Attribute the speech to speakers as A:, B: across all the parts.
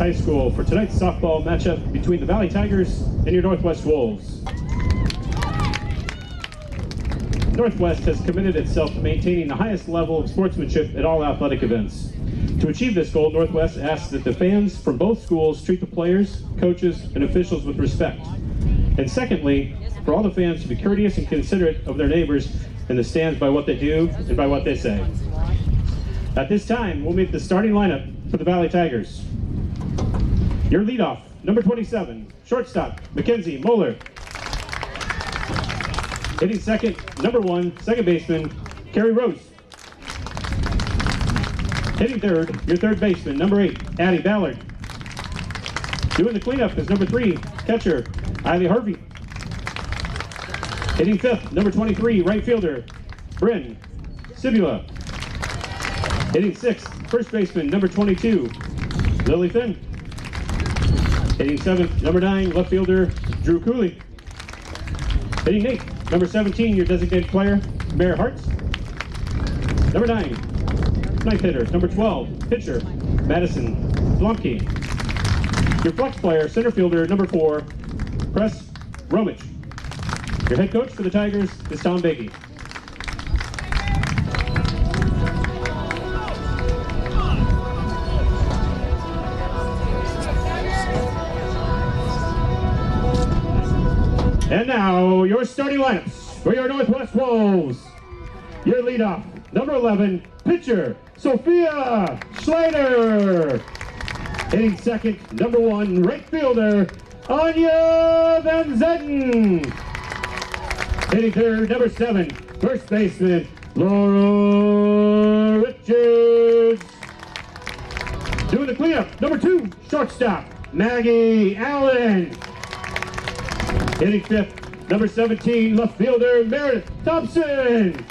A: High School for tonight's softball matchup between the Valley Tigers and your Northwest Wolves. Northwest has committed itself to maintaining the highest level of sportsmanship at all athletic events. To achieve this goal, Northwest asks that the fans from both schools treat the players, coaches, and officials with respect. And secondly, for all the fans to be courteous and considerate of their neighbors in the stands by what they do and by what they say. At this time, we'll meet the starting lineup for the Valley Tigers. Your leadoff, number 27, shortstop, Mackenzie Moeller. Hitting second, number 1, second baseman, Carrie Rose. Hitting third, your third baseman, number 8, Addie Ballard. Doing the cleanup is number 3, catcher, Eiley Harvey. Hitting fifth, number 23, right fielder, Bryn Sibula. Hitting sixth, first baseman, number 22, Lily Finn. Hitting seventh, number 9, left fielder, Drew Cooley. Hitting eighth, number 17, your designated player, Bear Hartz. Number 9, ninth hitter, number 12, pitcher, Madison Blomke. Your flex player, center fielder, number 4, Press Romich. Your head coach for the Tigers is Tom Beatty. And now, your starting lineups for your Northwest Wolves. Your leadoff, number 11, pitcher, Sophia Schneider. Hitting second, number 1, right fielder, Anya Van Zetten. Hitting third, number 7, first baseman, Laura Richards. Doing the cleanup, number 2, shortstop, Maggie Allen. Hitting fifth, number 17, left fielder, Meredith Thompson.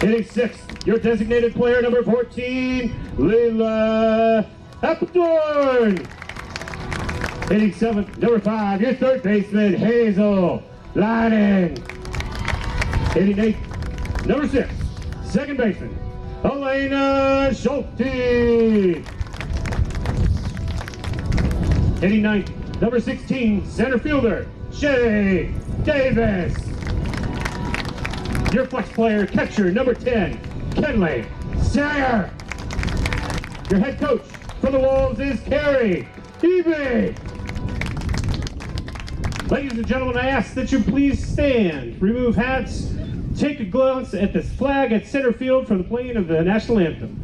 A: Hitting sixth, your designated player, number 14, Leila Appledorn. Hitting seventh, number 5, your third baseman, Hazel Lyden. Hitting eighth, number 6, second baseman, Elena Schulte. Hitting ninth, number 16, center fielder, Shay Davis. Your flex player, catcher, number 10, Kenley Sayer. Your head coach for the Wolves is Carrie Eby. Ladies and gentlemen, I ask that you please stand, remove hats, take a glance at this flag at center field for the playing of the national anthem.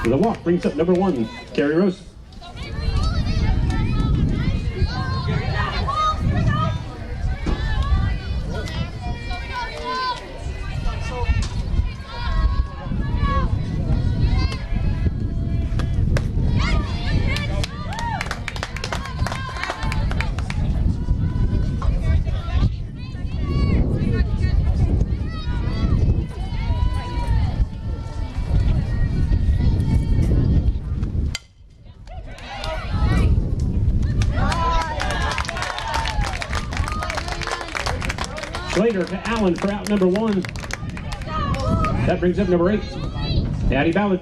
A: The walk brings up number 1, Carrie Rose. Slater to Allen for out number 1. That brings up number 8, Addie Ballard.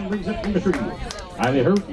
A: Brings up number 3, Riley Herb.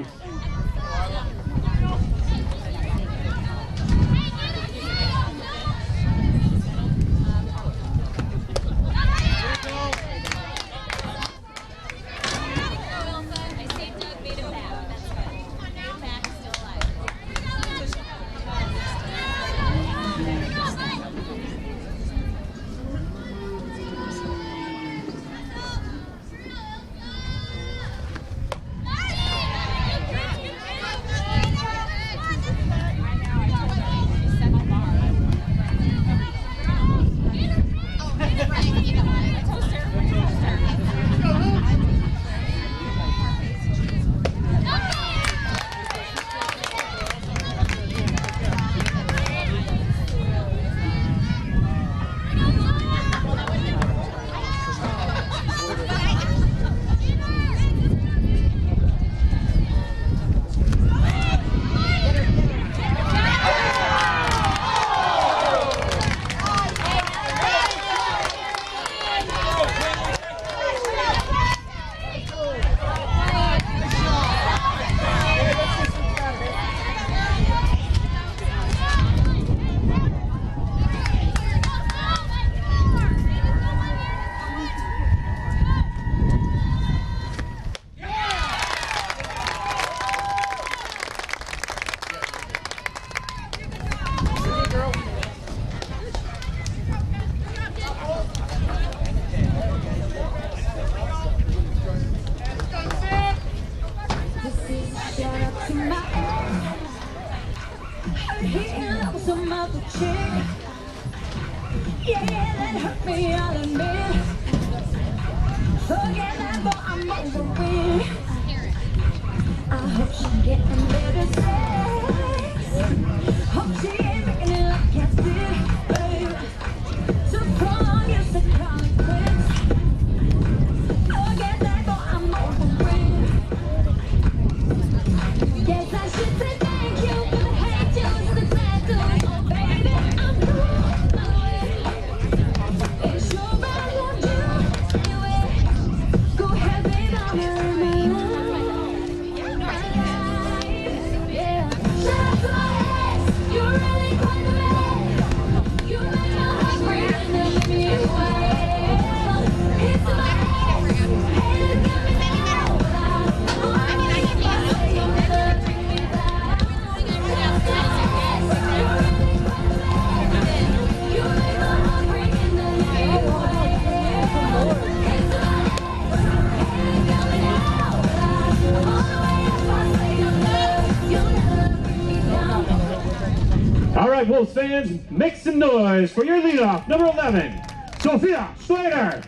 B: Yeah, that hurt me, I'll admit. Forget that, but I'm over it. I hope she's getting better sex. Hope she ain't making it like I did, babe. So promise to call it quits. Forget that, but I'm over it. Yes, I should say thank you for the hate juice and the tattoos. Oh, baby, I'm cool. It's your bad, won't you? Anyway, go ahead, babe, I'm your man. Yeah.
A: some noise for your leadoff, number 11, Sophia Schneider.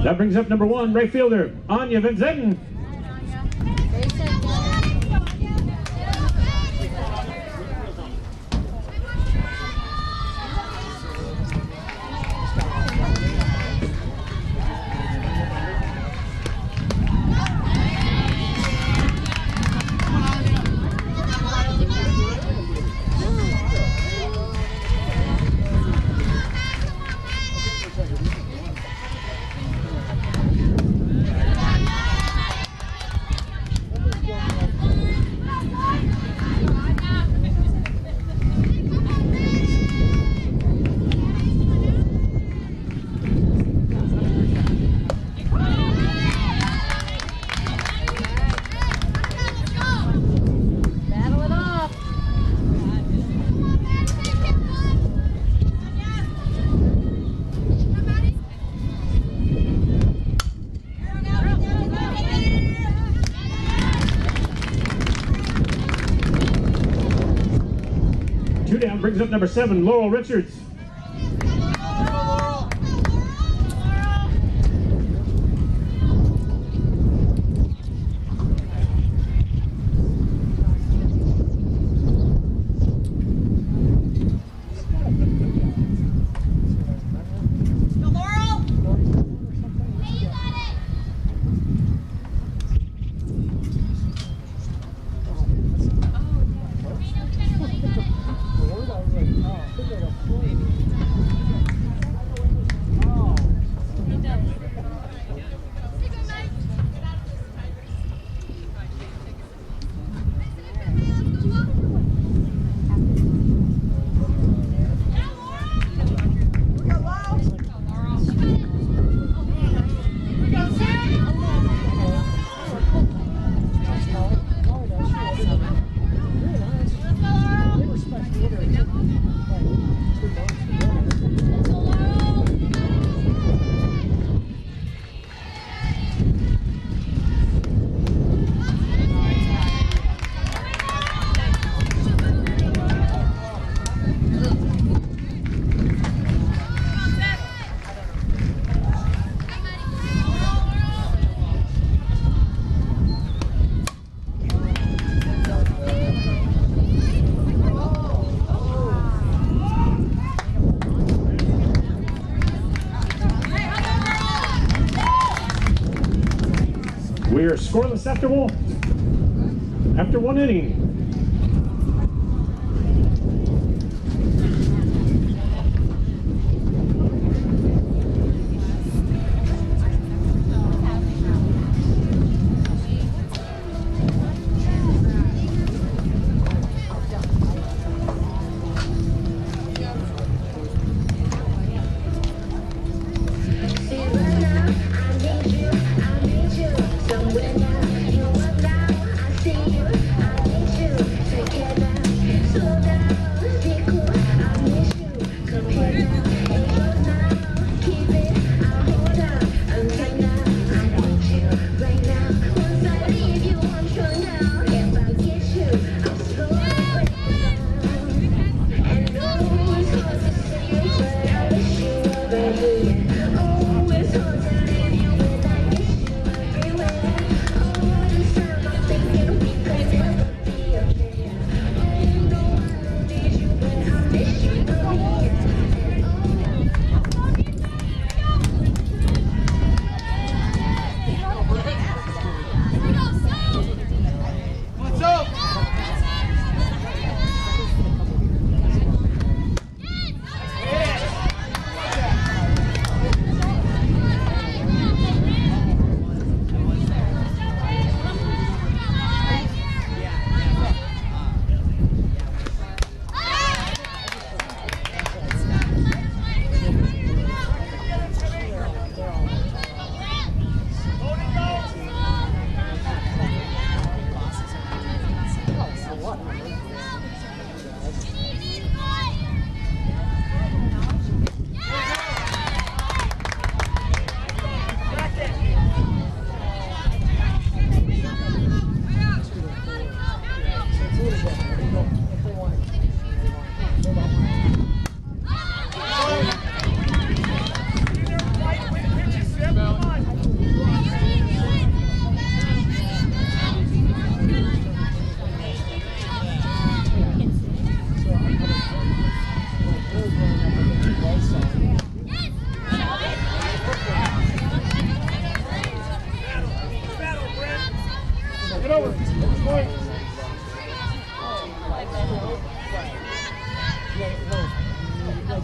A: That brings up number 1, right fielder, Anya Van Zetten. Down brings up number 7, Laurel Richards. We are scoreless after one inning.
B: I need you. Somewhere now, you are now. I see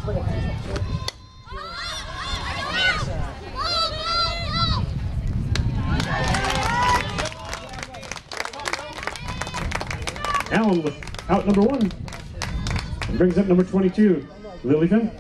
A: Allen with out number 1. And brings up number 22, Lily Finn.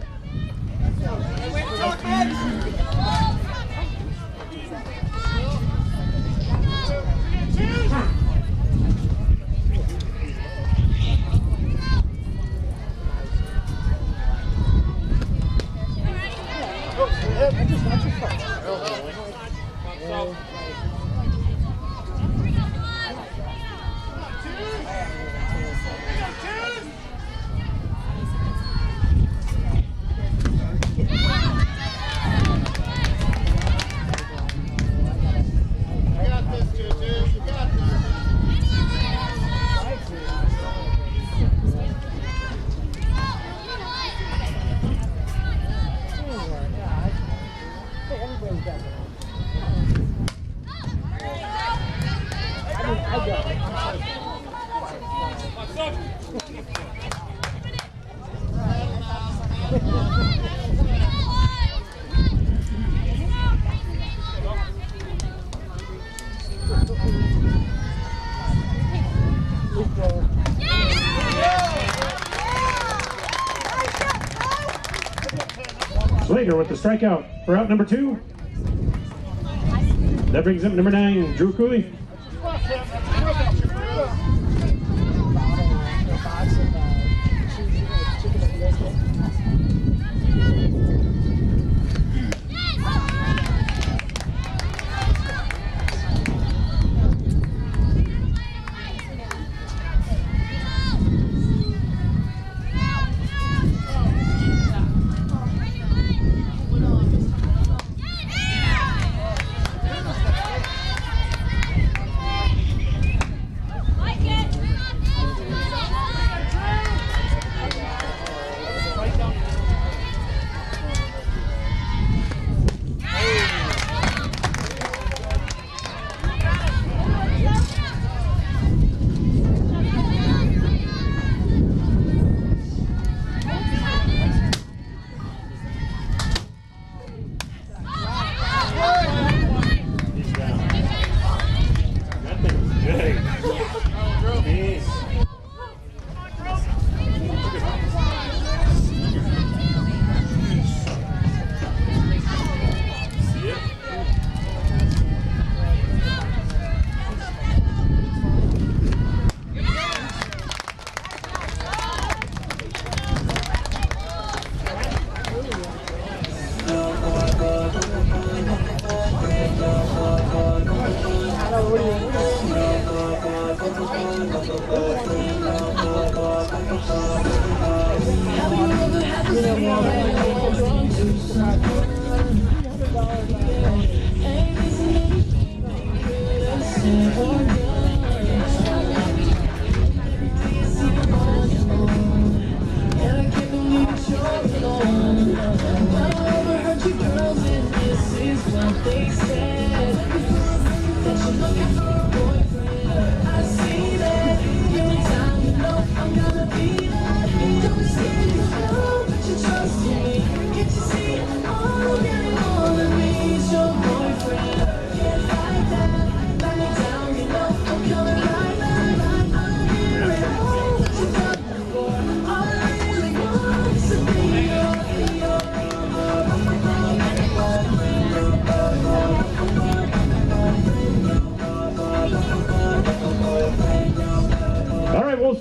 A: Slater with the strikeout for out number 2. That brings up number 9, Drew Cooley.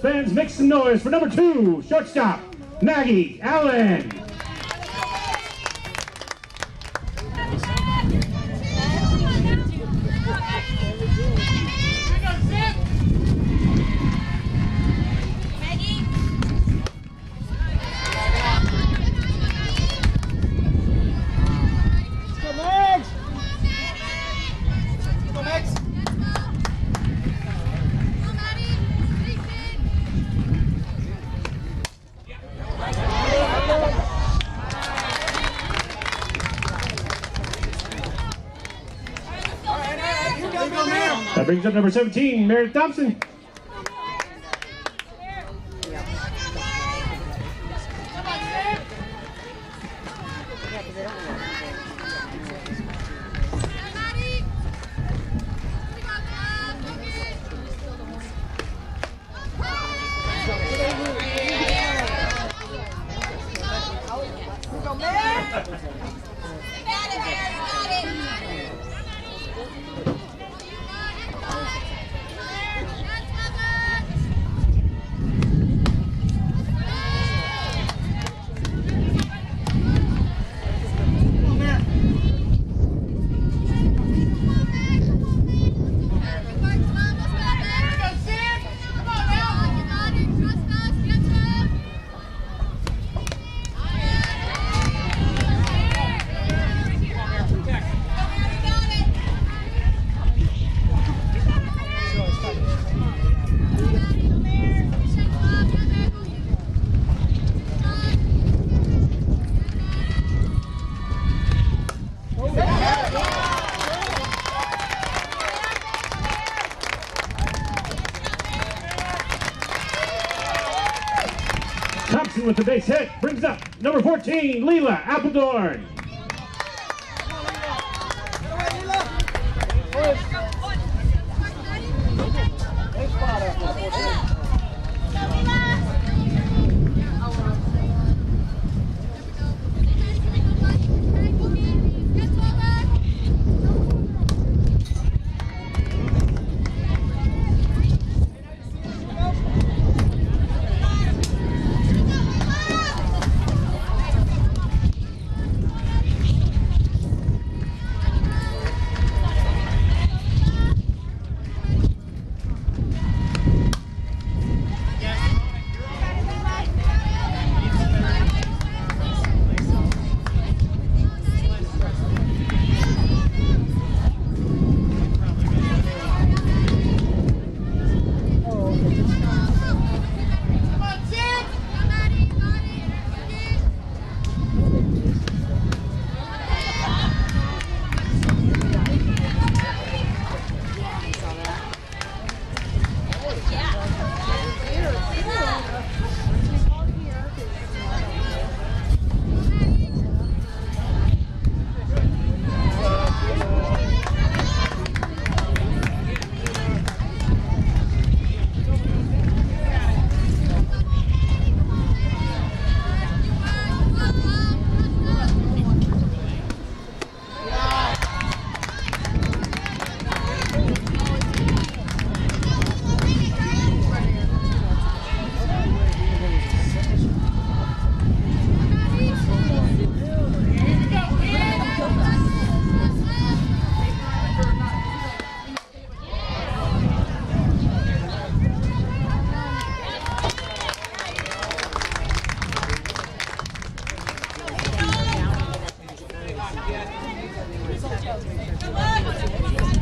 A: Fans, make some noise for number 2, shortstop, Maggie Allen. That brings up number 17, Meredith Thompson. Thompson with the base hit brings up number 14, Leela Appledorn.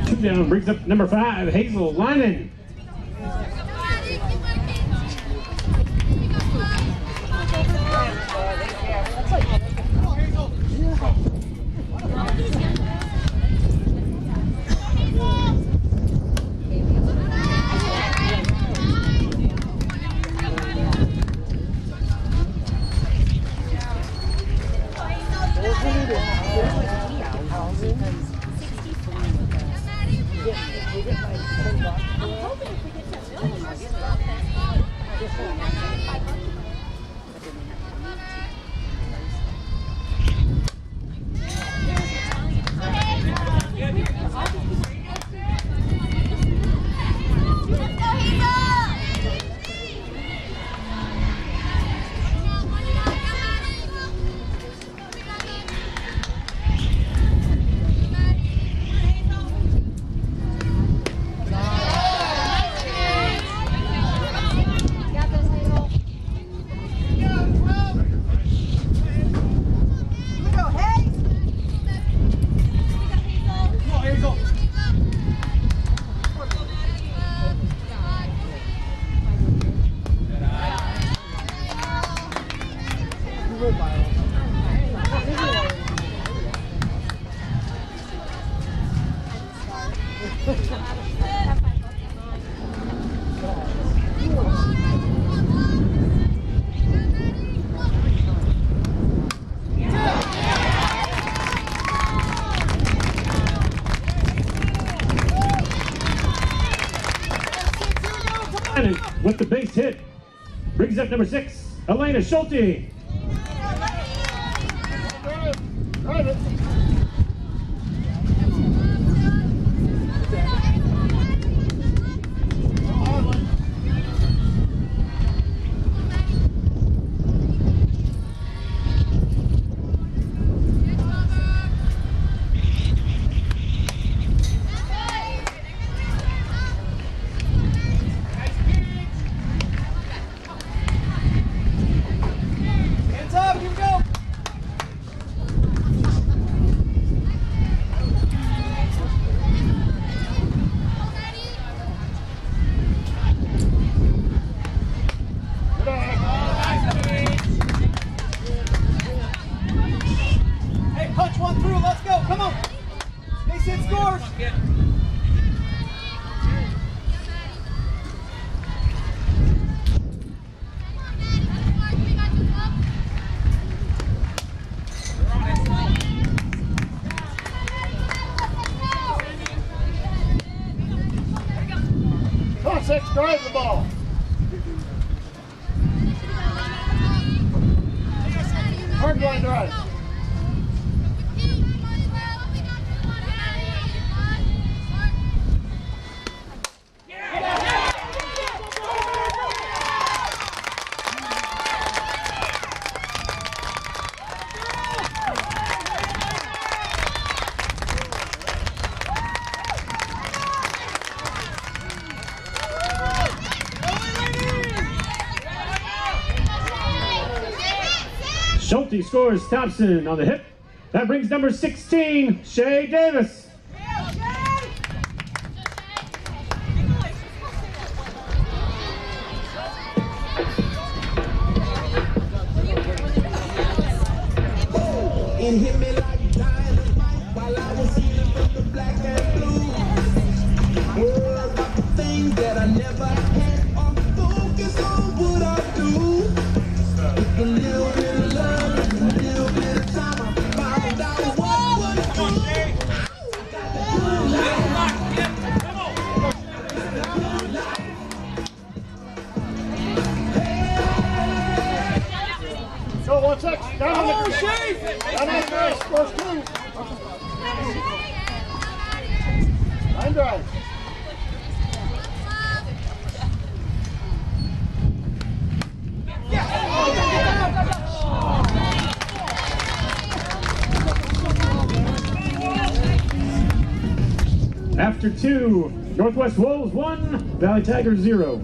A: Two down brings up number 5, Hazel Lyman. And with the base hit, brings up number 6, Elena Schulte.
C: Drive the ball. Hard line drive.
A: Schulte scores Thompson on the hip. That brings number 16, Shay Davis.
D: And hit me like dynamite while I was healing from the black and blue. Worried about the things that I never had, or focus on what I do. A little bit of love, a little bit of time, I found out what was true.
C: Go 1 second. Down on the down on the grass. First two. Line drive.
A: After 2, Northwest Wolves 1, Valley Tigers 0.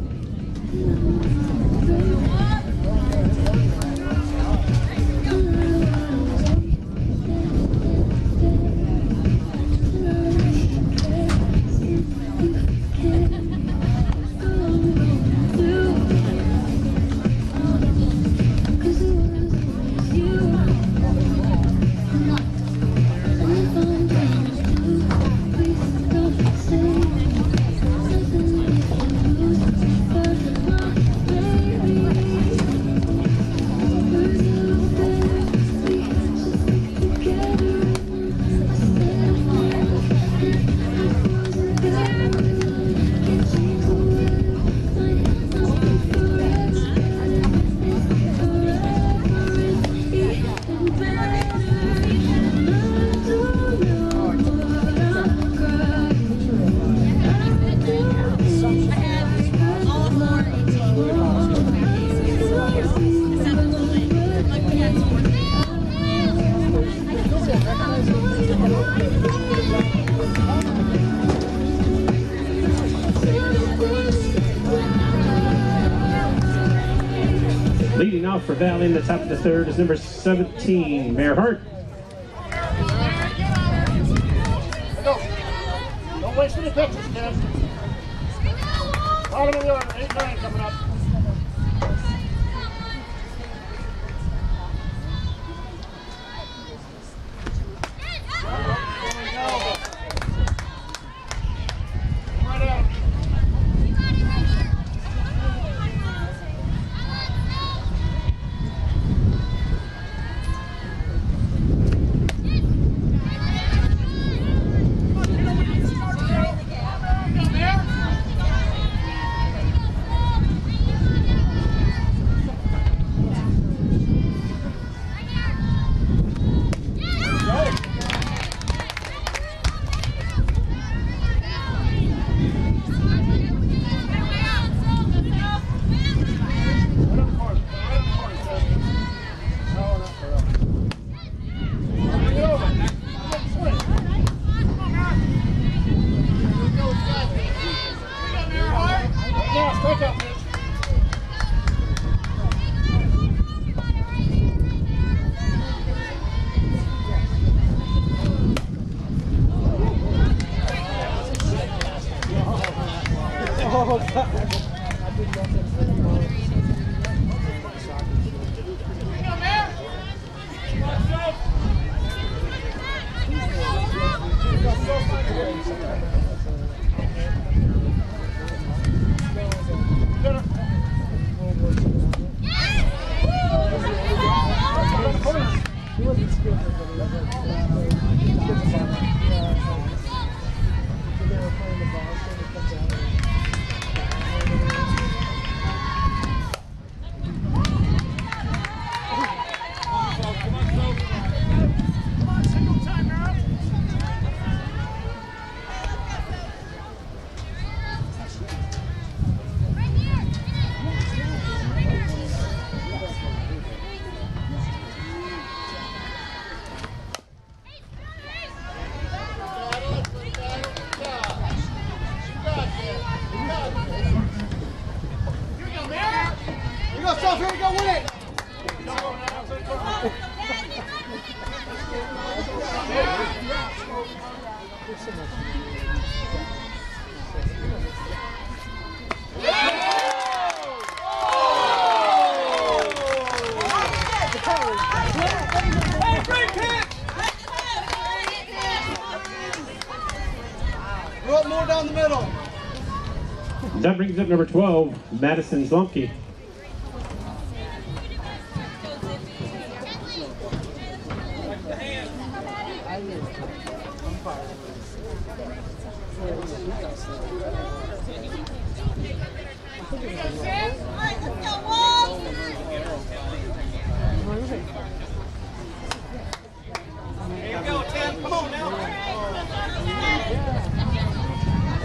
A: Leading off for Valley in the top of the third is number 17, Mayor Hart.
C: Go. Don't waste any pitches, kids. Bottom of the order, 8-9 coming up. go, Soph, here we go, win it! Go up more down the middle.
A: That brings up number 12, Madison Zlomke.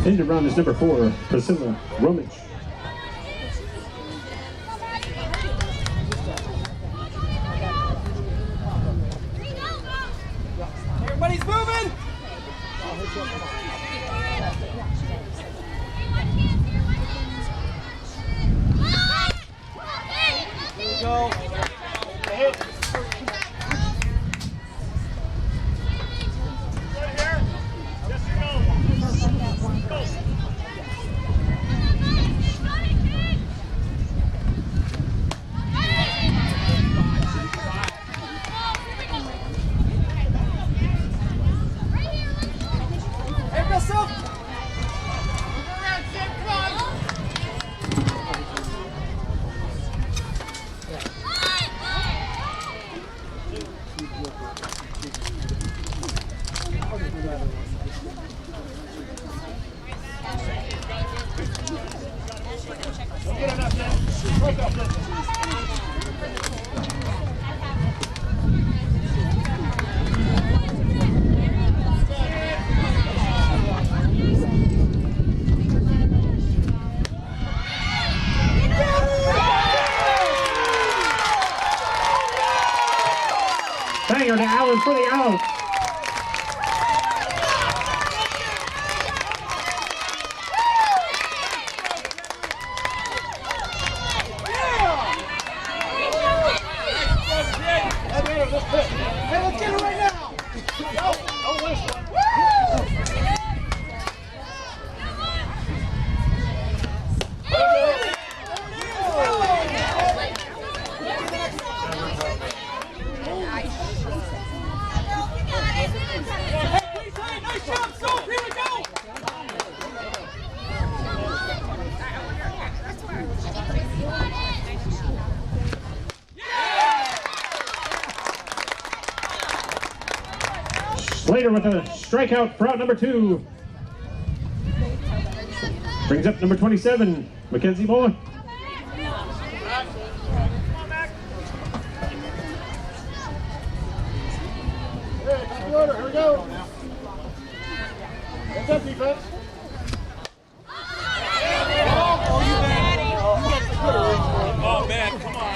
A: In to run is number 4, Priscilla Romich.
C: Everybody's moving. Here we go.
A: Banger to Allen for the out.
C: Hey, let's get it right now. Don't waste one. Nice job, so here we go.
A: Slater with a strikeout for out number 2. Brings up number 27, Mackenzie Mola.
C: Here we go. What's up, defense?
E: Oh, man, come on.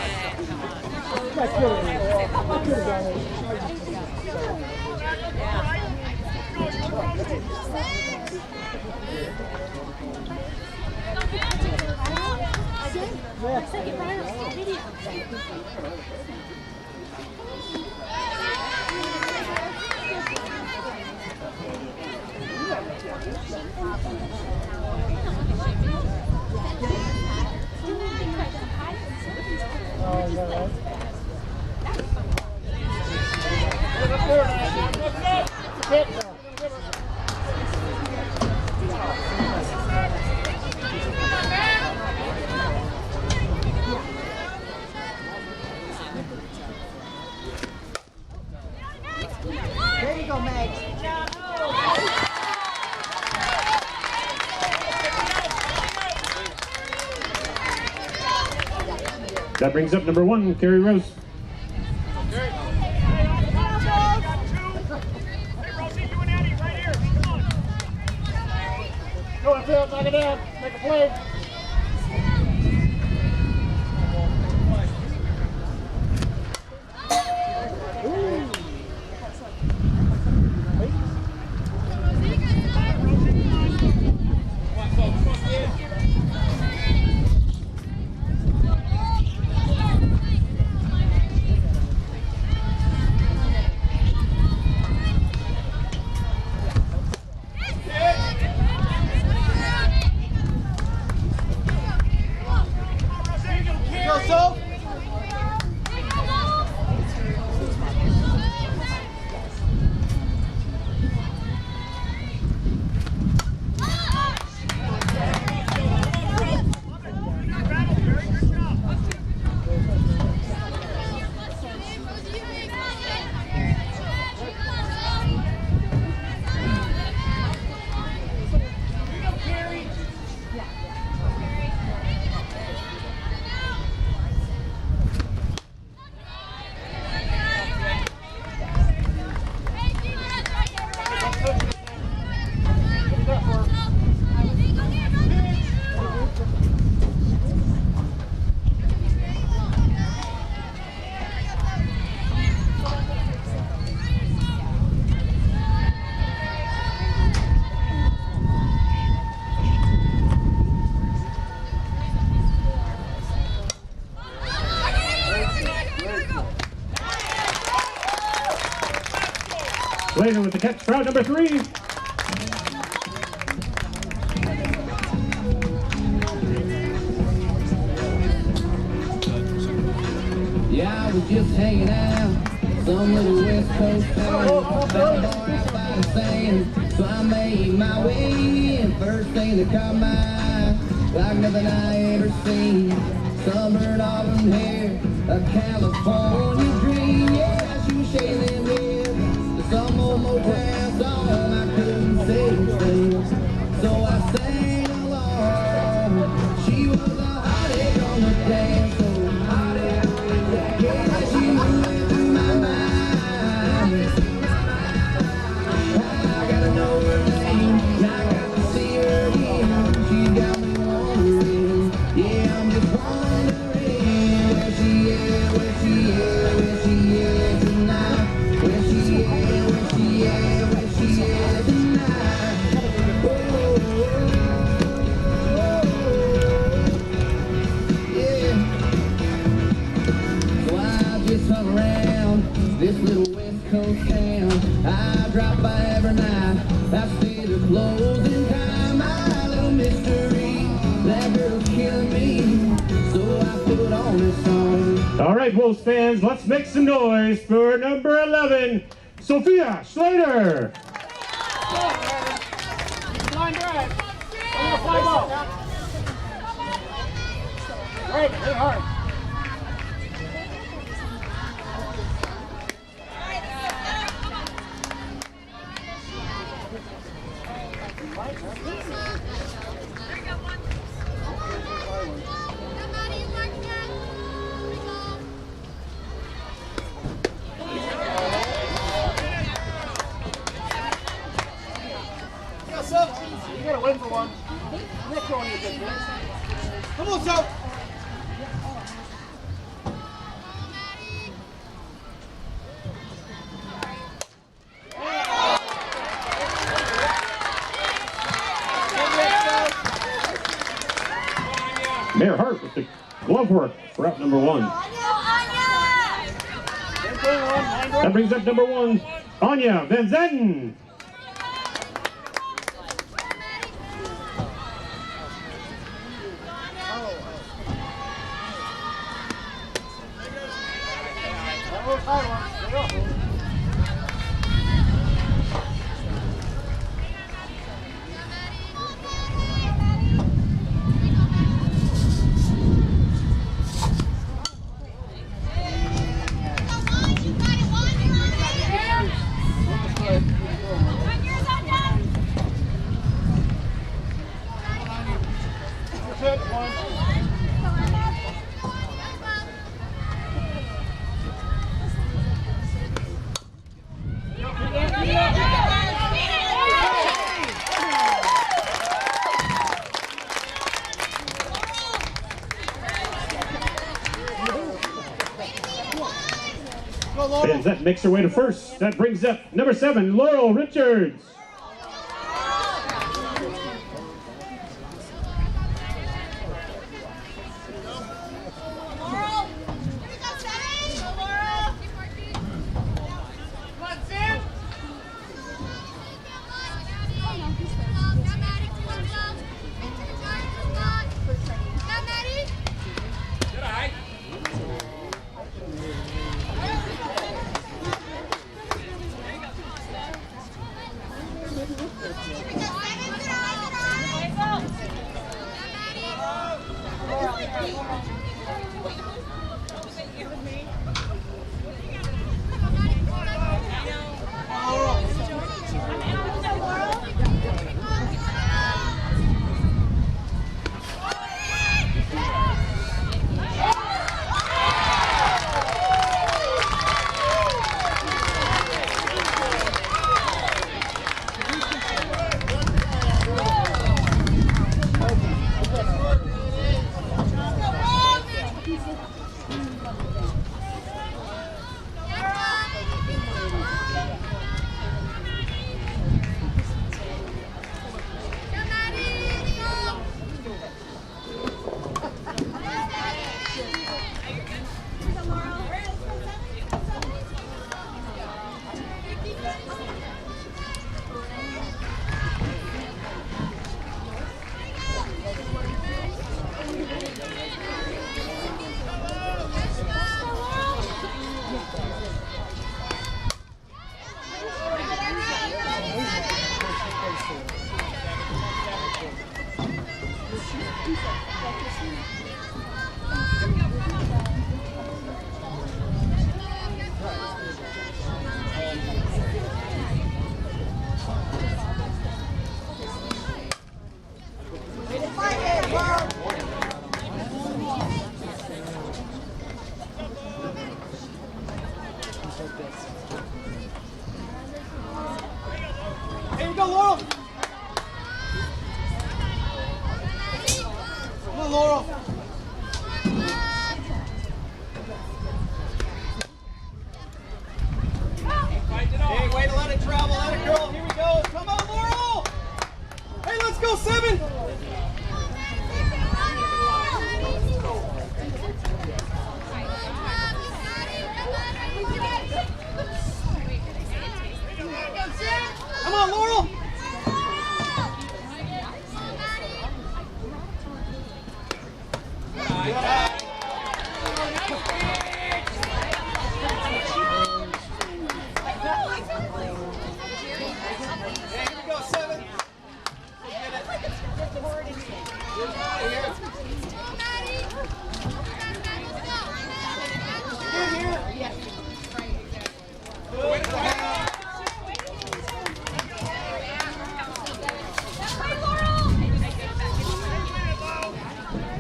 C: There you go, Meg.
A: That brings up number 1, Carrie Rose.
C: Go on, Phil, knock it down. Make a play.
A: Slater with the catch, crowd number 3.
D: Yeah, I was just hanging out, some little West Coast town, found a bar out by the sand, so I made my way in. First thing that caught my eye, like nothing I ever seen, sunburned auburn hair, a California dream. Yeah, she was shaking them hips to some old Motown song I couldn't sing, so I sang along. She was a heartache on the dance floor. This little West Coast town, I drop by every night. I stay to closing time. My little mystery, that girl's killing me, so I put on this song.
A: All right, Wolves fans, let's make some noise for number 11, Sophia Slater.
C: Line drive. I'm gonna fly ball. Right, hit hard. You gotta win for one. Next one you get this. Come on, Soap.
A: Mayor Hart with the glove work for route number 1. That brings up number 1, Anya Van Zetten. Van Zett makes her way to first. That brings up number 7, Laurel Richards.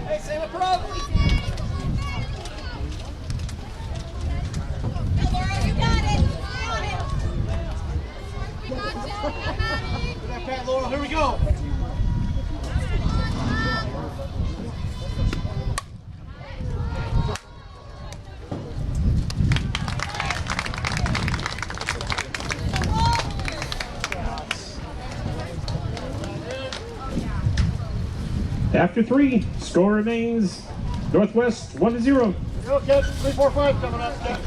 C: Hey, save a pro. Pat Laurel, here we go.
A: After 3, score remains Northwest 1-0.
C: Go, kid. 3, 4, 5 coming up, kid.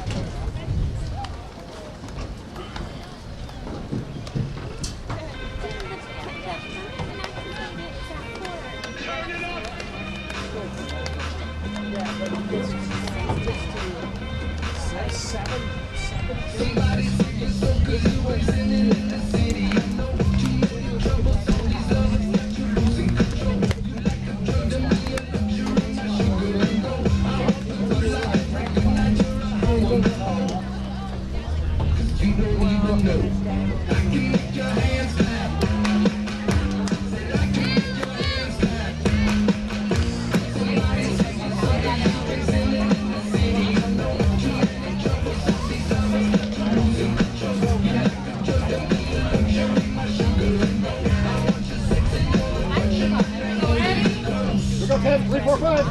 C: Go, kid. 3, 4, 5.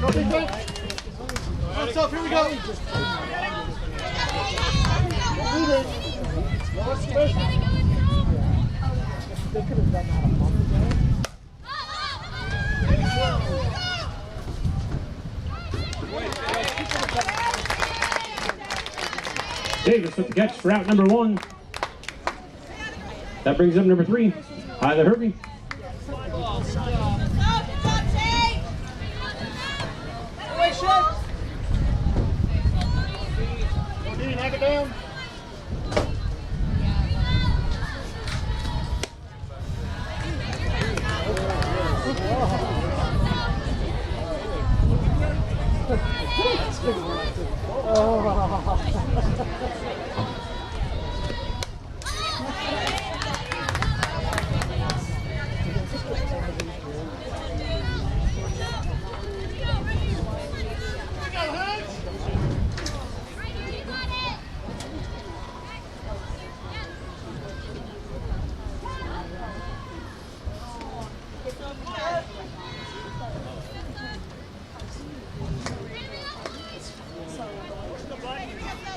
C: Go, big man. What's up? Here we go.
A: Davis with the catch for out number 1. That brings up number 3, Tyler Hervey.
C: Knock it down.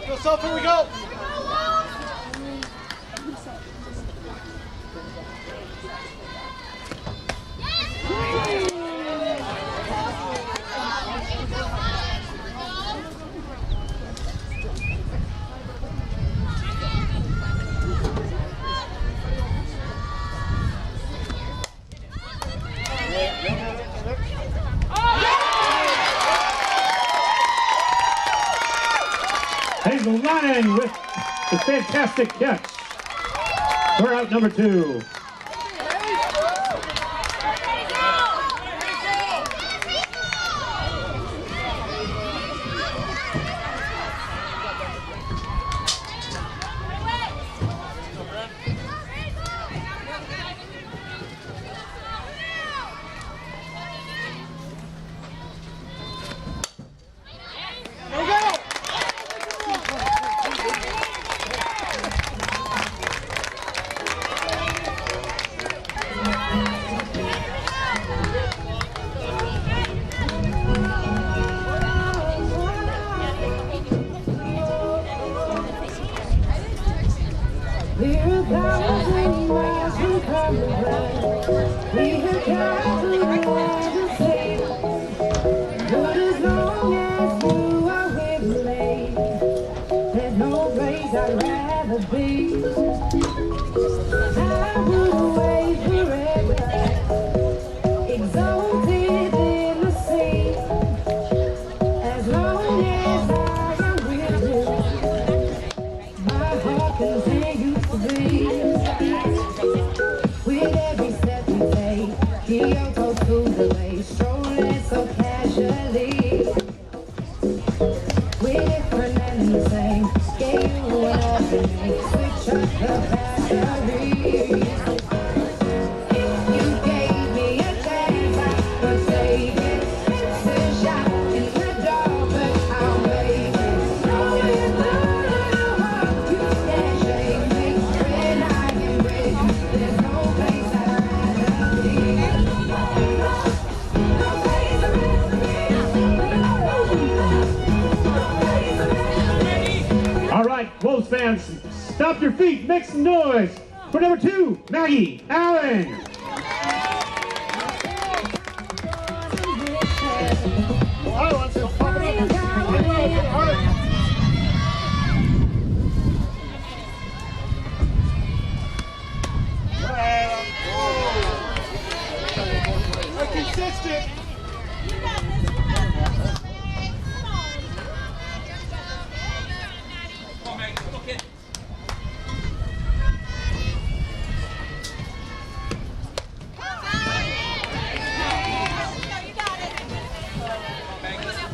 C: Go, Self, here we go.
A: Hazel Lyon with the fantastic catch for out number 2.
B: through the way, strolling so casually. We're different and the same. Gave you an opening, switch up the battery. If you gave me a chance, I would take it. It's a shot in the dark, but I'll make it. Knowing love, you can't shake me. When I am with you, there's no place I'd rather be. No place I'd rather be.
A: All right, Wolves fans, stop your feet, make some noise for number 2, Maggie Allen.
C: I want to pump it up. I know it's hard. We're consistent.
E: Come on, Maggie. Come on, kid.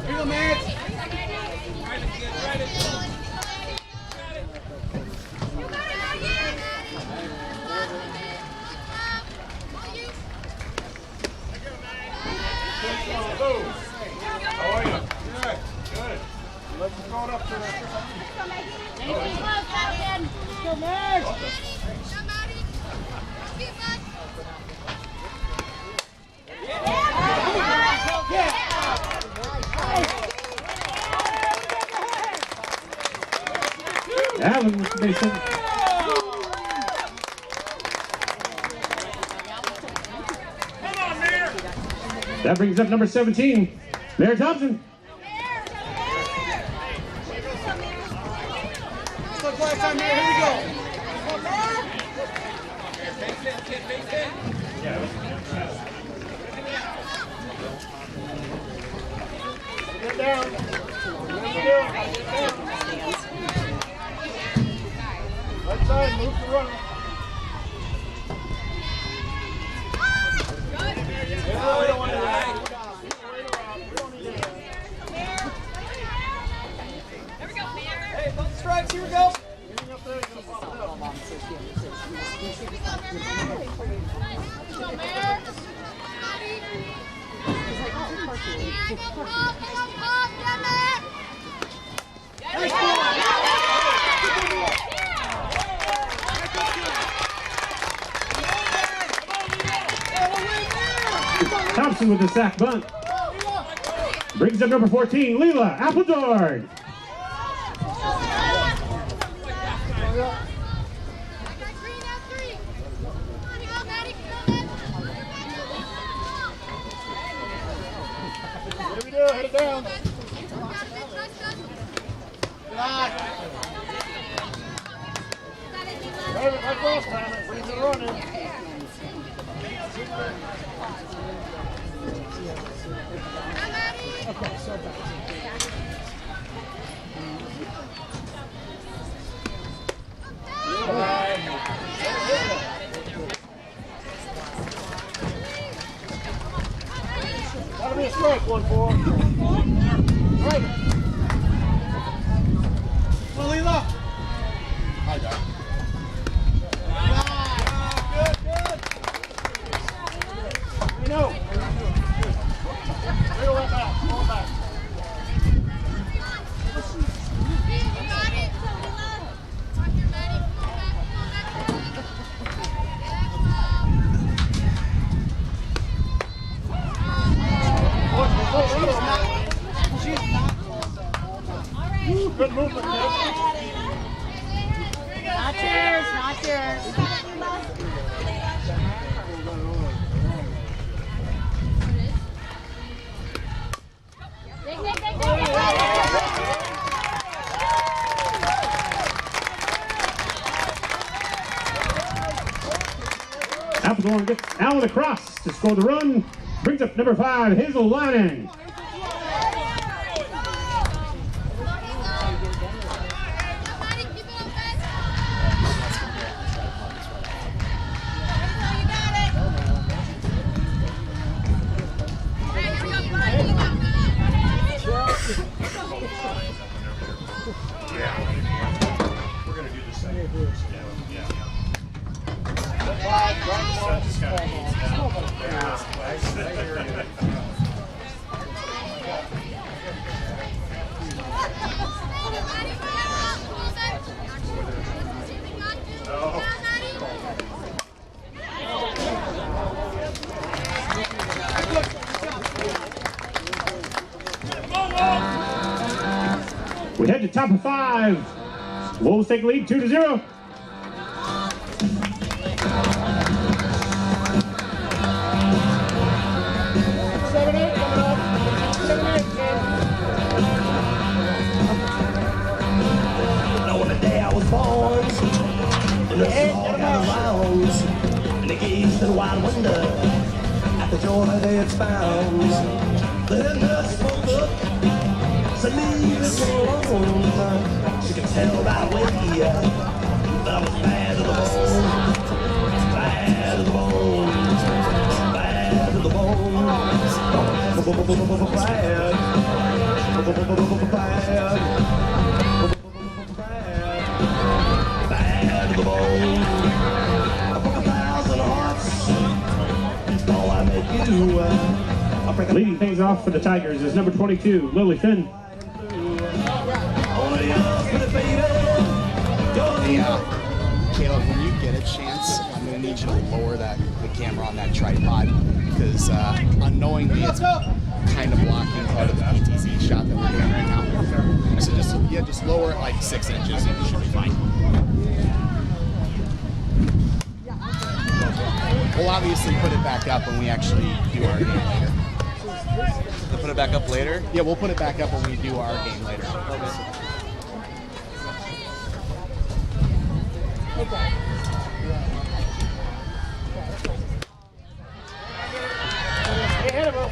C: Here you go, man.
E: Right it, kid. Right it. Got it.
C: How are you? Good. Good. Let's throw it up to Go, Max.
A: Allen with the base hit. That brings up number 17, Mayor Thompson.
C: Look, last time here. Here we go.
E: Base hit, kid. Base hit.
C: Get down. What you doing? Get down. Right side, move the runner. Yeah, we don't want to do that. We don't need that. Hey, both strikes, here we go. Getting up there, you're gonna pop it up.
A: Thompson with the sack bunt. Brings up number 14, Leela Appledord.
C: Here we go, head it down. Drive it like last time, it brings it running. Gotta be a strike, 1-4. Right. Come on, Leela. Hi, Doc. Good, good. We know. Wheel that back, pull it back. Good movement, Nick.
F: Not yours, not yours.
A: Appledord gets Allen across to score the run. Brings up number 5, Hazel Lannon. We're going to do the second. Yeah. We head to top of 5. Wolves take lead 2-0.
D: On the day I was born, the nurses all got around, and they gazed in wide wonder at the joy they had found. The head nurse spoke up, said leave it alone. She could tell right away that I was bad to the bone, bad to the bone, bad to the bone, bad to the bone. I broke 1,000 hearts. All I make you.
A: Leading things off for the Tigers is number 22, Lily Finn.
G: Caleb, when you get a chance, I'm going to need you to lower the camera on that tripod because unknowingly it's kind of blocking part of the PTZ shot that we're doing right now. So just lower it like 6 inches and it should be fine. We'll obviously put it back up when we actually do our game later.
H: To put it back up later?
G: Yeah, we'll put it back up when we do our game later.
C: Okay. Hey, hit him up.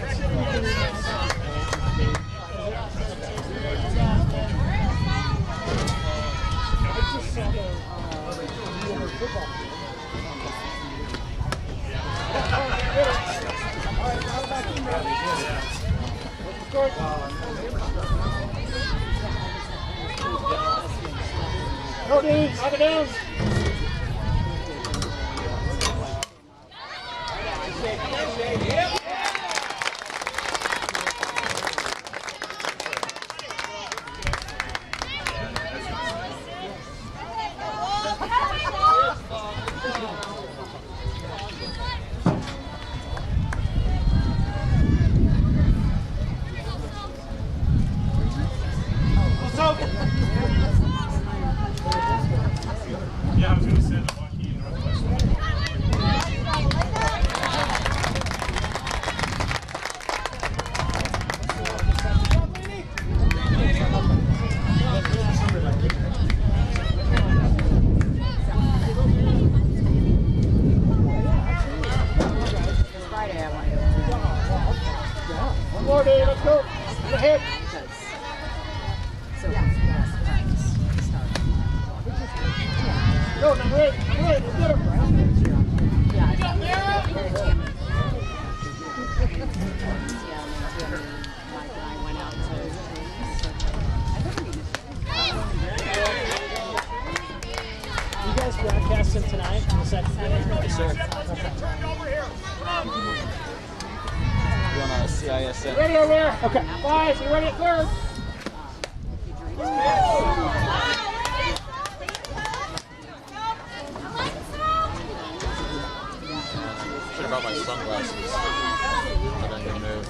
C: Go, dude. Knock it down.
A: Yeah, I was going to send a Waukee in Northwest.
C: One more, Dave. Let's go. Go ahead. Go, number 8. Number 8. Let's get him.
I: You guys broadcasting tonight on the second game? Yes, sir.
H: We're on a CISM.
C: Ready over there. Okay. Guys, you ready at third?
H: Should have brought my sunglasses. I didn't move.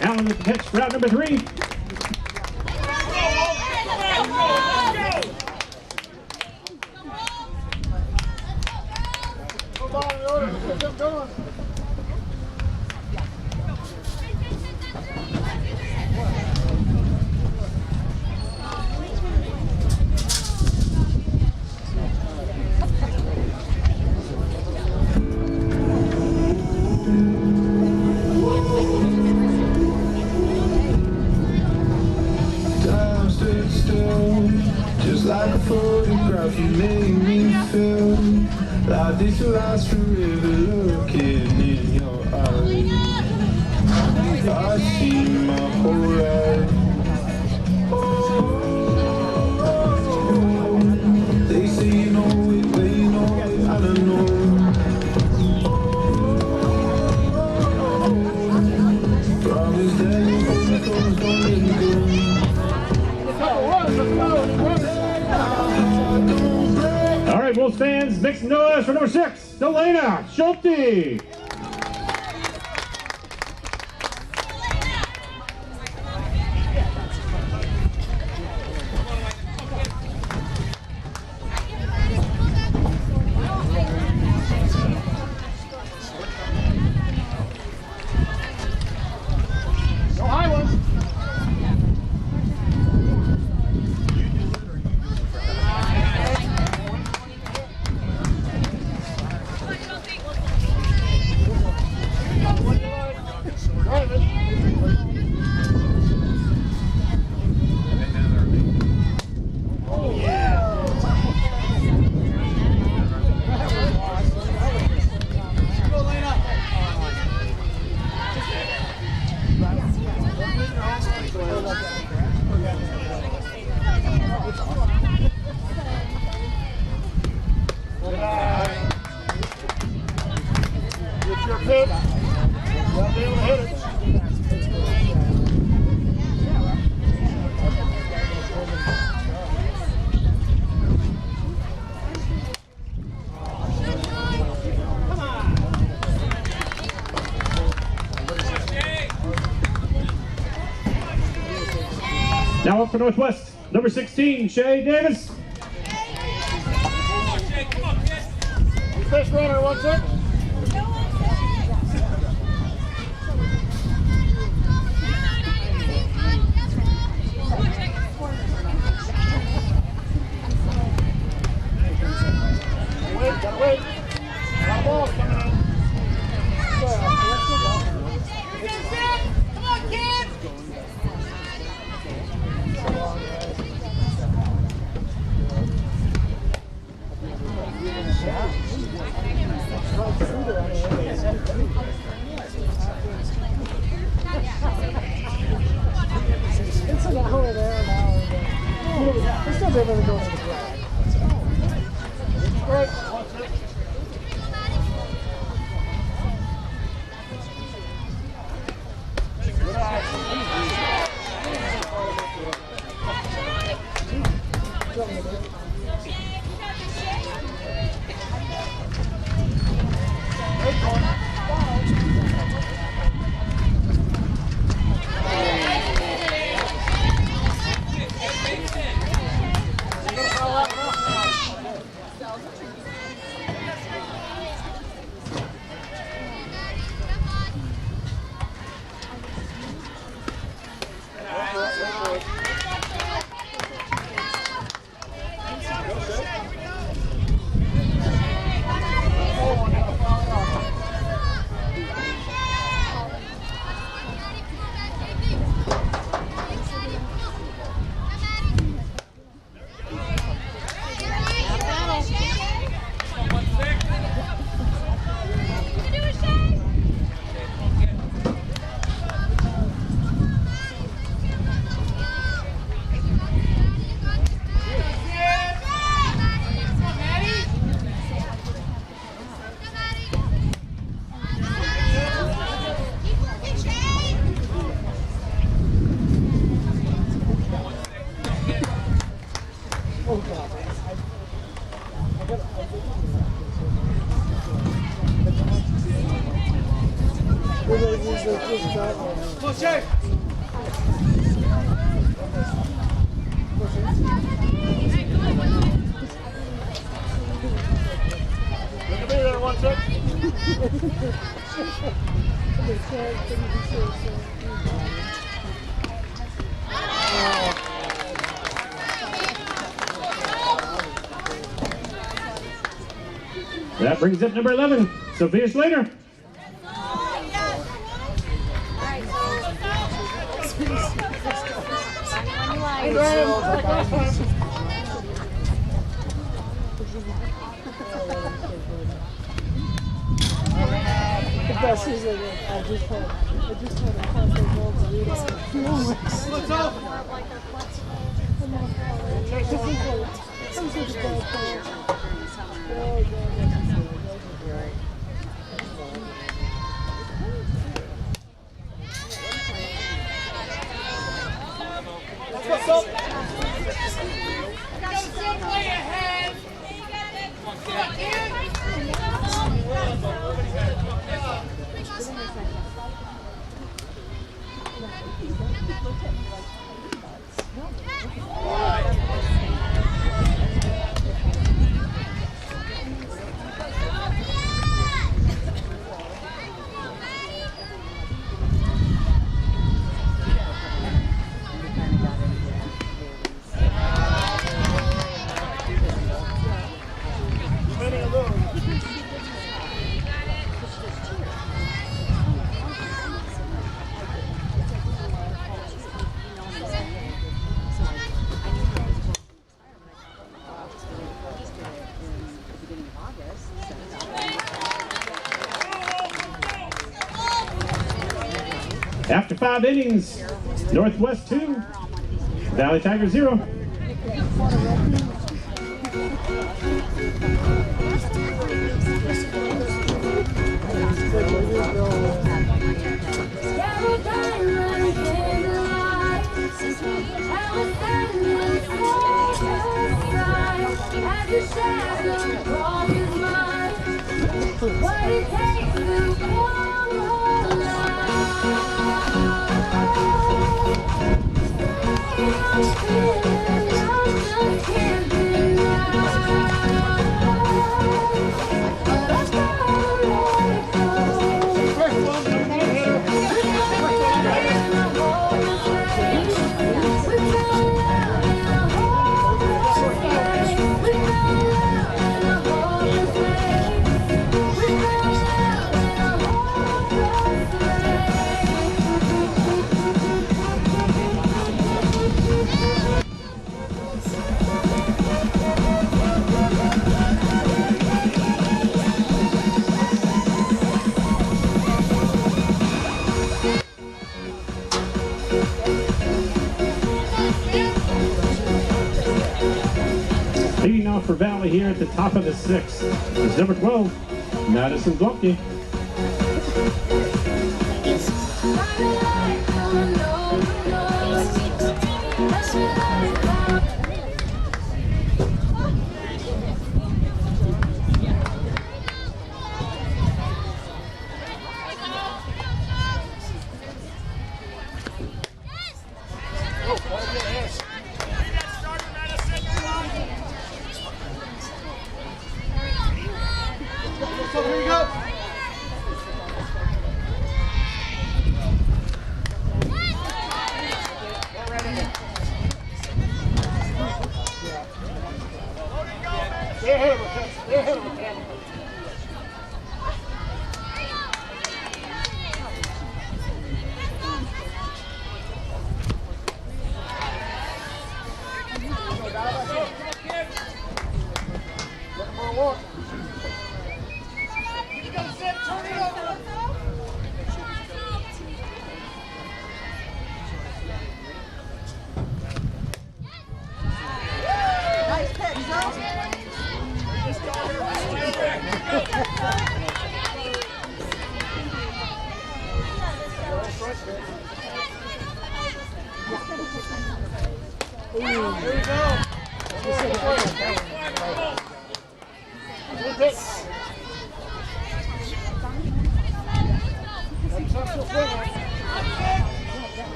A: Allen with the pitch for out number 3.
D: like a photograph, you make me feel like this will last forever. Looking in your eyes, I see my whole life. They say you know it, but you know it, I don't know. Promise that you hold me close, don't let me go.
A: All right, Wolves fans, make some noise for number 6, Delana Schulte. Now up for Northwest, number 16, Shay Davis.
C: First runner, 1 2. Wait. Got ball coming in.
F: Come on, kids!
C: It's an hour there, an hour there. It's still be able to go to the flag. Great. Come on, Jay. Look at me there, 1
A: That brings up number 11, Sophia Slater.
I: This is like I just had a constant goal to read it.
C: What's up?
I: This is like a bad player. Oh,
C: What's up?
A: After 5 innings, Northwest 2, Valley Tigers 0.
B: What it takes to come
A: Leading off for Valley here at the top of the 6th is number 12, Madison Waukee.
C: So here you go. Stay ahead of him. Stay ahead of him, Cam. Looking for a walk.
B: Nice pick, son.
C: There you go. Good pick.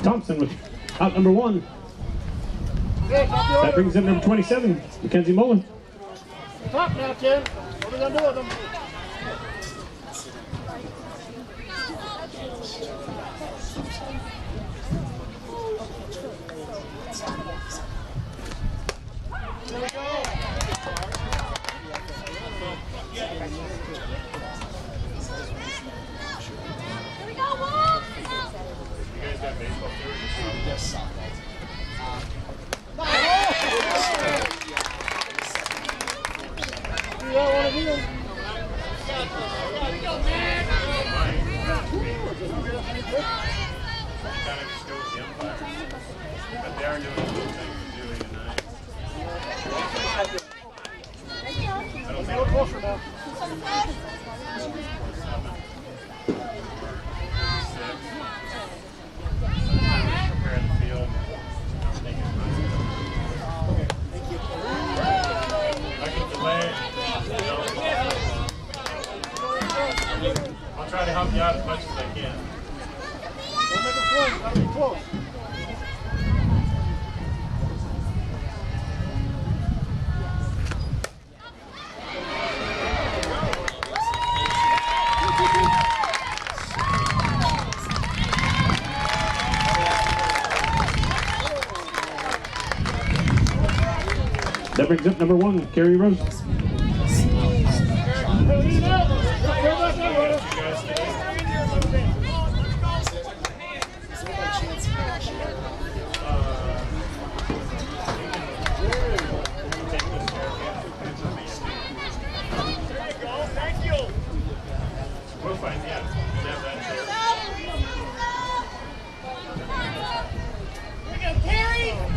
A: Thompson with out number 1. That brings in number 27, Mackenzie Mullen.
C: Top now, Ken. What are we going to do with them? There we go. that one again.
A: But they are doing a little thing to do tonight. I don't
C: Go closer now.
A: prepare the field. I can delay. I'll try to help you out as much as I can.
C: Don't make a swing. Gotta be close.
A: That brings up number 1, Carrie Rose. We'll find, yeah.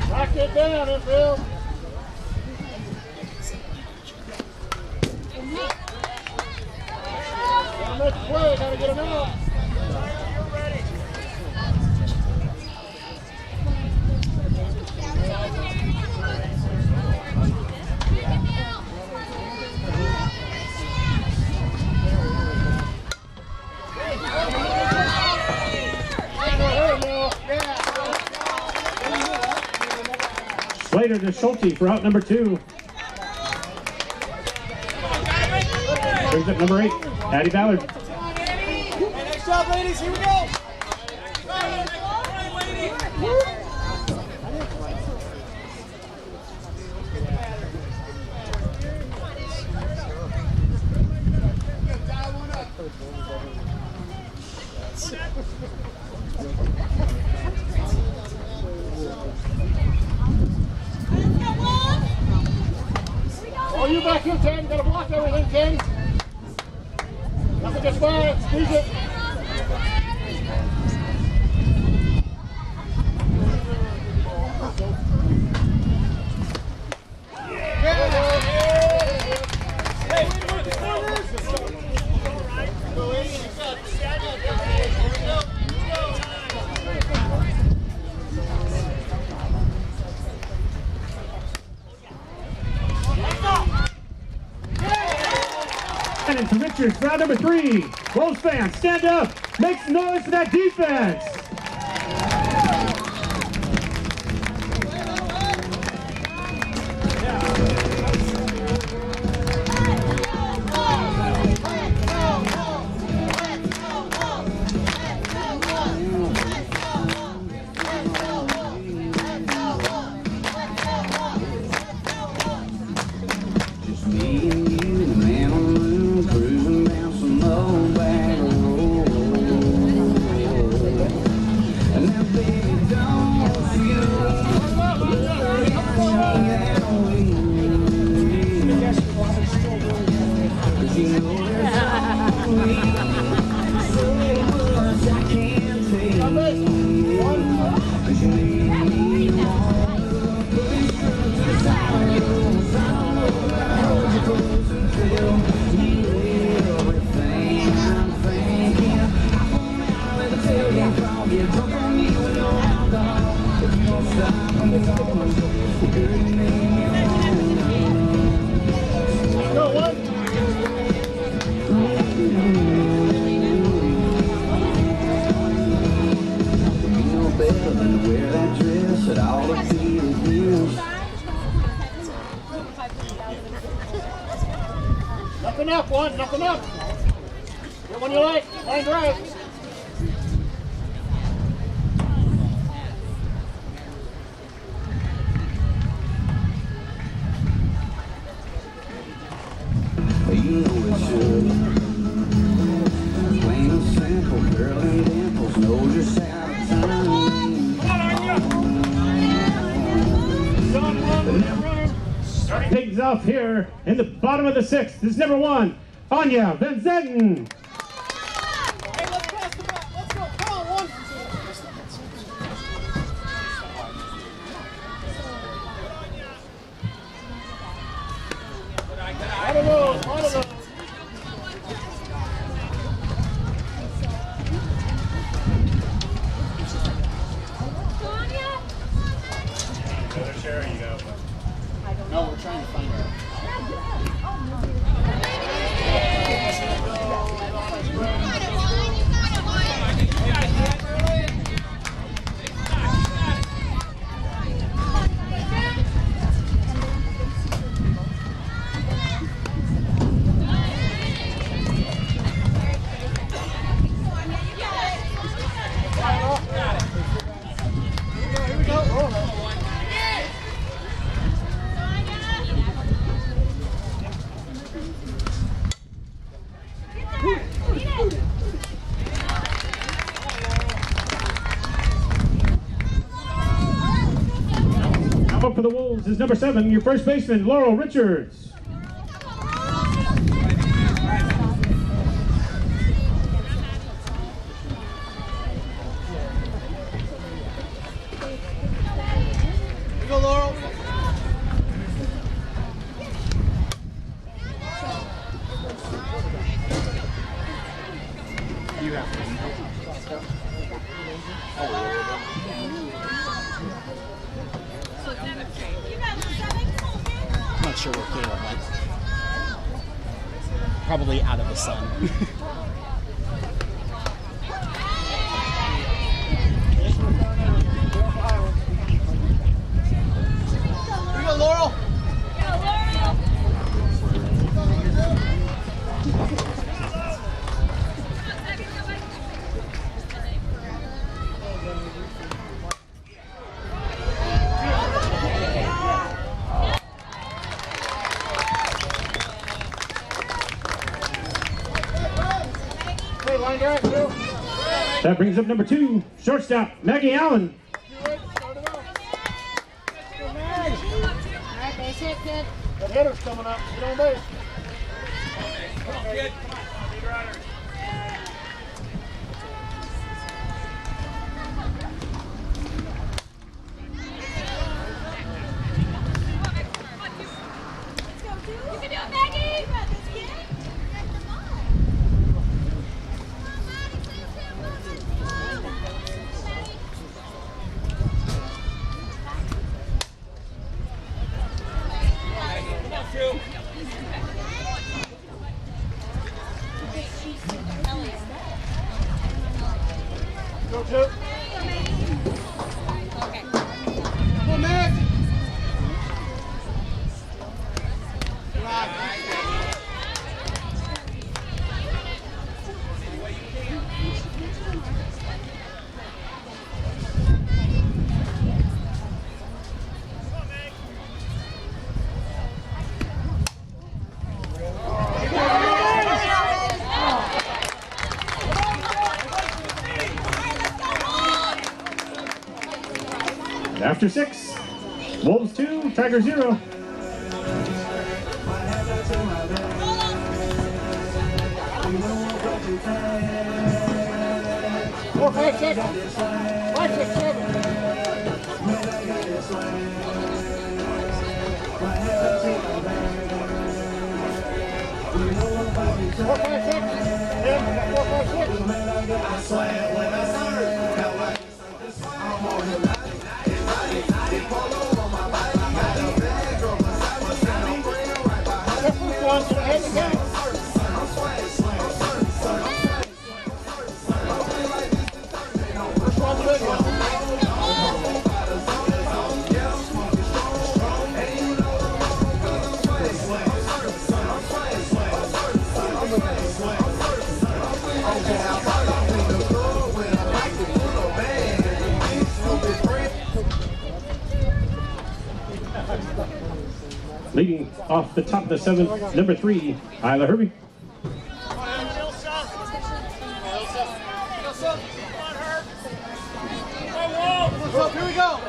C: Knock it down, Enfield. Gotta make a play, gotta get him out.
A: Slater to Schulte for out number 2. Brings up number 8, Addie Ballard.
C: Next job, ladies, here we go. Oh, you back here, Ken. Gotta block everything, Ken. Nothing gets by it. Squeeze it.
A: And to Richards, round number 3. Wolves fans, stand up. Make some noise for that defense.
C: Nothing up, one. Nothing up. Get one you like. Line drive.
D: You know it should. Plain and simple, girl and dimples, know just how to time.
A: Starting things off here in the bottom of the sixth is number 1, Anya Van Zetten.
C: Hey, let's pass the bat. Let's go. Come on, one. One of those. One of those.
G: No, we're trying to find her.
C: Here we go. Oh.
A: Now up for the Wolves is number 7, your first baseman, Laurel Richards.
C: Here we go, Laurel.
G: You have to. I'm not sure where Caleb went. Probably out of the sun.
C: Here we go, Laurel. Hey, line drive, Bill.
A: That brings up number 2, shortstop, Maggie Allen.
C: That hitter's coming up. Get on base.
E: Come on, kid. Come on. Big riders.
F: You can do it, Maggie!
C: Go, Chip. Come on, Max.
A: After 6, Wolves 2, Tiger 0.
C: 4, 5 seconds. 5, 6, 7. Four, 5 seconds. Yeah, 4, 5, 6. That first one's gonna have to count. First one's a big one.
A: Leading off the top of the 7th, number 3, Isla Herbie.
C: Here we go.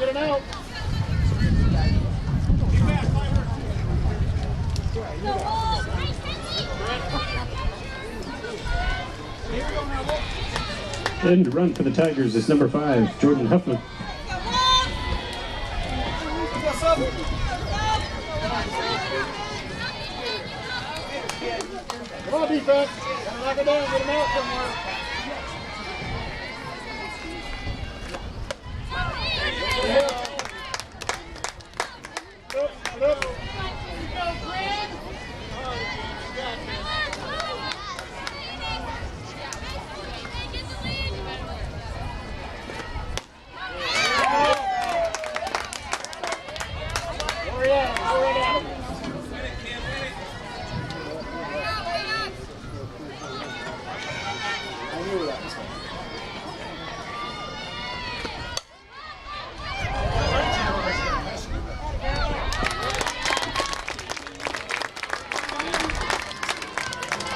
C: Get it out.
A: And to run for the Tigers is number 5, Jordan Huffman.
C: Come on, defense. Gotta knock it down, get him out somewhere. Get up.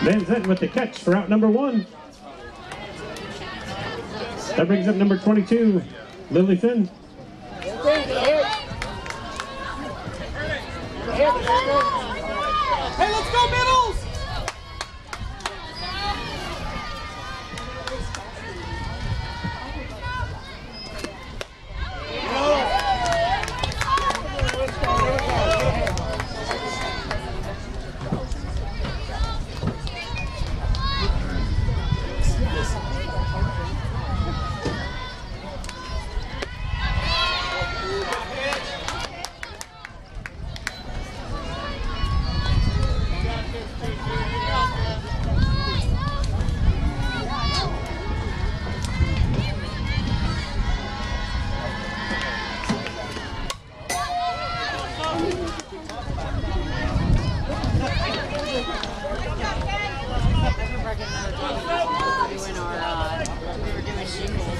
A: Van Zetten with the catch for out number 1. That brings up number 22, Lily Finn.
C: Hey, let's go middles!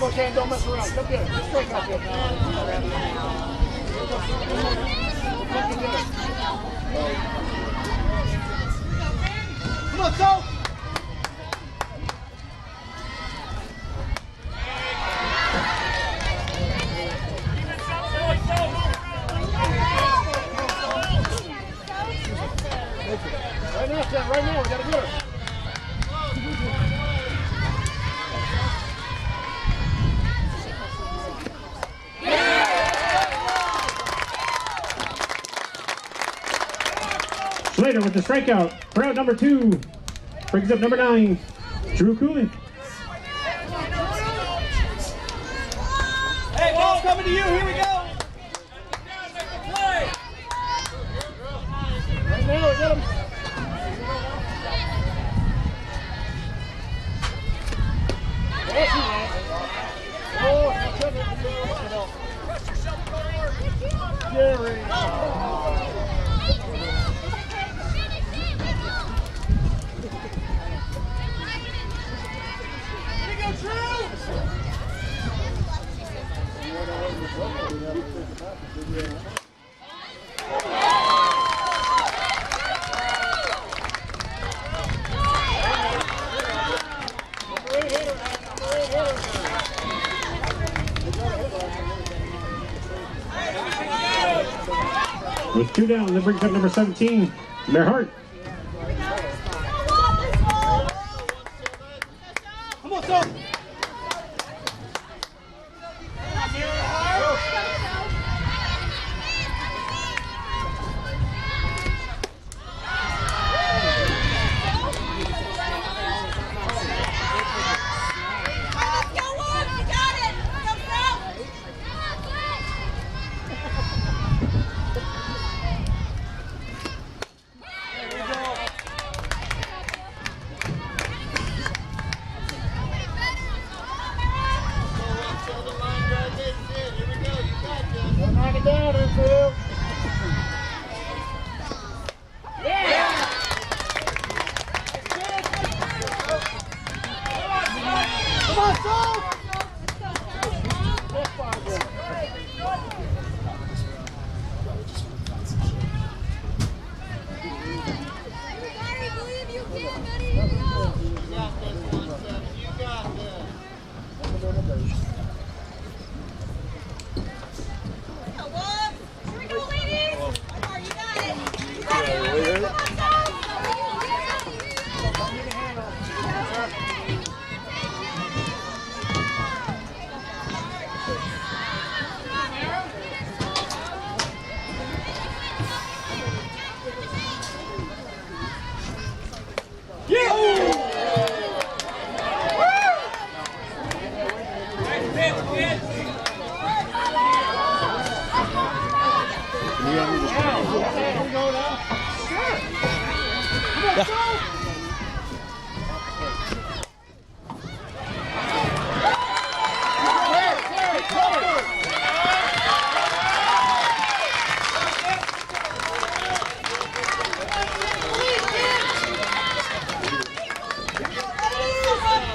C: Okay, don't mess around. Come here. Just straight up here. Come on, go! Right now, Ken, right now, we gotta do it.
A: Slater with the strikeout for out number 2. Brings up number 9, Drew Cooley.
E: Hey, ball's coming to you. Here we go.
C: Right now, we got him. Jerry.
A: With 2 down, that brings up number 17, Mayor Hart.
C: Come on, son. Knock it down, infield. Yeah! Come on, Soul! That's fine, good.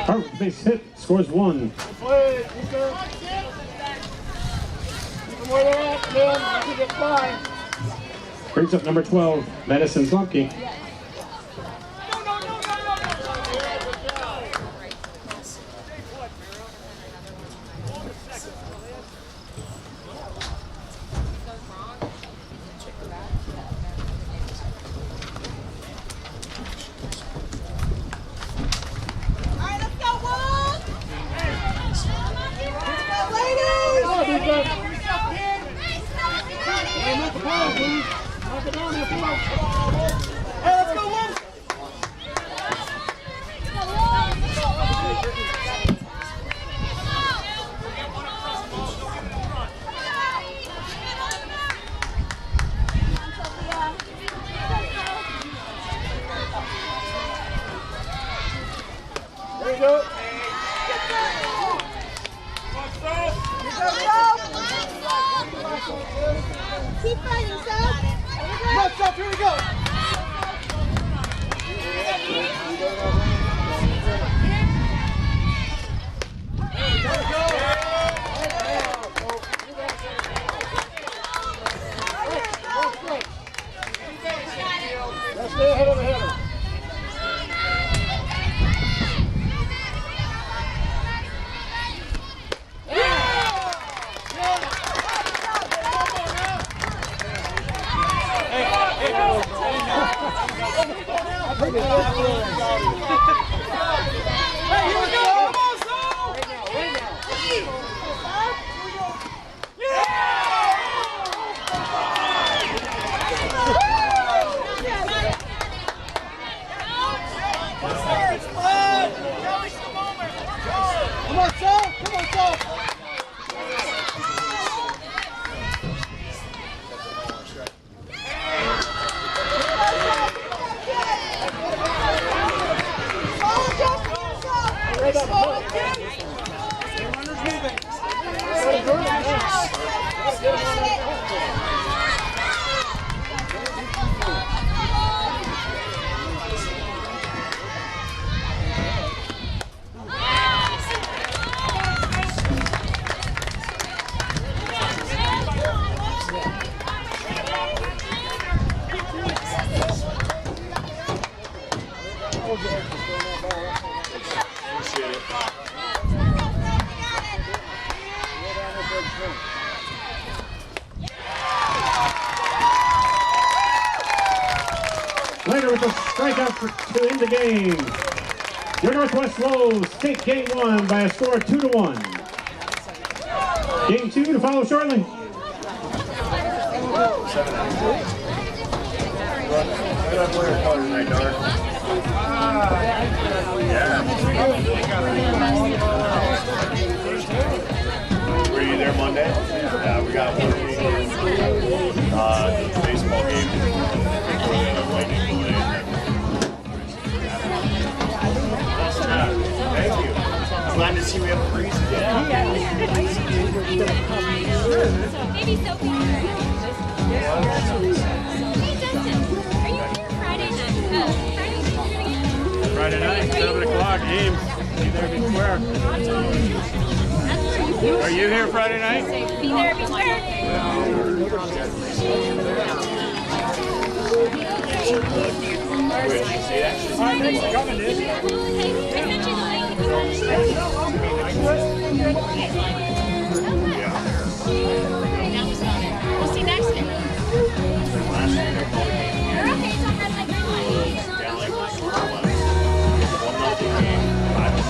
A: Harvard base hit, scores 1.
C: Play, keep them where they're at, Tim. You can get by.
A: Brings up number 12, Madison Slumke.
C: There you go.
F: Keep fighting, Sal.
C: Come on, Seth, here we go. Let's stay ahead of the header. Come on, Saul! Come on, Saul!
A: Later with a strikeout to end the game. Your Northwest Wolves take game 1 by a score of 2-1. Game 2 to follow shortly.
H: Right up where color tonight, dark. Were you there Monday? Yeah, we got one baseball game. Thank you. Glad to see we have a breeze again.
F: Maybe Sophie. Hey, Justin, are you here Friday night?
A: Friday night, 7 o'clock, games. Be there, be square. Are you here Friday night?
F: Be there, be square.
C: Thanks for coming, dude.
F: I sent you the link. We'll see next year. You're okay, so I'm like green light.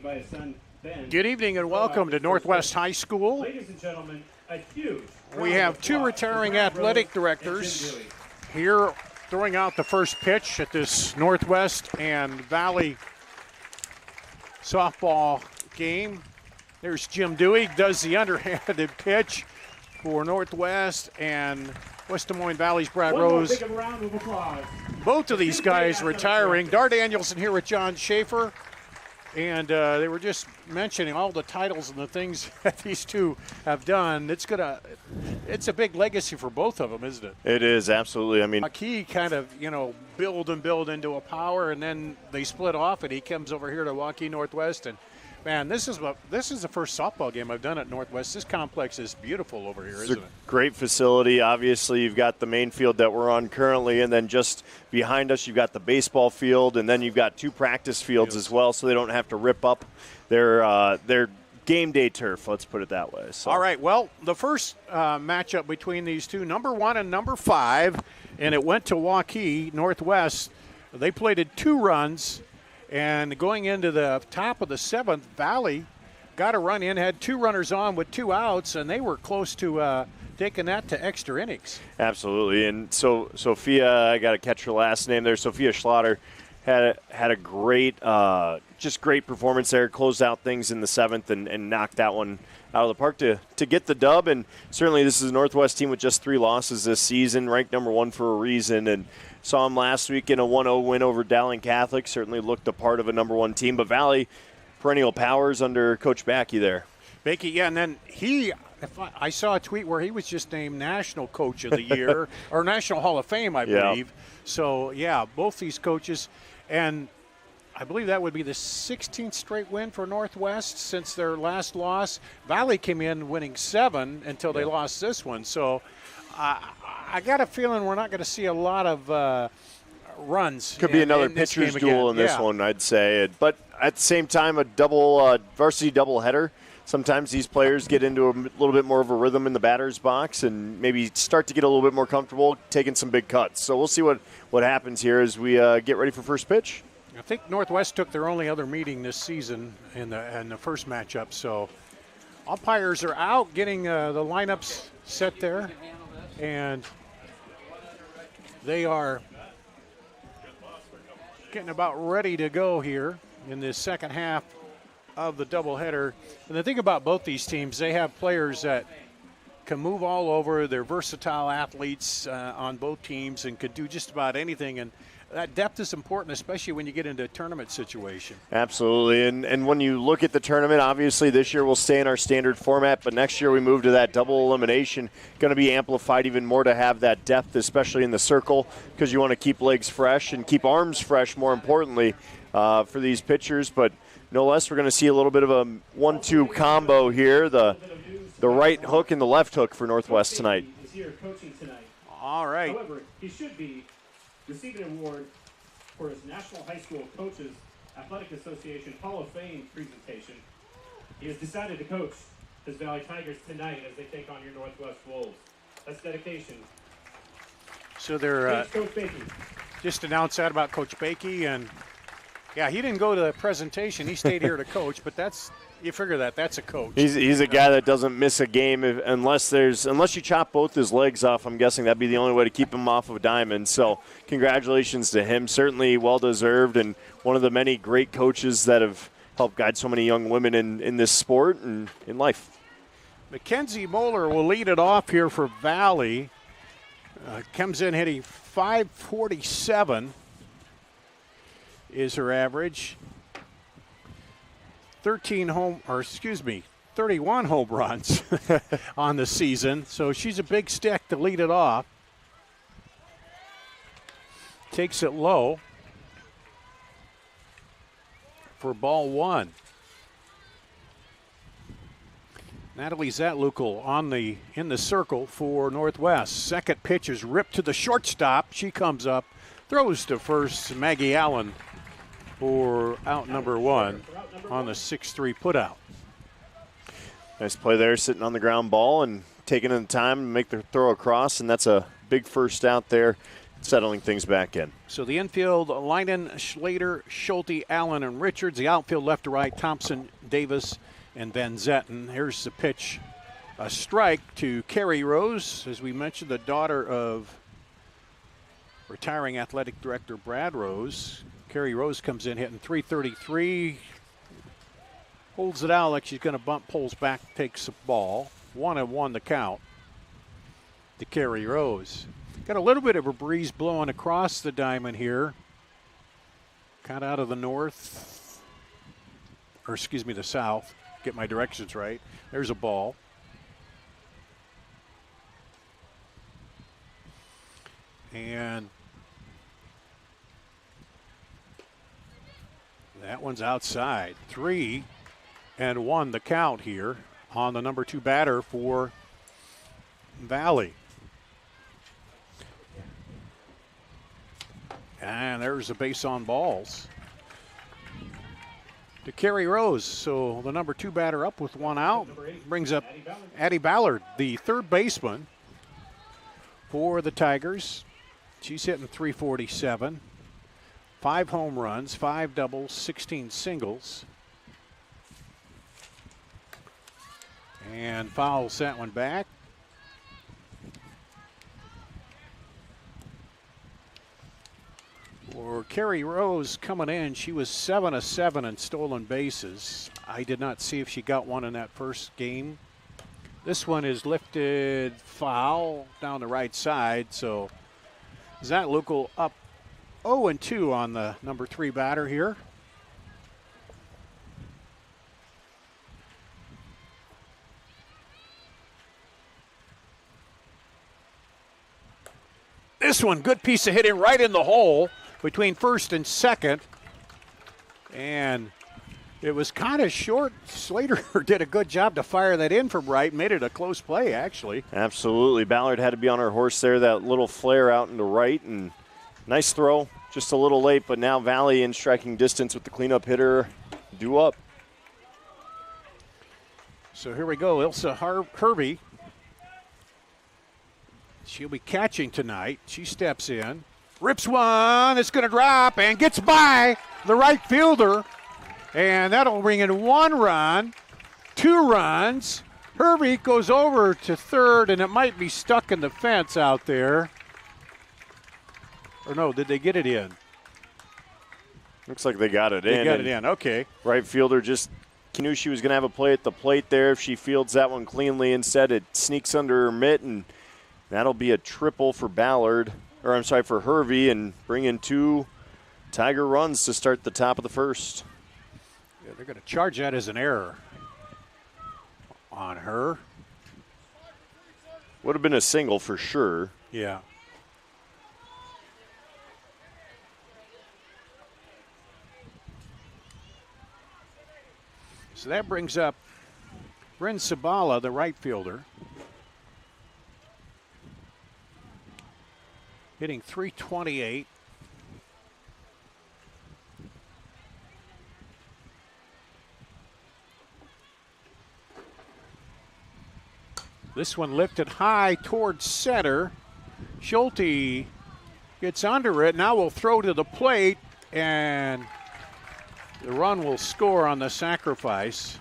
A: By his son, Ben.
J: Good evening and welcome to Northwest High School.
A: Ladies and gentlemen, a huge
J: We have two retiring athletic directors here throwing out the first pitch at this Northwest and Valley softball game. There's Jim Dewey, does the underhanded pitch for Northwest, and West Des Moines Valley's Brad Rose.
A: Big round of applause.
J: Both of these guys retiring. Dar Danielson here with John Schaefer. And they were just mentioning all the titles and the things that these two have done. It's a big legacy for both of them, isn't it?
K: It is, absolutely. I mean,
J: Waukee kind of, build into a power, and then they split off, and he comes over here to Waukee Northwest. And man, this is the first softball game I've done at Northwest. This complex is beautiful over here, isn't it?
K: Great facility. Obviously, you've got the main field that we're on currently, and then just behind us, you've got the baseball field, and then you've got two practice fields as well, so they don't have to rip up their game day turf. Let's put it that way. So.
J: All right. Well, the first matchup between these two, number 1 and number 5, and it went to Waukee Northwest. They played 2 runs. And going into the top of the 7th, Valley got a run in, had 2 runners on with 2 outs, and they were close to taking that to extra innings.
K: Absolutely. And so Sophia, I got to catch her last name there, Sophia Schlatter had a great, just great performance there, closed out things in the 7th and knocked that one out of the park to get the dub. And certainly this is a Northwest team with just 3 losses this season, ranked number 1 for a reason. And saw them last week in a 1-0 win over Dowling Catholic. Certainly looked a part of a number 1 team. But Valley, perennial powers under Coach Backey there.
J: Backey, yeah, and then I saw a tweet where he was just named National Coach of the Year, or National Hall of Fame, I believe. Yeah. So, yeah, both these coaches. And I believe that would be the 16th straight win for Northwest since their last loss. Valley came in winning 7 until they lost this one. So I got a feeling we're not going to see a lot of runs.
K: Could be another pitcher's duel in this one, I'd say. But at the same time, a double varsity doubleheader. sometimes these players get into a little bit more of a rhythm in the batter's box and maybe start to get a little bit more comfortable taking some big cuts. So we'll see what happens here as we get ready for first pitch.
J: I think Northwest took their only other meeting this season in the first matchup. So umpires are out getting the lineups set there, and they are getting about ready to go here in this second half of the doubleheader. And the thing about both these teams, they have players that can move all over. They're versatile athletes on both teams and can do just about anything. And that depth is important, especially when you get into a tournament situation.
K: Absolutely. And when you look at the tournament, obviously this year we'll stay in our standard format, but next year we move to that double elimination. Going to be amplified even more to have that depth, especially in the circle, because you want to keep legs fresh and keep arms fresh, more importantly, for these pitchers. But no less, we're going to see a little bit of a 1-2 combo here, the right hook and the left hook for Northwest tonight.
A: Is here coaching tonight.
J: All right.
A: However, he should be receiving an award for his National High School Coaches Athletic Association Hall of Fame presentation. He has decided to coach his Valley Tigers tonight as they take on your Northwest Wolves. That's dedication.
J: So they're
A: Coach Bakey.
J: just announced that about Coach Bakey, and yeah, he didn't go to the presentation. He stayed here to coach, but you figure that's a coach.
K: He's a guy that doesn't miss a game unless you chop both his legs off. I'm guessing that'd be the only way to keep him off of a diamond. So congratulations to him. Certainly well deserved, and one of the many great coaches that have helped guide so many young women in this sport and in life.
J: Mackenzie Moeller will lead it off here for Valley. Comes in hitting .547 is her average. 31 home runs on the season. So she's a big stick to lead it off. Takes it low for ball one. Natalie Zatlukel in the circle for Northwest. Second pitch is ripped to the shortstop. She comes up, throws to first. Maggie Allen for out number one on the 6-3 putout.
K: Nice play there, sitting on the ground ball and taking the time to make the throw across, and that's a big first out there, settling things back in.
J: So the infield, Leinen, Schlater, Schulte, Allen, and Richards. The outfield left to right, Thompson, Davis, and Van Zetten. Here's the pitch, a strike to Carrie Rose, as we mentioned, the daughter of retiring athletic director Brad Rose. Carrie Rose comes in hitting .333, holds it out like she's going to bump, pulls back, takes the ball. 1-1 the count to Carrie Rose. Got a little bit of a breeze blowing across the diamond here. Kind of out of the north, the south. Get my directions right. There's a ball. And that one's outside. 3-1 the count here on the number 2 batter for Valley. And there's a base on balls to Carrie Rose. So the number 2 batter up with 1 out. Brings up Addie Ballard, the third baseman for the Tigers. She's hitting .347. 5 home runs, 5 doubles, 16 singles. And fouls that one back. For Carrie Rose coming in, she was 7 of 7 in stolen bases. I did not see if she got one in that first game. This one is lifted foul down the right side, so Zatlukel up 0-2 on the number 3 batter here. This one, good piece of hitting right in the hole between first and second. And it was kind of short. Slater did a good job to fire that in from right. Made it a close play, actually.
K: Absolutely. Ballard had to be on her horse there. That little flare out into right. And nice throw. Just a little late, but now Valley in striking distance with the cleanup hitter due up.
J: So here we go, Ilsa Hervey. She'll be catching tonight. She steps in, rips one, it's going to drop, and gets by the right fielder. And that'll bring in 1 run, 2 runs. Hervey goes over to third, and it might be stuck in the fence out there. Or no, did they get it in?
K: Looks like they got it in.
J: They got it in, okay.
K: Right fielder just knew she was going to have a play at the plate there. If she fields that one cleanly, instead it sneaks under her mitt, and that'll be a triple for Ballard, or I'm sorry, for Hervey, and bring in 2 Tiger runs to start the top of the first.
J: Yeah, they're going to charge that as an error on her.
K: Would have been a single for sure.
J: Yeah. So that brings up Bryn Sabala, the right fielder, hitting .328. This one lifted high towards center. Schulte gets under it. Now we'll throw to the plate, and the run will score on the sacrifice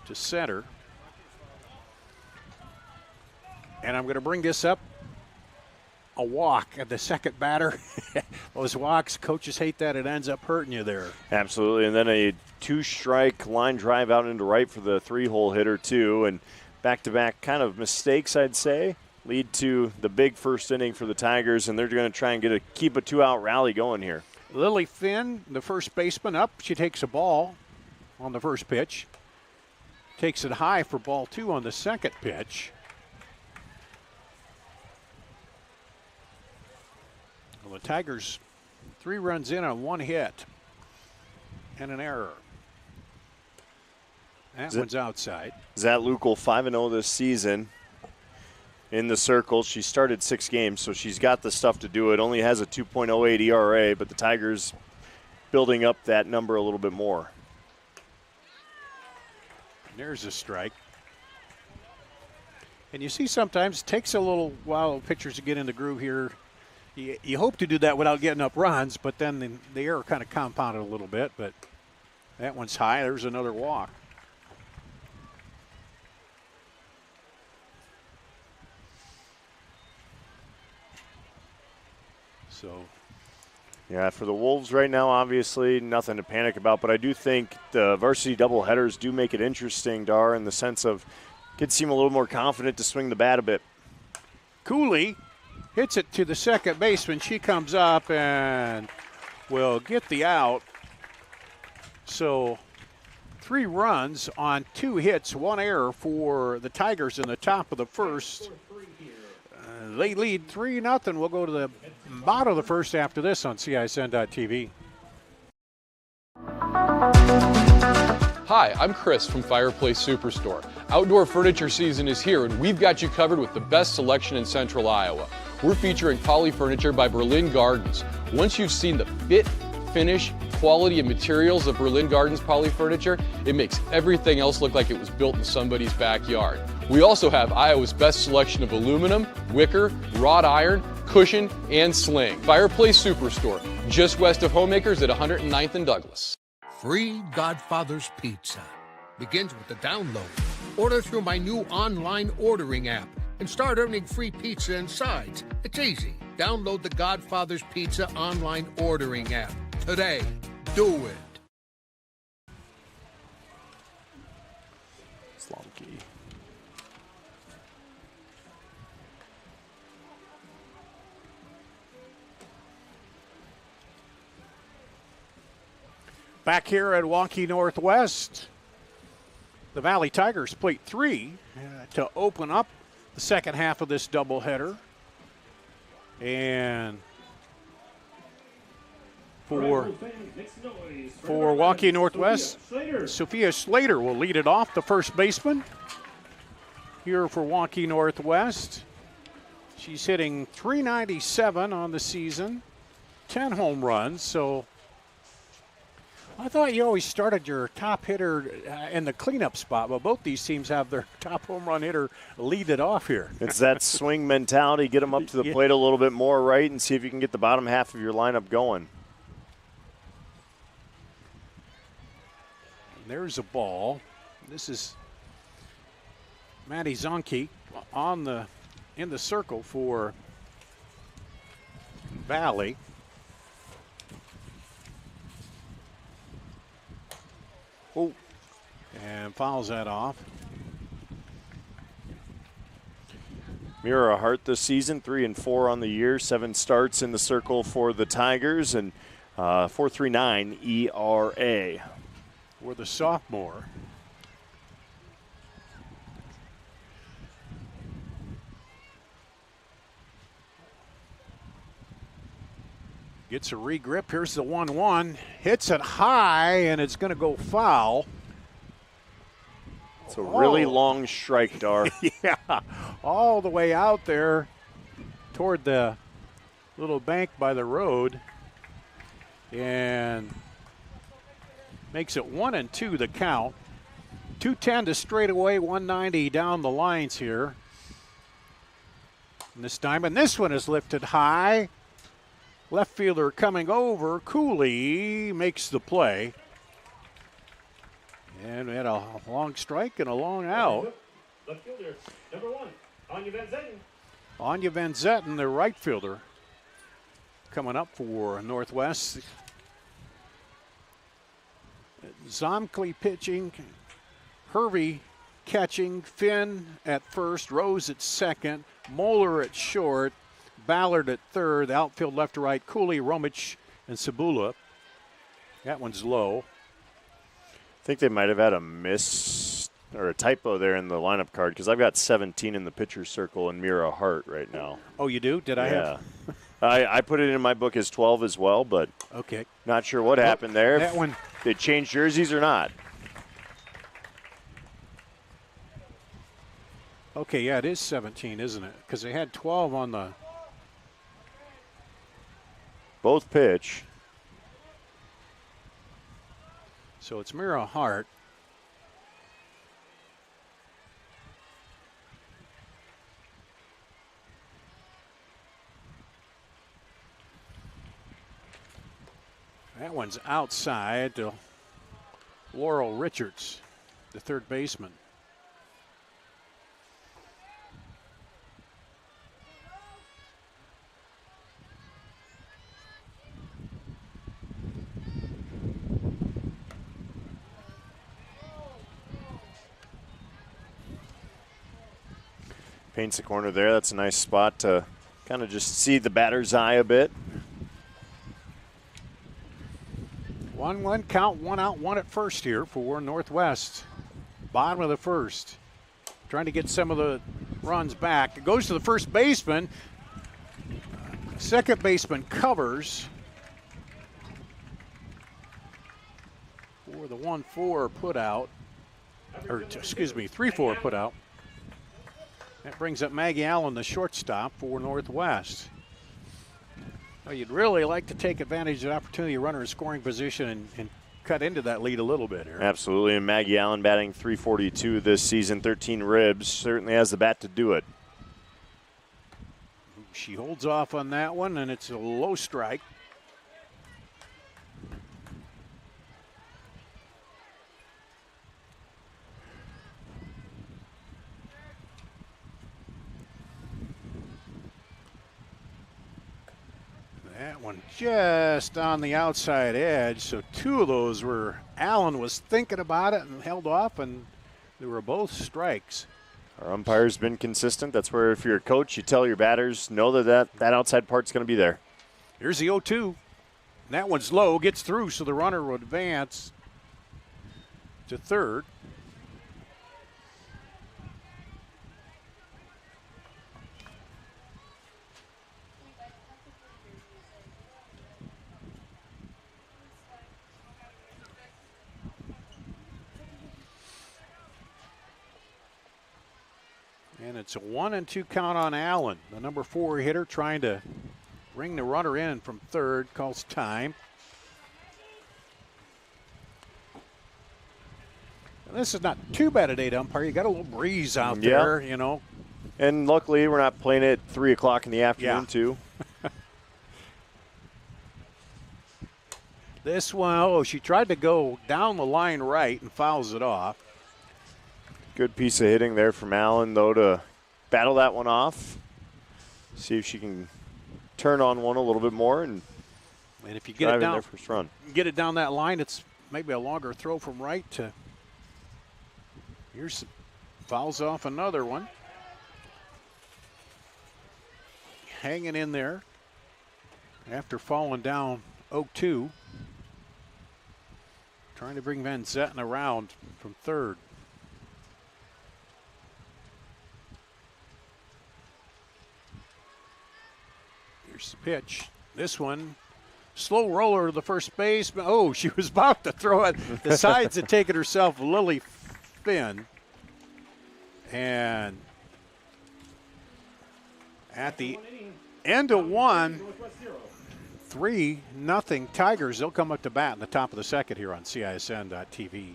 J: to center. And I'm going to bring this up. A walk at the second batter. Those walks, coaches hate that. It ends up hurting you there.
K: Absolutely. And then a 2-strike line drive out into right for the 3-hole hitter, too. And back-to-back kind of mistakes, I'd say, lead to the big first inning for the Tigers, and they're going to try and keep a 2-out rally going here.
J: Lily Finn, the first baseman, up. She takes a ball on the first pitch. Takes it high for ball 2 on the second pitch. Well, the Tigers 3 runs in on 1 hit and an error. That one's outside.
K: Zat Lukel 5-0 this season in the circle. She started 6 games, so she's got the stuff to do it. Only has a 2.08 ERA, but the Tigers building up that number a little bit more.
J: There's a strike. And you see sometimes it takes a little while for pitchers to get in the groove here. You hope to do that without getting up runs, but then the error kind of compounded a little bit. But that one's high. There's another walk. So,
K: yeah, for the Wolves right now, obviously nothing to panic about. But I do think the varsity doubleheaders do make it interesting, Dar, in the sense of kids seem a little more confident to swing the bat a bit.
J: Cooley hits it to the second baseman. She comes up and will get the out. So 3 runs on 2 hits, 1 error for the Tigers in the top of the first. They lead 3-0. We'll go to the bottom of the first after this on CISN.TV.
L: Hi, I'm Chris from Fireplace Superstore. Outdoor furniture season is here, and we've got you covered with the best selection in Central Iowa. We're featuring Poly Furniture by Berlin Gardens. Once you've seen the fit, finish, quality, and materials of Berlin Gardens Poly Furniture, it makes everything else look like it was built in somebody's backyard. We also have Iowa's best selection of aluminum, wicker, wrought iron, cushion, and sling. Fireplace Superstore, just west of Homemakers at 109th and Douglas.
M: Free Godfather's Pizza begins with the download. Order through my new online ordering app and start earning free pizza and sides. It's easy. Download the Godfather's Pizza online ordering app today. Do it.
K: Slonky.
J: Back here at Waukee Northwest, the Valley Tigers plate 3 to open up the second half of this doubleheader. And for Waukee Northwest, Sophia Slater will lead it off, the first baseman here for Waukee Northwest. She's hitting .397 on the season, 10 home runs. So I thought you always started your top hitter in the cleanup spot, but both these teams have their top home run hitter lead it off here.
K: It's that swing mentality. Get them up to the plate a little bit more, right, and see if you can get the bottom half of your lineup going.
J: There's a ball. This is Matty Zonke in the circle for Valley.
K: Oh,
J: and fouls that off.
K: Mira Hart this season, 3-4 on the year, 7 starts in the circle for the Tigers, and 4.39 ERA.
J: For the sophomore. Gets a regrip. Here's the 1-1. Hits it high, and it's going to go foul.
K: It's a really long strike, Dar.
J: Yeah, all the way out there toward the little bank by the road. And makes it 1-2 the count. 210 to straightaway, 190 down the lines here. And this time, and this one is lifted high. Left fielder coming over. Cooley makes the play. And we had a long strike and a long out.
A: Left fielder, number 1, Anya Van Zetten.
J: Anya Van Zetten, the right fielder, coming up for Northwest. Zomkley pitching, Hervey catching, Finn at first, Rose at second, Moeller at short, Ballard at third, outfield left to right, Cooley, Romich, and Sabula. That one's low.
K: I think they might have had a miss or a typo there in the lineup card because I've got 17 in the pitcher's circle and Mira Hart right now.
J: Oh, you do? Did I have?
K: I put it in my book as 12 as well, but
J: okay,
K: not sure what happened there.
J: That one.
K: They changed jerseys or not?
J: Okay, yeah, it is 17, isn't it? Because they had 12 on the.
K: Both pitch.
J: So it's Mira Hart. That one's outside to Laurel Richards, the third baseman.
K: Paints the corner there. That's a nice spot to kind of just see the batter's eye a bit.
J: 1-1 count, 1 out, 1 at first here for Northwest. Bottom of the first. Trying to get some of the runs back. It goes to the first baseman. Second baseman covers for the 1-4 put out. Or, excuse me, 3-4 put out. That brings up Maggie Allen, the shortstop for Northwest. Well, you'd really like to take advantage of the opportunity, runner in scoring position, and cut into that lead a little bit here.
K: Absolutely, and Maggie Allen batting .342 this season, 13 ribs, certainly has the bat to do it.
J: She holds off on that one, and it's a low strike. That one just on the outside edge, so 2 of those were, Allen was thinking about it and held off, and they were both strikes.
K: Our umpire's been consistent. That's where if you're a coach, you tell your batters, know that outside part's going to be there.
J: Here's the 0-2. And that one's low, gets through, so the runner will advance to third. And it's a 1-2 count on Allen, the number 4 hitter, trying to bring the runner in from third, calls time. This is not too bad at 8 umpire. You got a little breeze out there, you know.
K: And luckily, we're not playing at 3 o'clock in the afternoon, too.
J: This one, she tried to go down the line right and fouls it off.
K: Good piece of hitting there from Allen, though, to battle that one off. See if she can turn on one a little bit more and
J: if you get it down,
K: their first run.
J: Get it down that line, it's maybe a longer throw from right to. Here's fouls off another one. Hanging in there after falling down 0-2. Trying to bring Van Zetten around from third. Here's the pitch. This one, slow roller to the first baseman. Oh, she was about to throw it. The sides had taken herself Lily Finn. And at the end of one, 3-0 Tigers. They'll come up to bat in the top of the second here on CISN.TV.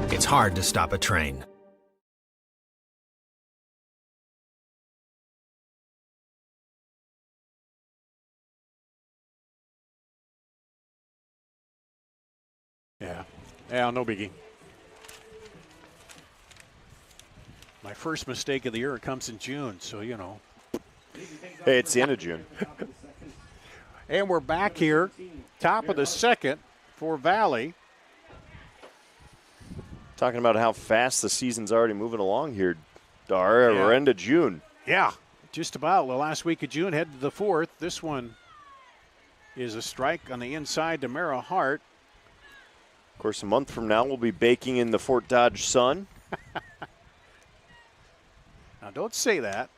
N: It's hard to stop a train.
J: Yeah, no biggie. My first mistake of the year comes in June, so you know.
K: Hey, it's the end of June.
J: And we're back here, top of the second for Valley.
K: Talking about how fast the season's already moving along here, Dar. We're into June.
J: Yeah, just about. The last week of June, head to the fourth. This one is a strike on the inside to Mara Hart.
K: Of course, a month from now, we'll be baking in the Fort Dodge sun.
J: Now, don't say that.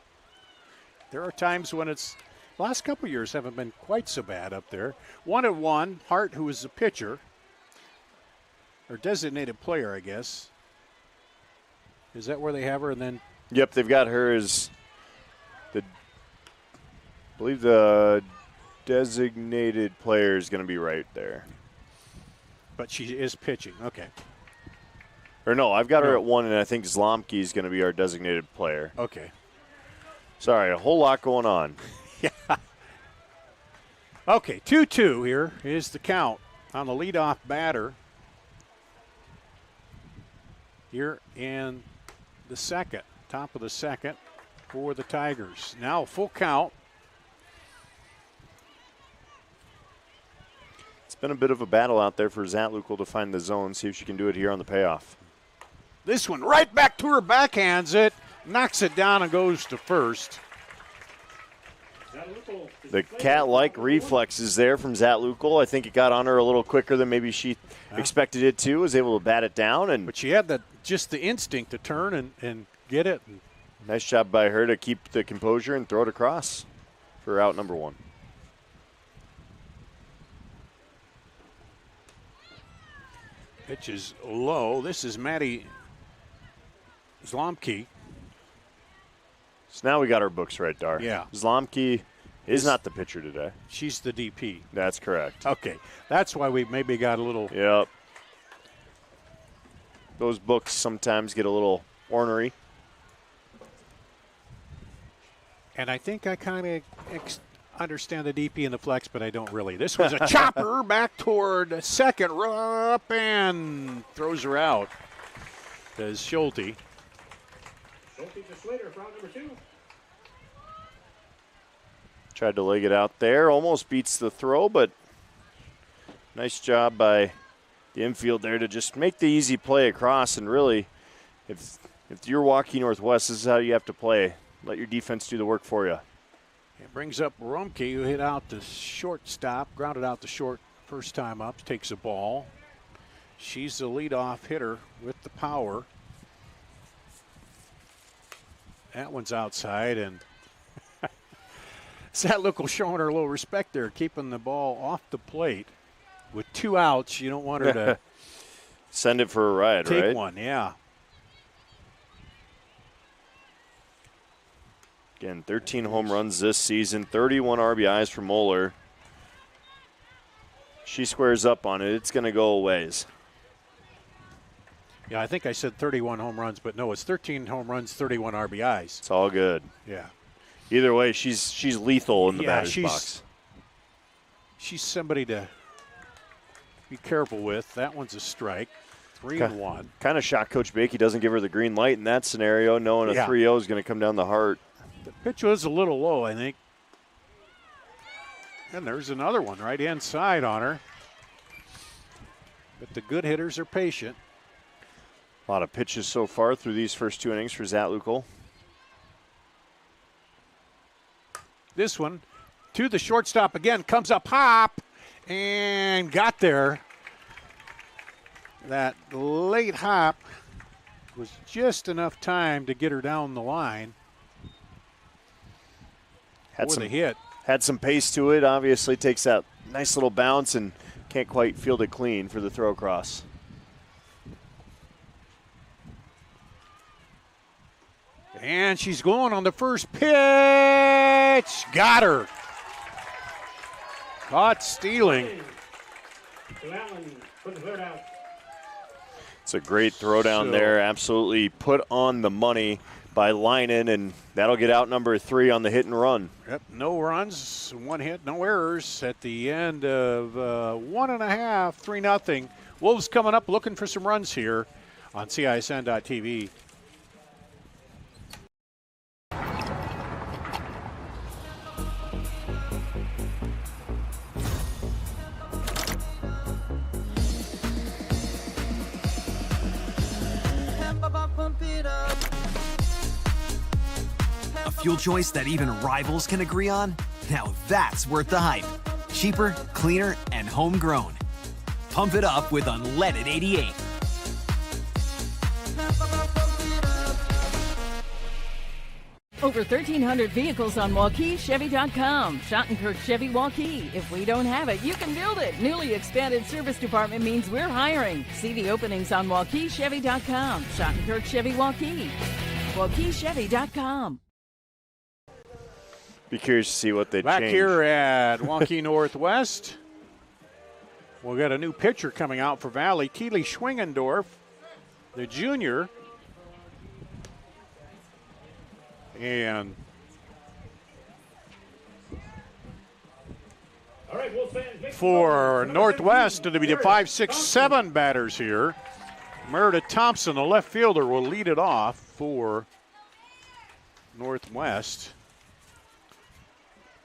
J: There are times when it's – last couple of years haven't been quite so bad up there. 1-1, Hart, who is the pitcher, or designated player, I guess. Is that where they have her? And then –
K: Yep, they've got her as I believe the designated player is going to be right there.
J: But she is pitching. Okay.
K: Or no, I've got her at 1, and I think Zlomke is going to be our designated player.
J: Okay.
K: Sorry, a whole lot going on.
J: Yeah. Okay, 2-2 here is the count on the leadoff batter here in the second, top of the second for the Tigers. Now full count.
K: It's been a bit of a battle out there for Zatlukel to find the zone, see if she can do it here on the payoff.
J: This one right back to her, backhands it, knocks it down and goes to first.
K: The cat-like reflexes there from Zatlukel. I think it got on her a little quicker than maybe she expected it to. Was able to bat it down.
J: But she had just the instinct to turn and get it.
K: Nice job by her to keep the composure and throw it across for out number 1.
J: Pitch is low. This is Maddie Zlomke.
K: So now we got our books right, Dar.
J: Yeah.
K: Zlomke is not the pitcher today.
J: She's the DP.
K: That's correct.
J: Okay. That's why we maybe got a little.
K: Yep. Those books sometimes get a little ornery.
J: And I think I kind of understand the DP and the flex, but I don't really. This was a chopper back toward second, up and throws her out. Does Schulte.
A: Schulte to Slater for out number 2.
K: Tried to leg it out there. Almost beats the throw, but nice job by the infield there to just make the easy play across. And really, if you're Waukee Northwest, this is how you have to play. Let your defense do the work for you.
J: It brings up Rumke, who hit out the shortstop, grounded out the short first time up, takes a ball. She's the leadoff hitter with the power. That one's outside, and Zatlukel showing her a little respect there, keeping the ball off the plate. With 2 outs, you don't want her to
K: send it for a ride,
J: take
K: right?
J: one, yeah.
K: Again, 13 home runs this season, 31 RBIs for Moeller. She squares up on it. It's going to go a ways.
J: Yeah, I think I said 31 home runs, but no, it's 13 home runs, 31 RBIs.
K: It's all good.
J: Yeah.
K: Either way, she's lethal in the batter's
J: she's,
K: box.
J: She's somebody to be careful with. That one's a strike. 3-1.
K: Kind of shocked Coach Bakey doesn't give her the green light in that scenario, knowing a 3-0 is going to come down the heart.
J: The pitch was a little low, I think. And there's another one right inside on her. But the good hitters are patient.
K: A lot of pitches so far through these first 2 innings for Zatlukel.
J: This one to the shortstop again, comes up, hop, and got there. That late hop was just enough time to get her down the line.
K: Had some
J: hit.
K: Had some pace to it. Obviously takes that nice little bounce and can't quite field it clean for the throw across.
J: And she's going on the first pitch. Got her. Caught stealing.
K: It's a great throw down there. Absolutely put on the money by Linen, and that'll get out number 3 on the hit and run.
J: Yep, no runs, 1 hit, no errors at the end of 1.5, 3-0. Wolves coming up looking for some runs here on CISN.TV.
O: A fuel choice that even rivals can agree on? Now that's worth the hype. Cheaper, cleaner, and homegrown. Pump it up with unleaded 88.
P: Over 1,300 vehicles on WaukeeChevy.com. Schottenkirk Chevy Waukee. If we don't have it, you can build it. Newly expanded service department means we're hiring. See the openings on WaukeeChevy.com. Schottenkirk Chevy Waukee. WaukeeChevy.com.
K: Be curious to see what they
J: Back
K: change.
J: here at Waukee Northwest, we'll get a new pitcher coming out for Valley. Keely Schwingendorf, the junior. And for Northwest, it'll be the 5, 6, 7 batters here. Meredith Thompson, the left fielder, will lead it off for Northwest.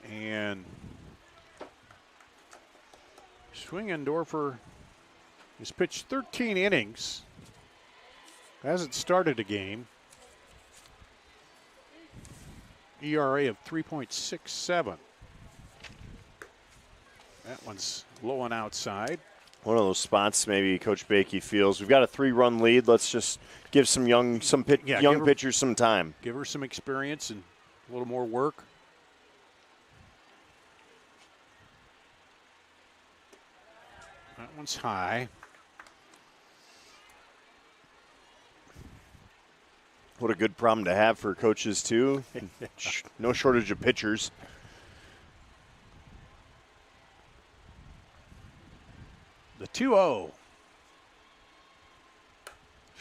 J: And Schwingendorfer has pitched 13 innings. Hasn't started a game. ERA of 3.67. That one's low and outside.
K: One of those spots maybe Coach Bakey feels we've got a 3-run lead. Let's just give some young pitchers some time.
J: Give her some experience and a little more work. That one's high.
K: What a good problem to have for coaches, too. No shortage of pitchers.
J: The 2-0.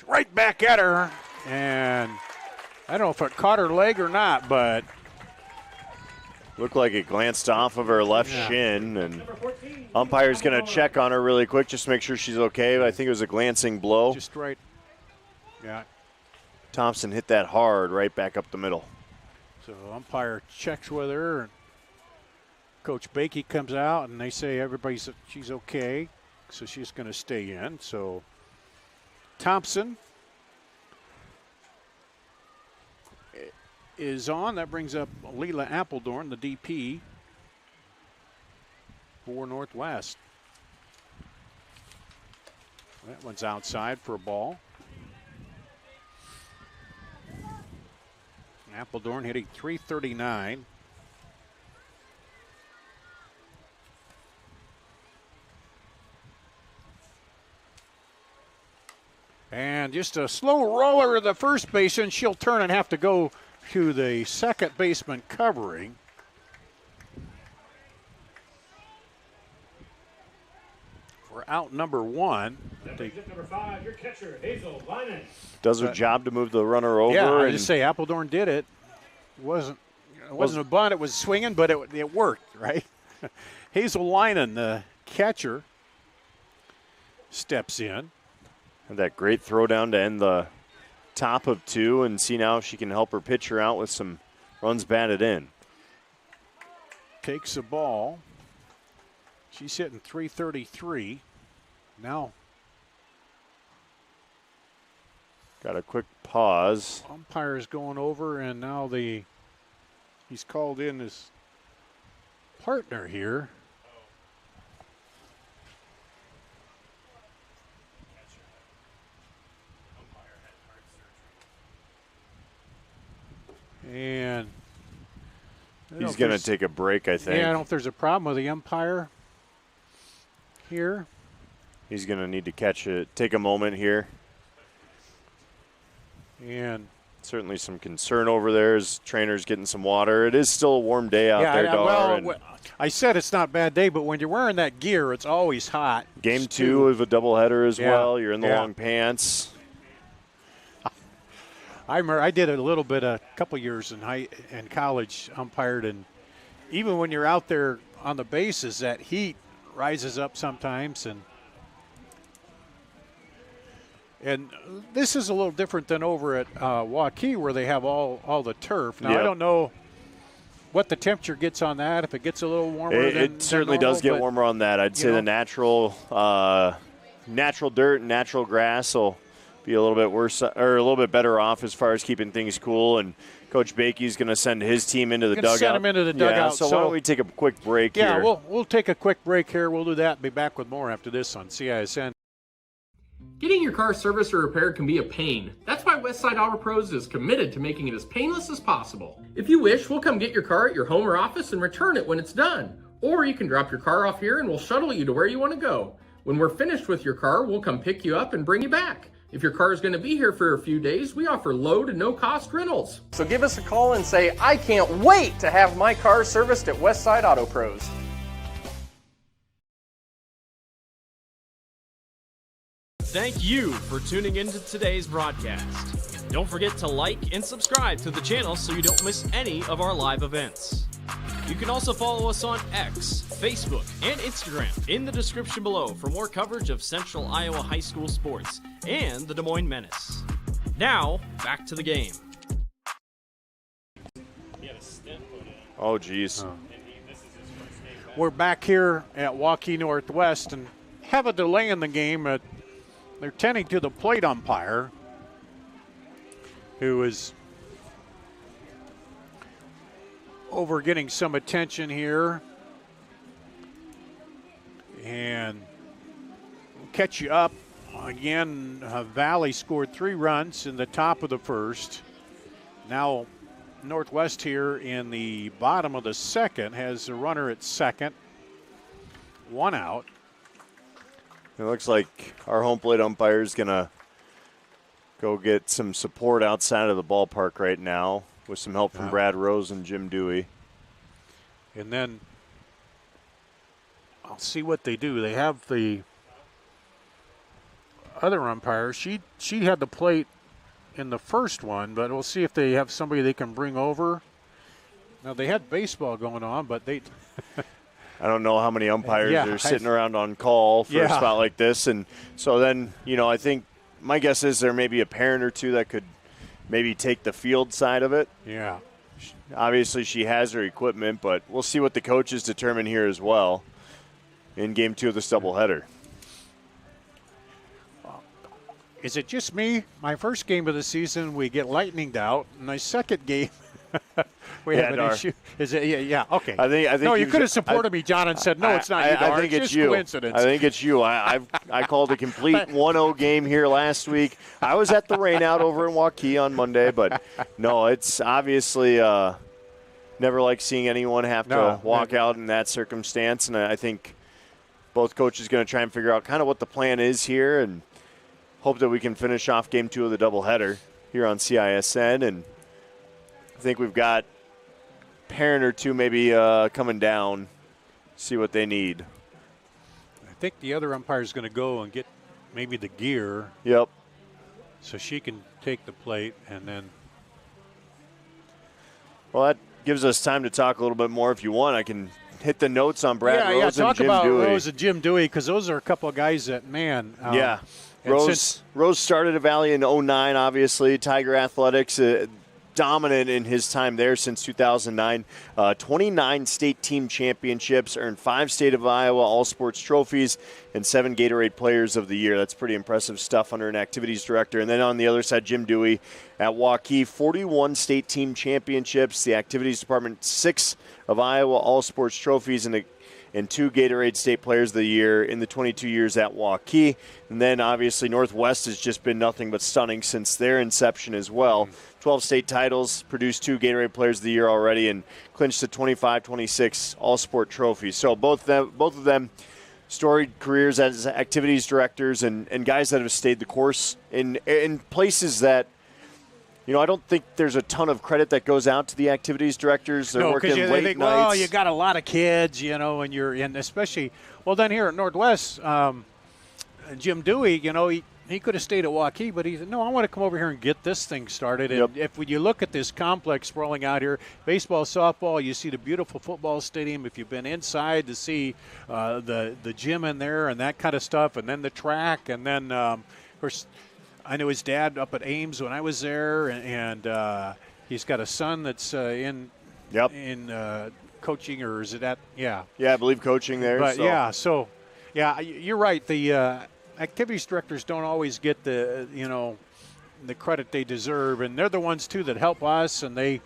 J: Right back at her. And I don't know if it caught her leg or not, but
K: looked like it glanced off of her left shin. And umpire's going to check on her really quick just to make sure she's okay. I think it was a glancing blow.
J: Just right. Yeah.
K: Thompson hit that hard right back up the middle.
J: So umpire checks with her. And Coach Bakey comes out, and they say she's okay, so she's going to stay in. So Thompson is on. That brings up Leela Appledorn, the DP for Northwest. That one's outside for a ball. Appledorn hitting .339. And just a slow roller of the first baseman. She'll turn and have to go to the second baseman covering. For out number one.
A: Number 5, your catcher, Hazel Lyman.
K: Does her job to move the runner over.
J: Yeah, I just say Appledorn did it. It wasn't a bunt. It was swinging, but it worked, right? Hazel Lyman, the catcher, steps in.
K: Had that great throw down to end the top of 2, and see now if she can help her pitcher out with some runs batted in.
J: Takes the ball. She's hitting .333. Now
K: got a quick pause.
J: Umpire's going over, and now he's called in his partner here. And
K: he's going to take a break, I think.
J: Yeah, I don't know if there's a problem with the umpire here.
K: He's going to need to catch it, take a moment here.
J: And
K: certainly some concern over there as trainers getting some water. It is still a warm day out there, Dar.
J: Well, I said it's not a bad day, but when you're wearing that gear, it's always hot.
K: Game 2 of a doubleheader as well. You're in the long pants.
J: I remember I did it a little bit a couple years in college, umpired, and even when you're out there on the bases, that heat rises up sometimes, and this is a little different than over at Waukee where they have all the turf. Now I don't know what the temperature gets on that. If it gets a little warmer,
K: it certainly does get warmer on that. I'd say the natural dirt and natural grass will be a little bit worse or a little bit better off as far as keeping things cool. And Coach Bakey's going to send his team into the dugout.
J: Send them into the dugout.
K: So why don't we take a quick break here?
J: Yeah, we'll take a quick break here. We'll do that and be back with more after this on CISN.
Q: Getting your car serviced or repaired can be a pain. That's why Westside Auto Pros is committed to making it as painless as possible. If you wish, we'll come get your car at your home or office and return it when it's done. Or you can drop your car off here and we'll shuttle you to where you want to go. When we're finished with your car, we'll come pick you up and bring you back. If your car is going to be here for a few days, we offer low to no cost rentals. So give us a call and say, I can't wait to have my car serviced at Westside Auto Pros.
R: Thank you for tuning into today's broadcast. Don't forget to like and subscribe to the channel so you don't miss any of our live events. You can also follow us on X, Facebook, and Instagram in the description below for more coverage of Central Iowa high school sports and the Des Moines Menace. Now, back to the game.
K: Oh, geez.
J: We're back here at Waukee Northwest and have a delay in the game. They're tending to the plate umpire, who is over getting some attention here. And we'll catch you up. Again, Valley scored 3 runs in the top of the first. Now Northwest here in the bottom of the second has a runner at second. 1 out.
K: It looks like our home plate umpire is going to go get some support outside of the ballpark right now with some help from Brad Rose and Jim Dewey.
J: And then I'll see what they do. They have the other umpire. She had the plate in the first one, but we'll see if they have somebody they can bring over. Now, they had baseball going on, but they
K: I don't know how many umpires are sitting around on call for a spot like this. And so then, I think my guess is there may be a parent or two that could maybe take the field side of it.
J: Yeah.
K: Obviously, she has her equipment, but we'll see what the coaches determine here as well in Game 2 of this doubleheader.
J: Is it just me? My first game of the season, we get lightninged out. My second game, We have an
K: Dar.
J: issue. Is it? Yeah. Okay.
K: I think.
J: No, you
K: was-
J: could have supported me, John, and said, "No, it's not you, Dar.
K: I think it's
J: just
K: you.
J: coincidence."
K: I think it's you. I called a complete 1-0 game here last week. I was at the rainout over in Waukee on Monday, but no, it's obviously never like seeing anyone have to walk out in that circumstance, and I think both coaches going to try and figure out kind of what the plan is here, and hope that we can finish off Game 2 of the doubleheader here on CISN, and I think we've got a parent or two maybe coming down, see what they need.
J: I think the other umpire is going to go and get maybe the gear.
K: Yep.
J: So she can take the plate, and then.
K: Well, that gives us time to talk a little bit more if you want. I can hit the notes on Brad Rose and
J: talk
K: Jim
J: about
K: Dewey.
J: Rose and Jim Dewey, because those are a couple of guys that, man.
K: Yeah.
J: and
K: Rose started at Valley in 2009, obviously. Tiger Athletics, dominant in his time there since 2009. 29 state team championships, earned 5 State of Iowa all-sports trophies, and 7 Gatorade Players of the Year. That's pretty impressive stuff under an activities director. And then on the other side, Jim Dewey at Waukee, 41 state team championships, the activities department, 6 of Iowa all-sports trophies, and 2 Gatorade State Players of the Year in the 22 years at Waukee. And then, obviously, Northwest has just been nothing but stunning since their inception as well. 12 state titles, produced 2 Gatorade Players of the Year already, and clinched the 25-26 All-Sport trophies. So both of them storied careers as activities directors and guys that have stayed the course in places that, I don't think there's a ton of credit that goes out to the activities directors. They're working late
J: think,
K: nights.
J: well, you got a lot of kids, and you're in, especially, well, then here at Northwest, Jim Dewey, he could have stayed at Waukee, but he said, no, I want to come over here and get this thing started. And if when you look at this complex rolling out here, baseball, softball, you see the beautiful football stadium. If you've been inside to see the gym in there and that kind of stuff, and then the track, and then, of course, I knew his dad up at Ames when I was there, and he's got a son that's in coaching, or is it at Yeah,
K: I believe coaching there.
J: But you're right. The activities directors don't always get the credit they deserve, and they're the ones too that help us, and they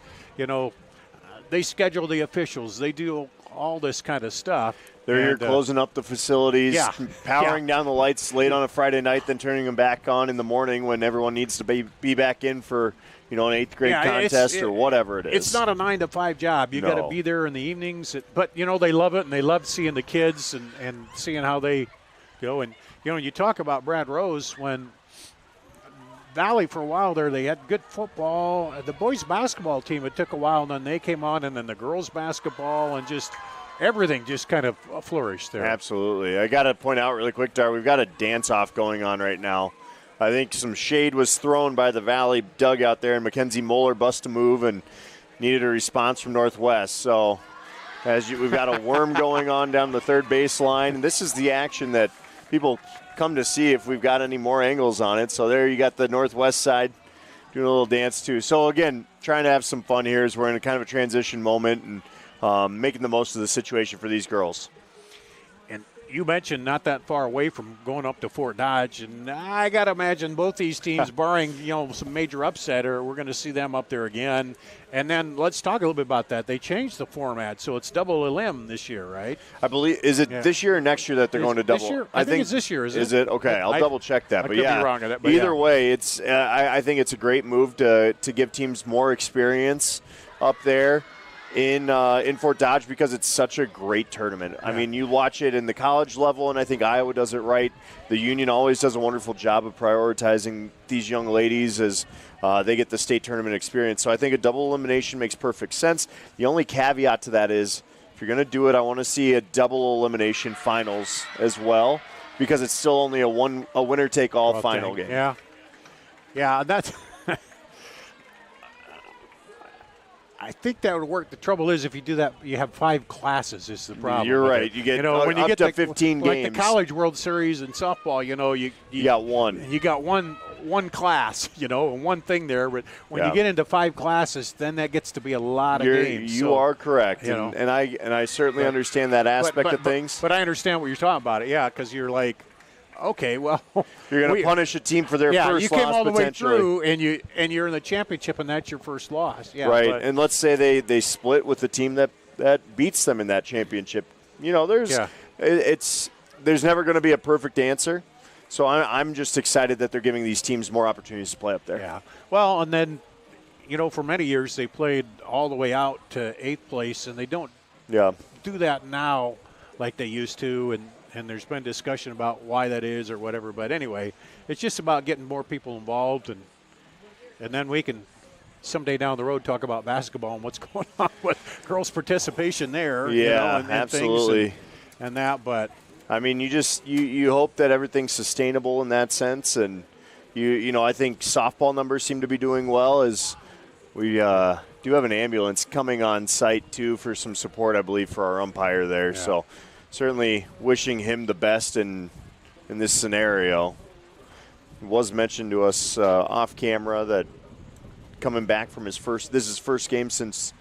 J: schedule the officials. They do all this kind of stuff.
K: They're here closing up the facilities, powering down the lights late on a Friday night, then turning them back on in the morning when everyone needs to be back in for an 8th grade contest or whatever it is.
J: It's not a 9-to-5 job. You got to be there in the evenings. But they love it, and they love seeing the kids and seeing how they go. And you talk about Brad Rose, when Valley for a while there, they had good football. The boys basketball team, it took a while, and then they came on, and then the girls basketball, and just everything just kind of flourished there.
K: Absolutely. I got to point out really quick, Dar, we've got a dance-off going on right now. I think some shade was thrown by the Valley dugout there, and Mackenzie Moeller bust a move and needed a response from Northwest. So we've got a worm going on down the third baseline, and this is the action that people come to see if we've got any more angles on it. So there you got the Northwest side doing a little dance too. So again, trying to have some fun here as we're in a kind of a transition moment and making the most of the situation for these girls.
J: And you mentioned not that far away from going up to Fort Dodge, and I got to imagine both these teams, barring some major upset, we're going to see them up there again. And then let's talk a little bit about that. They changed the format, so it's double elim this year, right?
K: I believe, is it this year or next year that they're going to double?
J: This year? I think it's this year,
K: Is it? Okay, I'll double check that.
J: I
K: but
J: could be wrong on that. But
K: either way, it's. I think it's a great move to give teams more experience up there in Fort Dodge, because it's such a great tournament. I mean, you watch it in the college level, and I think Iowa does it right. The Union always does a wonderful job of prioritizing these young ladies as they get the state tournament experience. So I think a double elimination makes perfect sense. The only caveat to that is, if you're going to do it, I want to see a double elimination finals as well, because it's still only a winner-take-all final game.
J: Yeah, that's. I think that would work. The trouble is, if you do that, you have 5 classes is the problem.
K: You're right. You get
J: when you get
K: to 15 games.
J: Like the College World Series in softball, you
K: got one.
J: You got one class, and one thing there. But when you get into 5 classes, then that gets to be a lot of games.
K: You are correct, and I certainly understand that aspect of things.
J: But I understand what you're talking about. Because you're like, okay, well,
K: you're going to punish a team for their first loss.
J: You came all the way
K: potentially.
J: through, and you're in the championship, and that's your first loss. Yeah,
K: right.
J: but,
K: and let's say they split with the team that beats them in that championship. You know, there's never going to be a perfect answer. So I'm just excited that they're giving these teams more opportunities to play up there.
J: Yeah. Well, and then, you know, for many years they played all the way out to 8th place, and they don't do that now like they used to, and there's been discussion about why that is or whatever. But anyway, it's just about getting more people involved, and then we can someday down the road talk about basketball and what's going on with girls' participation there.
K: Yeah,
J: you know, and
K: absolutely.
J: Things and that, but
K: I mean, you hope that everything's sustainable in that sense, and you know I think softball numbers seem to be doing well as we do have an ambulance coming on site too for some support, I believe, for our umpire there.
J: Yeah.
K: So certainly wishing him the best in this scenario. It was mentioned to us off camera that coming back from his first game since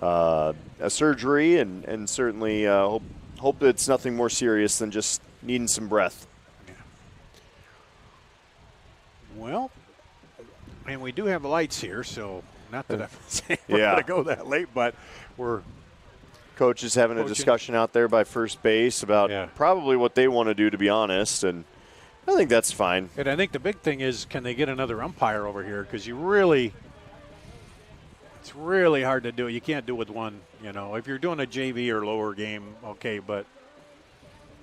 K: a surgery, and certainly hope that it's nothing more serious than just needing some breath.
J: Well, and we do have the lights here, so not that I'm saying we're going to go that late, but we're
K: coaches having a discussion out there by first base about probably what they want to do, to be honest, and I think that's fine.
J: And I think the big thing is, can they get another umpire over here? Because it's really hard to do it. You can't do it with one, you know. If you're doing a JV or lower game, okay, but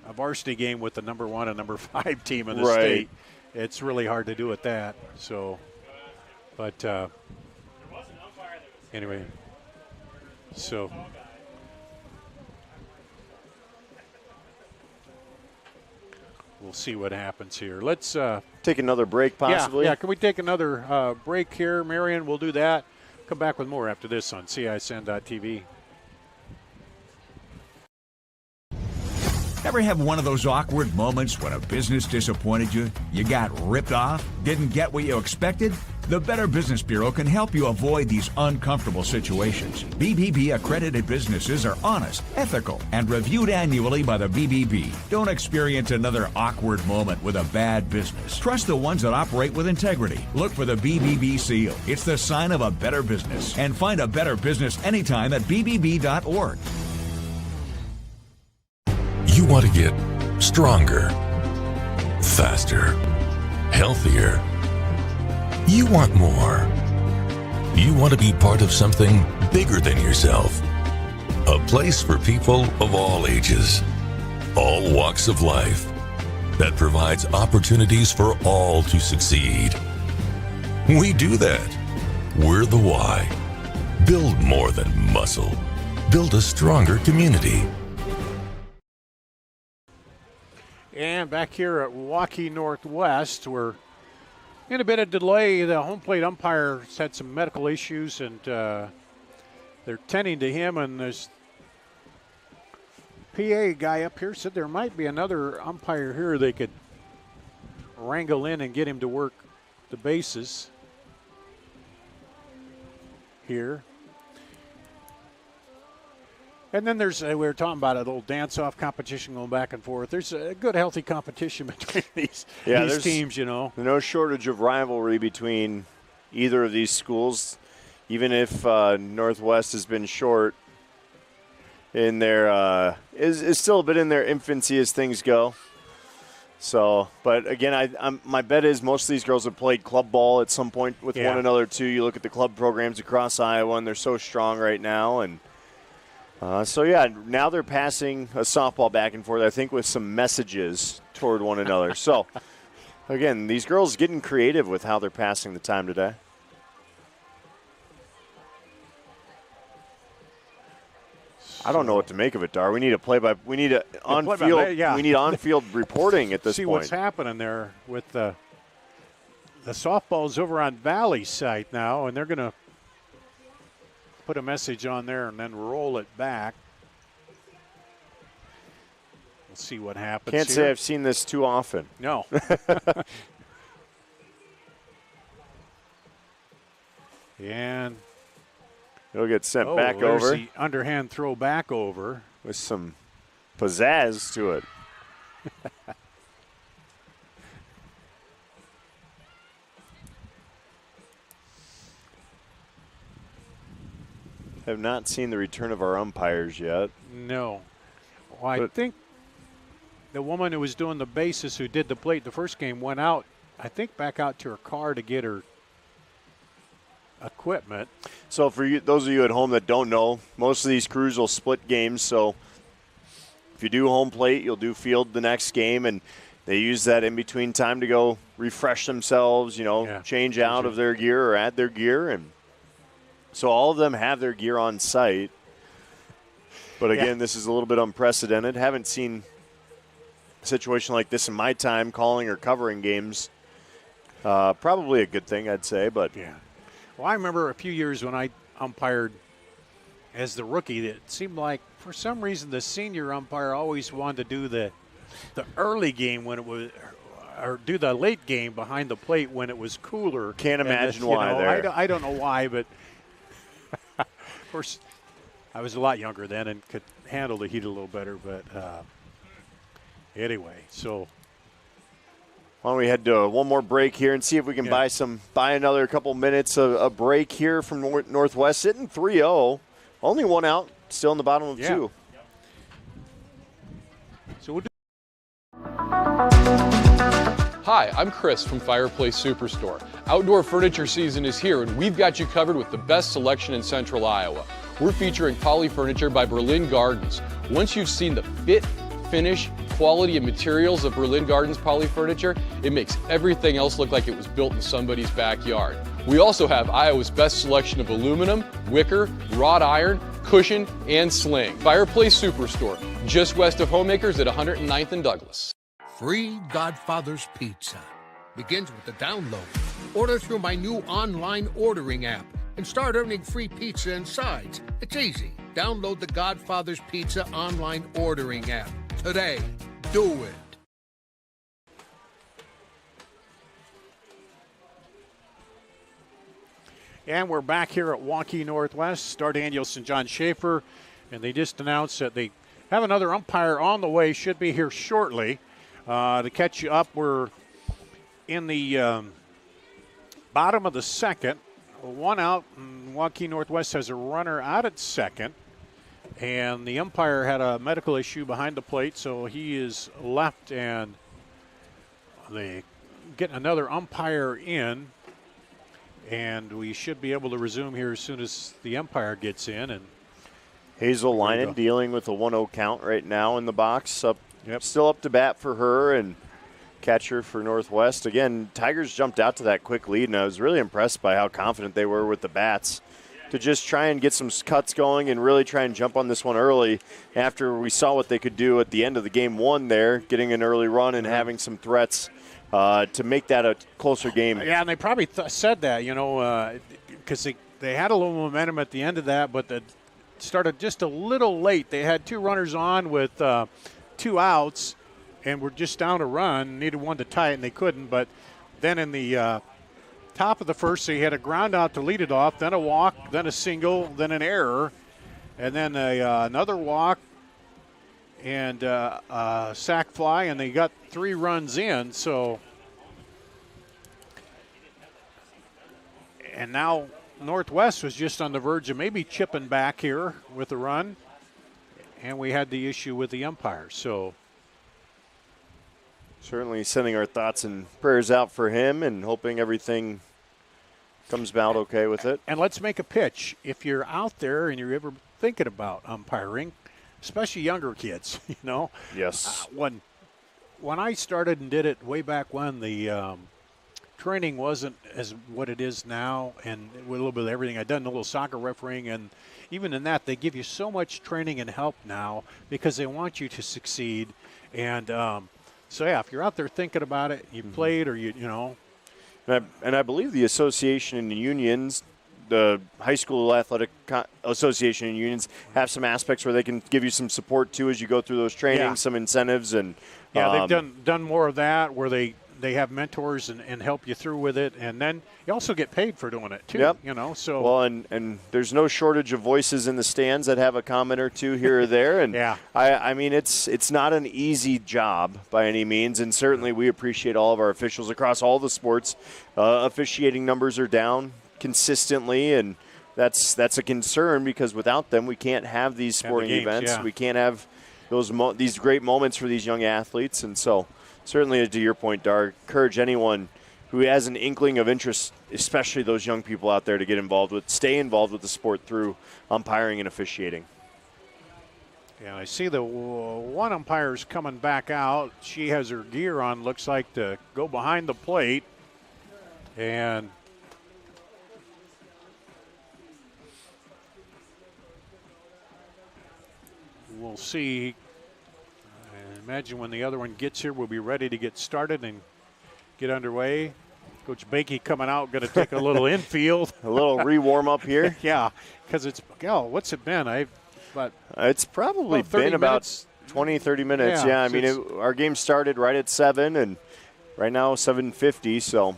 J: a varsity game with the number 1 and number 5 team in the state, it's really hard to do with that. So, but anyway, so we'll see what happens here. Let's
K: take another break, possibly.
J: Yeah, can we take another break here, Marion? We'll do that. Come back with more after this on CISN.TV.
S: Ever have one of those awkward moments when a business disappointed you? You got ripped off? Didn't get what you expected? The Better Business Bureau can help you avoid these uncomfortable situations. BBB accredited businesses are honest, ethical, and reviewed annually by the BBB. Don't experience another awkward moment with a bad business. Trust the ones that operate with integrity. Look for the BBB seal. It's the sign of a better business. And find a better business anytime at bbb.org.
T: You want to get stronger, faster, healthier. You want more. You want to be part of something bigger than yourself. A place for people of all ages, all walks of life, that provides opportunities for all to succeed. We do that. We're the why. Build more than muscle. Build a stronger community.
J: And back here at Waukee Northwest, we're in a bit of delay. The home plate umpire's had some medical issues, and they're tending to him. And there's PA guy up here said there might be another umpire here they could wrangle in and get him to work the bases here. And then there's, we were talking about a little dance-off competition going back and forth. There's a good, healthy competition between these teams, you know.
K: No shortage of rivalry between either of these schools, even if Northwest has been short in their is still a bit in their infancy as things go. So, but again, my bet is most of these girls have played club ball at some point with one another too. You look at the club programs across Iowa, and they're so strong right now, and now they're passing a softball back and forth, I think, with some messages toward one another. So, again, these girls getting creative with how they're passing the time today. I don't know what to make of it, Dar. We need on-field reporting at this point.
J: See what's happening there with the softball's over on Valley's site now, and they're going to put a message on there and then roll it back. We'll see what happens.
K: Can't say I've seen this too often.
J: No. And
K: it'll get sent back over.
J: The underhand throw back over
K: with some pizzazz to it. Have not seen the return of our umpires yet.
J: No. Well, I think the woman who was doing the bases who did the plate the first game went out, I think back out to her car to get her equipment.
K: So for you, those of you at home that don't know, most of these crews will split games. So if you do home plate, you'll do field the next game, and they use that in between time to go refresh themselves, change out of their gear or add their gear. And so all of them have their gear on site. But again, this is a little bit unprecedented. Haven't seen a situation like this in my time calling or covering games. Probably a good thing, I'd say. But
J: yeah. Well, I remember a few years when I umpired as the rookie, it seemed like for some reason the senior umpire always wanted to do the early game when it was, or do the late game behind the plate when it was cooler.
K: Can't imagine why there.
J: I don't know why, but of course I was a lot younger then and could handle the heat a little better. But anyway, so.
K: Why don't we head to one more break here and see if we can buy another couple minutes of a break here from Northwest, sitting 3-0, only one out, still in the bottom of two.
J: So we'll do.
L: Hi, I'm Chris from Fireplace Superstore. Outdoor furniture season is here, and we've got you covered with the best selection in Central Iowa. We're featuring Poly Furniture by Berlin Gardens. Once you've seen the fit, finish, quality, and materials of Berlin Gardens Poly Furniture, it makes everything else look like it was built in somebody's backyard. We also have Iowa's best selection of aluminum, wicker, wrought iron, cushion, and sling. Fireplace Superstore, just west of Homemakers at 109th and Douglas.
M: Free Godfather's Pizza begins with the download. Order through my new online ordering app and start earning free pizza and sides. It's easy. Download the Godfather's Pizza online ordering app today. Do it.
J: And we're back here at Waukee Northwest. Star Danielson, John Schaefer, and they just announced that they have another umpire on the way. Should be here shortly to catch you up. We're in the bottom of the second. One out, and Waukee Northwest has a runner out at second. And the umpire had a medical issue behind the plate, so he is left, and they get another umpire in. And we should be able to resume here as soon as the umpire gets in. And
K: Hazel Linen dealing with a 1-0 count right now in the box. Still up to bat for her, and catcher for Northwest. Again, Tigers jumped out to that quick lead, and I was really impressed by how confident they were with the bats to just try and get some cuts going and really try and jump on this one early after we saw what they could do at the end of the game one there, getting an early run and having some threats to make that a closer game.
J: Yeah, and they probably said that, because they had a little momentum at the end of that, but it started just a little late. They had two runners on with 2 outs, and were just down a run, needed one to tie it, and they couldn't. But then in the top of the first, they had a ground out to lead it off, then a walk, then a single, then an error, and then another walk and a sac fly, and they got 3 runs in. So, and now Northwest was just on the verge of maybe chipping back here with a run, and we had the issue with the umpire. So
K: certainly sending our thoughts and prayers out for him and hoping everything comes about okay with it.
J: And let's make a pitch. If you're out there and you're ever thinking about umpiring, especially younger kids,
K: Yes.
J: When I started and did it way back when, the training wasn't as what it is now, and with a little bit of everything. I'd done a little soccer refereeing, and even in that, they give you so much training and help now because they want you to succeed. And so, yeah, if you're out there thinking about it, you played or
K: And I believe the association and the unions, the high school athletic association and unions, have some aspects where they can give you some support too as you go through those trainings, some incentives, and
J: they've done more of that where they have mentors and help you through with it, and then you also get paid for doing it too.
K: Yep.
J: So
K: well, and there's no shortage of voices in the stands that have a comment or two here or there, and I mean it's not an easy job by any means, and certainly we appreciate all of our officials across all the sports. Officiating numbers are down consistently, and that's a concern because without them, we can't have these sporting
J: games,
K: events.
J: yeah.
K: We can't have these great moments for these young athletes. And so, certainly, to your point, Dar, encourage anyone who has an inkling of interest, especially those young people out there, to get involved stay involved with the sport through umpiring and officiating.
J: Yeah, I see the one umpire's coming back out. She has her gear on, looks like to go behind the plate. And we'll see. I imagine when the other one gets here, we'll be ready to get started and get underway. Coach Bakey coming out, going to take a little infield.
K: A little re-warm up here.
J: Yeah, because what's it been?
K: It's probably been about 20, 30 minutes. Yeah, I mean, our game started right at 7, and right now 7:50, so.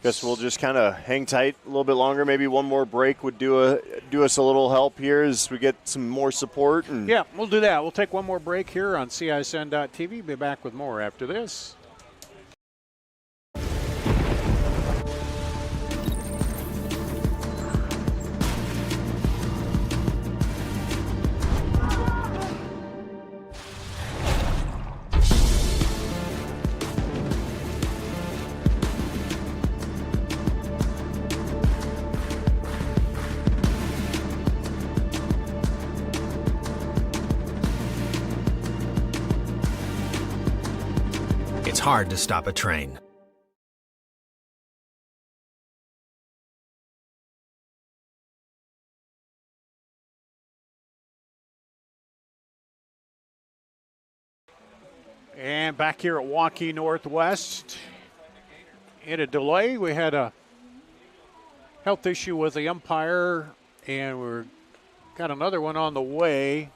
K: Guess we'll just kind of hang tight a little bit longer. Maybe one more break would do us a little help here as we get some more support. And
J: yeah, we'll do that. We'll take one more break here on CISN.TV. Be back with more after this.
N: It's hard to stop a train.
J: And back here at Waukee Northwest, in a delay, we had a health issue with the umpire, and we're got another one on the way.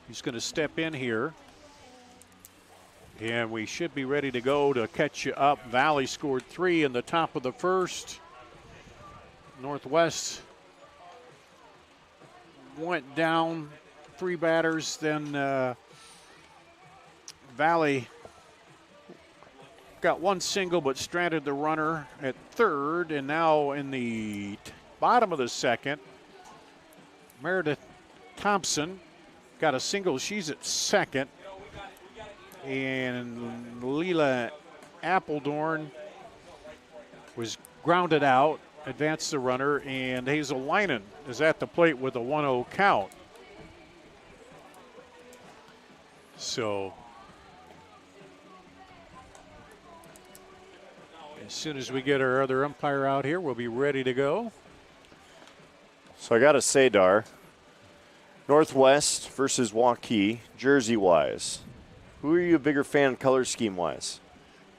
J: He's going to step in here. And we should be ready to go to catch you up. Valley scored 3 in the top of the first. Northwest went down 3 batters. Then Valley got 1 single but stranded the runner at third. And now in the bottom of the second, Meredith Thompson got a single. She's at second. And Leela Appledorn was grounded out, advanced the runner, and Hazel Linen is at the plate with a 1-0 count. So as soon as we get our other umpire out here, we'll be ready to go.
K: So I got to say, Dar, Northwest versus Waukee, jersey-wise, who are you a bigger fan color scheme-wise?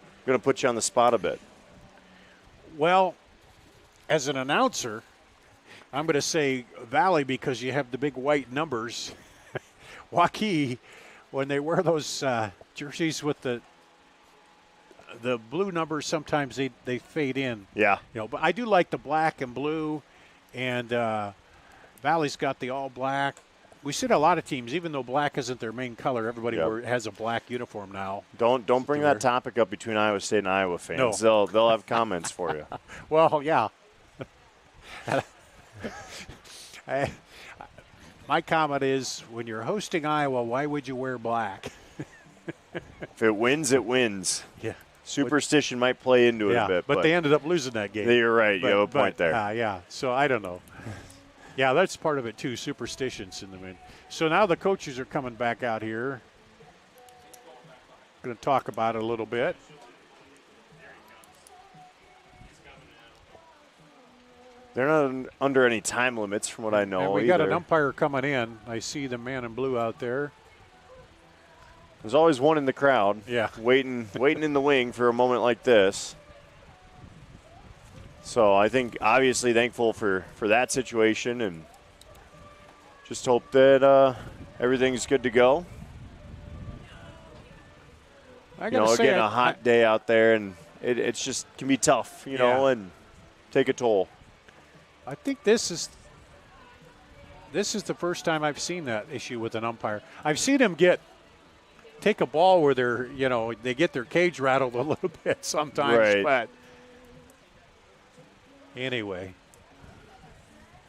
K: I'm going to put you on the spot a bit.
J: Well, as an announcer, I'm going to say Valley because you have the big white numbers. Waukee, when they wear those jerseys with the blue numbers, sometimes they fade in.
K: Yeah.
J: But I do like the black and blue, and Valley's got the all black. We see a lot of teams, even though black isn't their main color, everybody has a black uniform now.
K: Don't bring that topic up between Iowa State and Iowa fans.
J: No.
K: They'll have comments for you.
J: Well, yeah. My comment is, when you're hosting Iowa, why would you wear black?
K: If it wins, it wins.
J: Yeah.
K: Superstition might play into it a bit.
J: But they ended up losing that game.
K: You're right. You have a point there.
J: Yeah. So I don't know. Yeah, that's part of it too, superstitions in the wind. So now the coaches are coming back out here. Going to talk about it a little bit.
K: They're not under any time limits from what I know.
J: And we got an umpire coming in. I see the man in blue out there.
K: There's always one in the crowd.
J: Yeah.
K: Waiting in the wing for a moment like this. So I think obviously thankful for that situation and just hope that everything's good to go. Again, a hot day out there, and it's just can be tough, you know, and take a toll.
J: I think this is this is the first time I've seen that issue with an umpire. I've seen him take a ball where they get their cage rattled a little bit sometimes,
K: Right.
J: but anyway.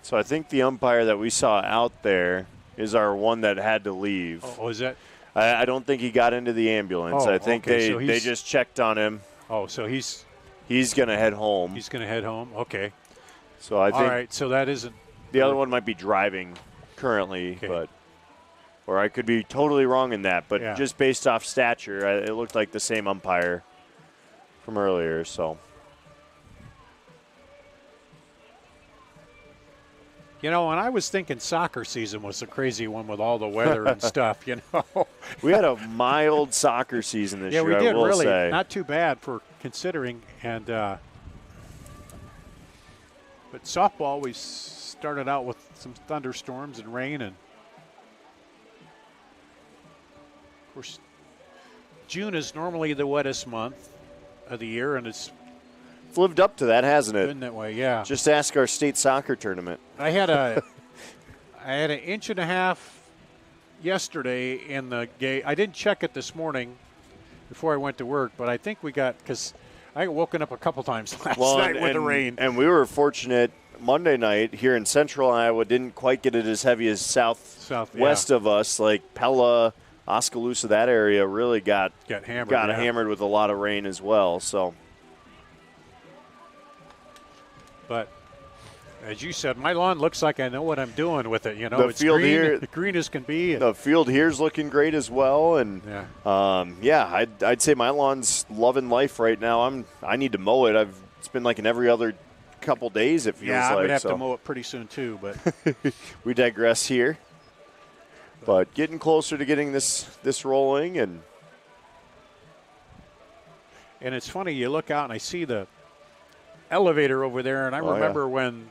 K: So I think the umpire that we saw out there is our one that had to leave.
J: Oh, is that?
K: I don't think he got into the ambulance.
J: Oh,
K: I think
J: okay, so
K: they just checked on him.
J: Oh, so he's
K: going to head home.
J: He's going to head home. Okay.
K: So I think
J: all right. So that isn't
K: the other one might be driving currently, but or I could be totally wrong in that. But just based off stature, it looked like the same umpire from earlier. So.
J: And I was thinking soccer season was the crazy one with all the weather and stuff,
K: We had a mild soccer season this year,
J: we did,
K: I will
J: really.
K: say.
J: Not too bad for considering. And but softball, we started out with some thunderstorms and rain. And, of course, June is normally the wettest month of the year, and it's
K: lived up to that, hasn't it?
J: been that way, yeah.
K: Just ask our state soccer tournament.
J: I had an inch and a half yesterday in the game. I didn't check it this morning before I went to work, but I think we got, because I got woken up a couple times last night with the rain.
K: And we were fortunate Monday night here in central Iowa didn't quite get it as heavy as southwest of us, like Pella, Oskaloosa, that area really got
J: hammered.
K: Hammered with a lot of rain as well. So.
J: But as you said, my lawn looks like I know what I'm doing with it.
K: The
J: it's
K: field
J: green,
K: here,
J: the green as can be.
K: The field here's looking great as well, and I'd say my lawn's loving life right now. I need to mow it. It's been like in every other couple days. It feels like.
J: Yeah, I'm gonna have to mow it pretty soon too. But
K: we digress here. But getting closer to getting this rolling, and
J: it's funny. You look out and I see the elevator over there, and I remember when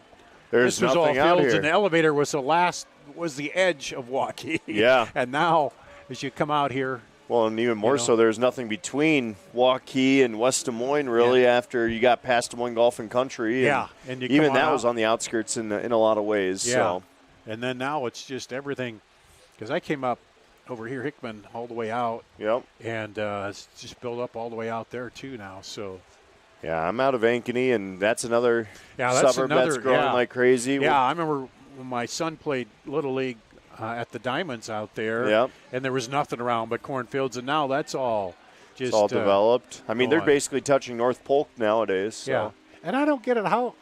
K: this
J: was all
K: out
J: fields
K: here.
J: and the elevator was the edge of Waukee.
K: Yeah.
J: And now as you come out here,
K: well, and even more so, there's nothing between Waukee and West Des Moines really after you got past Des Moines Golf and Country.
J: and you
K: even
J: come
K: that
J: on
K: was
J: out.
K: on the outskirts in a lot of ways.
J: Yeah.
K: So.
J: And then now it's just everything, because I came up over here Hickman all the way out.
K: Yep.
J: And it's just built up all the way out there too now. So.
K: Yeah, I'm out of Ankeny, and that's another suburb that's growing like crazy.
J: Yeah, I remember when my son played Little League at the Diamonds out there, and there was nothing around but cornfields, and now that's all just
K: it's all developed. I mean, they're basically touching North Polk nowadays. So.
J: Yeah, and I don't get it. How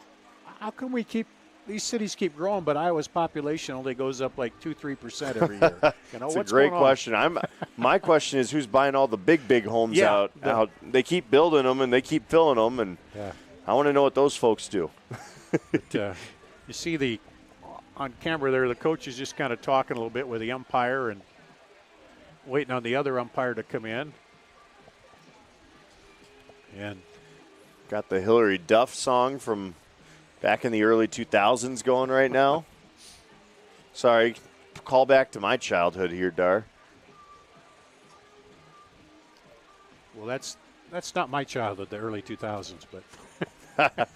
J: can we keep these cities keep growing, but Iowa's population only goes up like 2-3% every year?
K: It's a great question. My question is, who's buying all the big homes out? They keep building them and they keep filling them, and I want to know what those folks do.
J: But, you see on camera there, the coach is just kind of talking a little bit with the umpire and waiting on the other umpire to come in. And
K: got the Hillary Duff song from back in the early 2000s going right now. Sorry, call back to my childhood here, Dar.
J: Well, that's not my childhood, the early 2000s, but got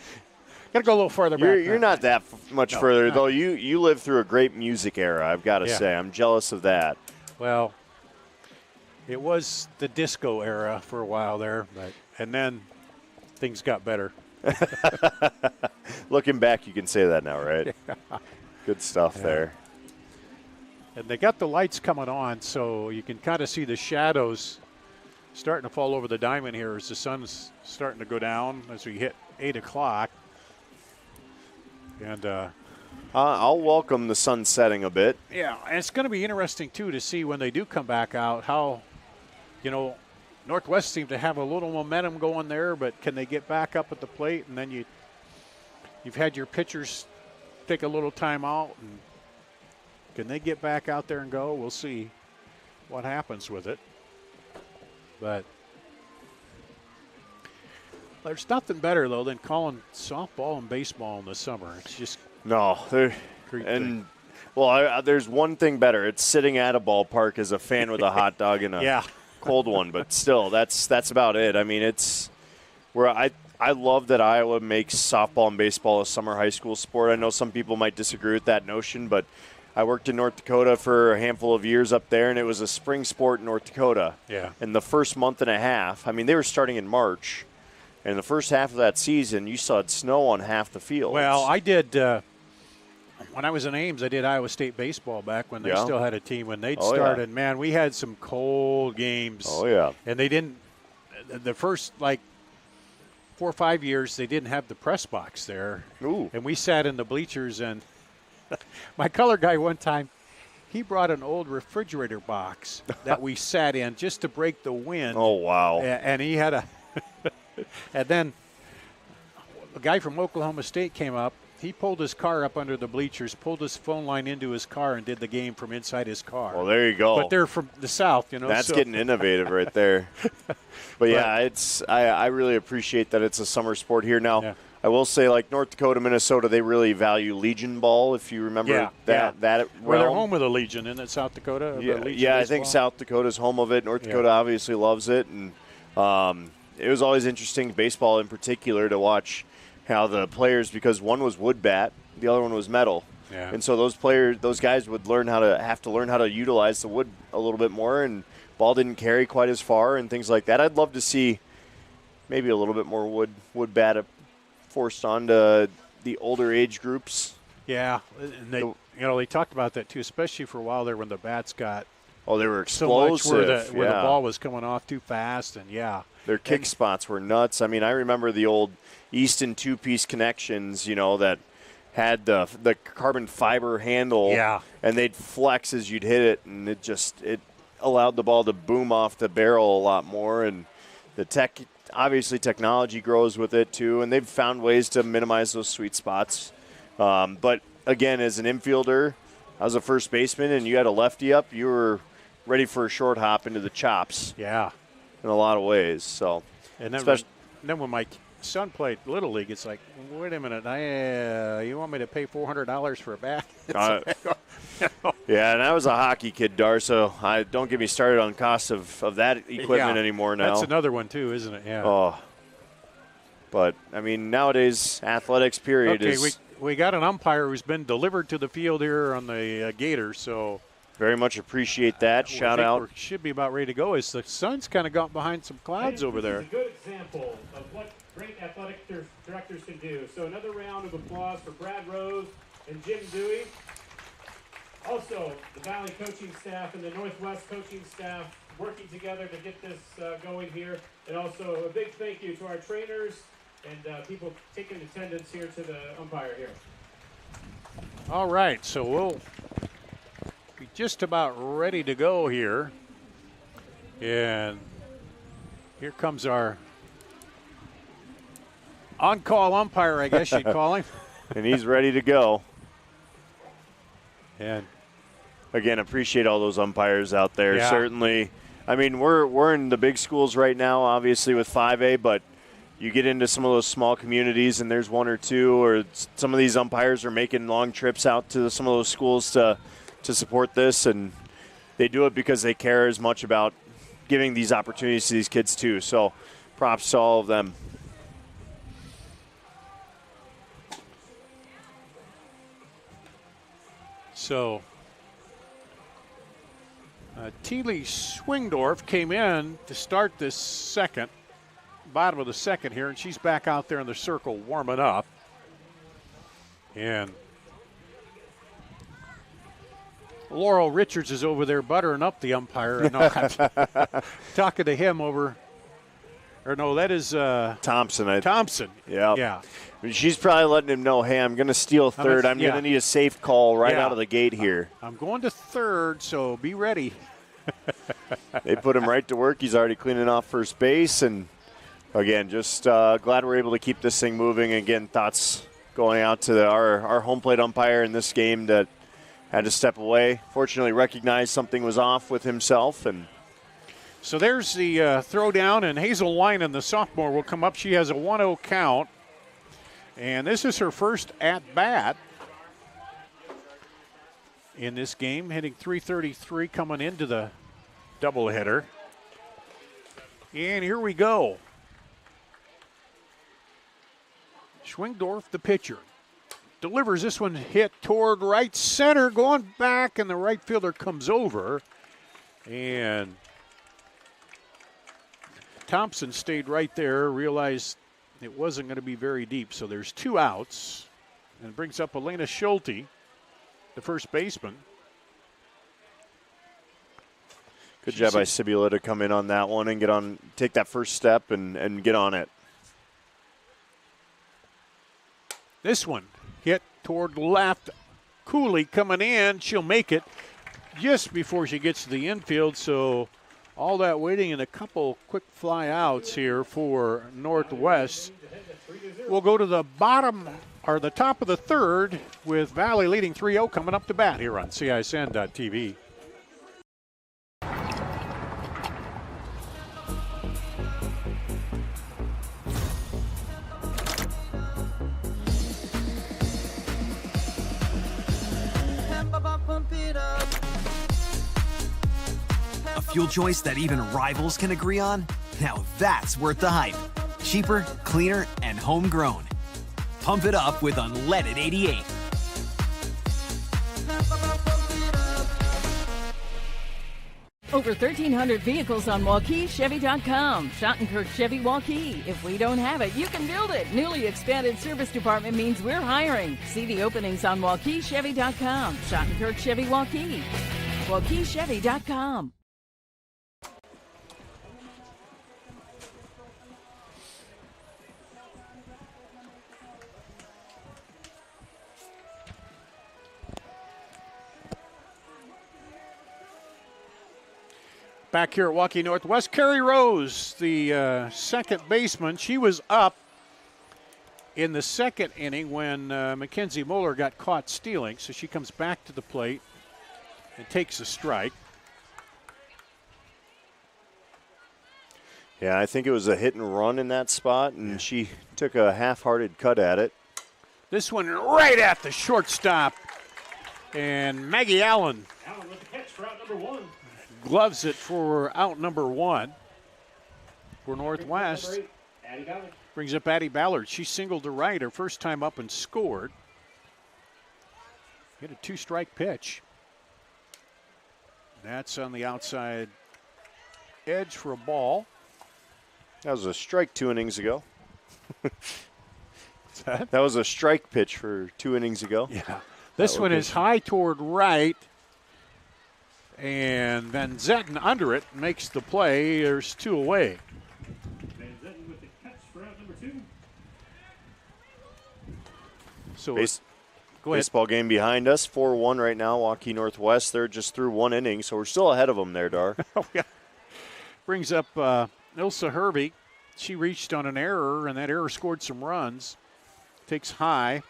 J: to go a little further back.
K: You're not that much further, though. You lived through a great music era, I've got to say. I'm jealous of that.
J: Well, it was the disco era for a while there, and then things got better.
K: Looking back, you can say that now, right? Yeah. Good stuff there.
J: And they got the lights coming on, so you can kind of see the shadows starting to fall over the diamond here as the sun's starting to go down as we hit 8 o'clock. And
K: I'll welcome the sun setting a bit.
J: Yeah, and it's going to be interesting, too, to see when they do come back out how, Northwest seemed to have a little momentum going there, but can they get back up at the plate? And then you've had your pitchers take a little time out, and can they get back out there and go? We'll see what happens with it. But there's nothing better, though, than calling softball and baseball in the summer. It's just
K: there's one thing better. It's sitting at a ballpark as a fan with a hot dog and a cold one, but still, that's about it. I mean, it's where I love that Iowa makes softball and baseball a summer high school sport. I know some people might disagree with that notion, but I worked in North Dakota for a handful of years up there, and it was a spring sport in North Dakota.
J: Yeah.
K: And the first month and a half, I mean, they were starting in March, and the first half of that season, you saw snow on half the field.
J: Well, I did when I was in Ames. I did Iowa State baseball back when they still had a team when they'd started.
K: Yeah.
J: Man, we had some cold games.
K: Oh yeah.
J: And they didn't. The first 4 or 5 years, they didn't have the press box there.
K: Ooh.
J: And we sat in the bleachers, and my color guy one time, he brought an old refrigerator box that we sat in just to break the wind.
K: Oh, wow.
J: And he had and then a guy from Oklahoma State came up. He pulled his car up under the bleachers, pulled his phone line into his car, and did the game from inside his car.
K: Well, there you go.
J: But they're from the South,
K: That's getting innovative right there. But yeah, I really appreciate that it's a summer sport here. Now, I will say, like North Dakota, Minnesota, they really value Legion ball, if you remember that
J: Well,
K: realm.
J: they're home of the Legion, isn't it, South Dakota?
K: Yeah, I think South Dakota's home of it. North Dakota obviously loves it. And it was always interesting, baseball in particular, to watch how the players, because one was wood bat, the other one was metal.
J: Yeah.
K: And so those guys would have to learn how to utilize the wood a little bit more, and ball didn't carry quite as far and things like that. I'd love to see maybe a little bit more wood bat forced onto the older age groups.
J: Yeah, and they talked about that too, especially for a while there when the bats got
K: they were
J: so
K: explosive.
J: much where the ball was coming off too fast, and
K: their kick spots were nuts. I mean, I remember the old Easton two-piece connections, that had the carbon fiber handle, and they'd flex as you'd hit it, and it allowed the ball to boom off the barrel a lot more. And obviously technology grows with it too, and they've found ways to minimize those sweet spots. But again, as an infielder, I was a first baseman, and you had a lefty up, you were ready for a short hop into the chops.
J: Yeah,
K: in a lot of ways. So,
J: and then when my son played Little League, it's like, wait a minute, you want me to pay $400 for a bat?
K: Yeah, and I was a hockey kid, Dar, so don't get me started on cost of that equipment anymore now.
J: That's another one too, isn't it? Yeah.
K: Oh. But, I mean, nowadays, athletics period is...
J: We got an umpire who's been delivered to the field here on the Gators, so...
K: Very much appreciate that. Shout out.
J: We should be about ready to go as the sun's kind of got behind some clouds over there.
A: This is a good example of what great athletic directors can do. So another round of applause for Brad Rose and Jim Dewey. Also, the Valley coaching staff and the Northwest coaching staff working together to get this going here. And also a big thank you to our trainers and people taking attendance here to the umpire here.
J: All right, so we'll be just about ready to go here. And here comes our on-call umpire, I guess you'd call him.
K: And he's ready to go.
J: And
K: again, appreciate all those umpires out there.
J: Yeah.
K: Certainly, I mean, we're in the big schools right now, obviously with 5A, but you get into some of those small communities and there's one or two, or some of these umpires are making long trips out to some of those schools to support this, and they do it because they care as much about giving these opportunities to these kids too. So props to all of them.
J: So Teely Swingdorf came in to start this bottom of the second here, and she's back out there in the circle warming up. And Laurel Richards is over there buttering up the umpire. No, I'm talking to him over. Or no, that is
K: Thompson.
J: Thompson.
K: Yeah.
J: Yeah.
K: I mean, she's probably letting him know, hey, I'm going to steal third. I'm going to need a safe call right out of the gate here.
J: I'm going to third, so be ready.
K: They put him right to work. He's already cleaning off first base. And, again, just glad we're able to keep this thing moving. Again, thoughts going out to our home plate umpire in this game that had to step away. Fortunately, recognized something was off with himself. And
J: so there's the throw down, and Hazel Linen, the sophomore, will come up. She has a 1-0 count. And this is her first at-bat in this game, hitting .333 coming into the doubleheader. And here we go. Schwingdorf, the pitcher. delivers this one, hit toward right center, going back, and the right fielder comes over. And Thompson stayed right there, realized it wasn't going to be very deep, so there's 2 outs, and brings up Elena Schulte, the first baseman.
K: Good job by Cibula to come in on that one and take that first step and get on it.
J: This one hit toward left. Cooley coming in. She'll make it just before she gets to the infield. So all that waiting and a couple quick fly outs here for Northwest. We'll go to the the top of the third with Valley leading 3-0 coming up to bat here on CISN.TV.
O: A fuel choice that even rivals can agree on? Now that's worth the hype. Cheaper, cleaner, and homegrown. Pump it up with unleaded 88.
P: Over 1,300 vehicles on WaukeeChevy.com. Schottenkirk Chevy Waukee. If we don't have it, you can build it. Newly expanded service department means we're hiring. See the openings on WaukeeChevy.com. Schottenkirk Chevy Waukee. WaukeeChevy.com.
J: Back here at Waukee Northwest, Carrie Rose, the second baseman. She was up in the second inning when Mackenzie Moeller got caught stealing, so she comes back to the plate and takes a strike.
K: Yeah, I think it was a hit and run in that spot, and she took a half-hearted cut at it.
J: This one right at the shortstop, and Maggie Allen
A: with the catch for out number 1.
J: gloves it for out number 1 for Northwest. Brings up Addie Ballard. She singled to right her first time up and scored. Hit a 2-strike pitch. That's on the outside edge for a ball.
K: That was a strike 2 innings ago.
J: What's that?
K: That was a strike pitch for 2 innings ago.
J: Yeah. This one is high toward right. And Van Zetten under it makes the play. There's 2 away.
A: Van Zetten with the catch for out number 2.
J: So
K: go ahead. Baseball game behind us, 4-1 right now. Waukee Northwest, they're just through 1 inning, so we're still ahead of them there, Dar.
J: Oh, yeah. Brings up Ilsa Hervey. She reached on an error, and that error scored some runs. Takes high.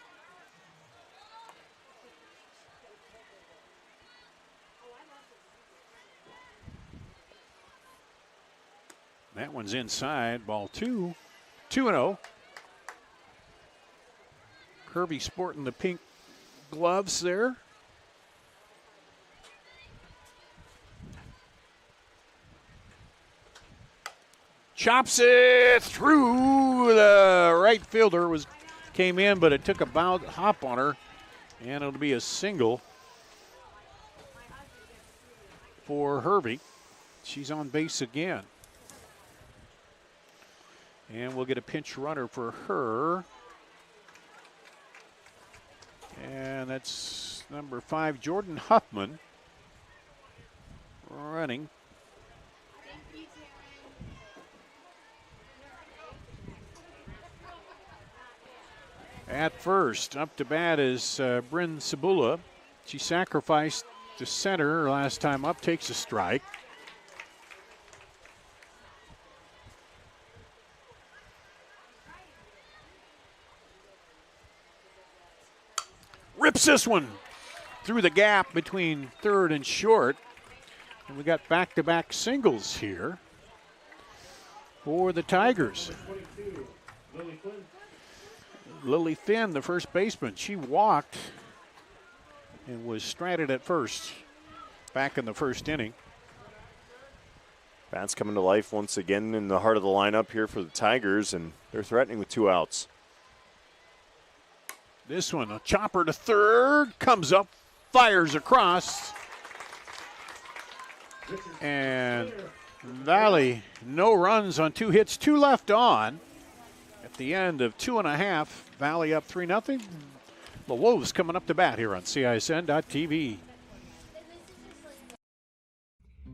J: That one's inside, ball 2. 2-0. Kirby sporting the pink gloves there. Chops it through. The right fielder came in, but it took a hop on her, and it'll be a single for Hervey. She's on base again. And we'll get a pinch runner for her. And that's number 5, Jordan Huffman, running. At first, up to bat is Bryn Cibula. She sacrificed to center last time up, takes a strike. Rips this one through the gap between third and short. And we got back-to-back singles here for the Tigers. Lily Finn, the first baseman, she walked and was stranded at first back in the first inning.
K: Bats coming to life once again in the heart of the lineup here for the Tigers, and they're threatening with 2 outs.
J: This one, a chopper to third, comes up, fires across. And Valley, no runs on 2 hits, 2 left on. At the end of 2.5, Valley up 3-0. The Wolves coming up to bat here on CISN.TV.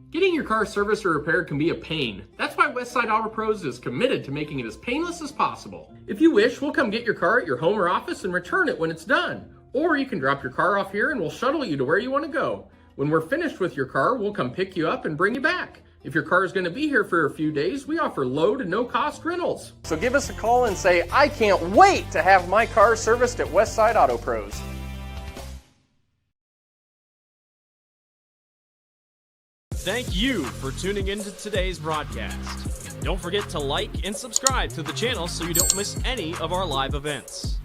Q: Getting your car serviced or repaired can be a pain. That's why Westside Auto Pros is committed to making it as painless as possible. If you wish, we'll come get your car at your home or office and return it when it's done. Or you can drop your car off here and we'll shuttle you to where you want to go. When we're finished with your car, we'll come pick you up and bring you back. If your car is going to be here for a few days, we offer low to no cost rentals. So give us a call and say, I can't wait to have my car serviced at Westside Auto Pros.
R: Thank you for tuning into today's broadcast. Don't forget to like and subscribe to the channel so you don't miss any of our live events.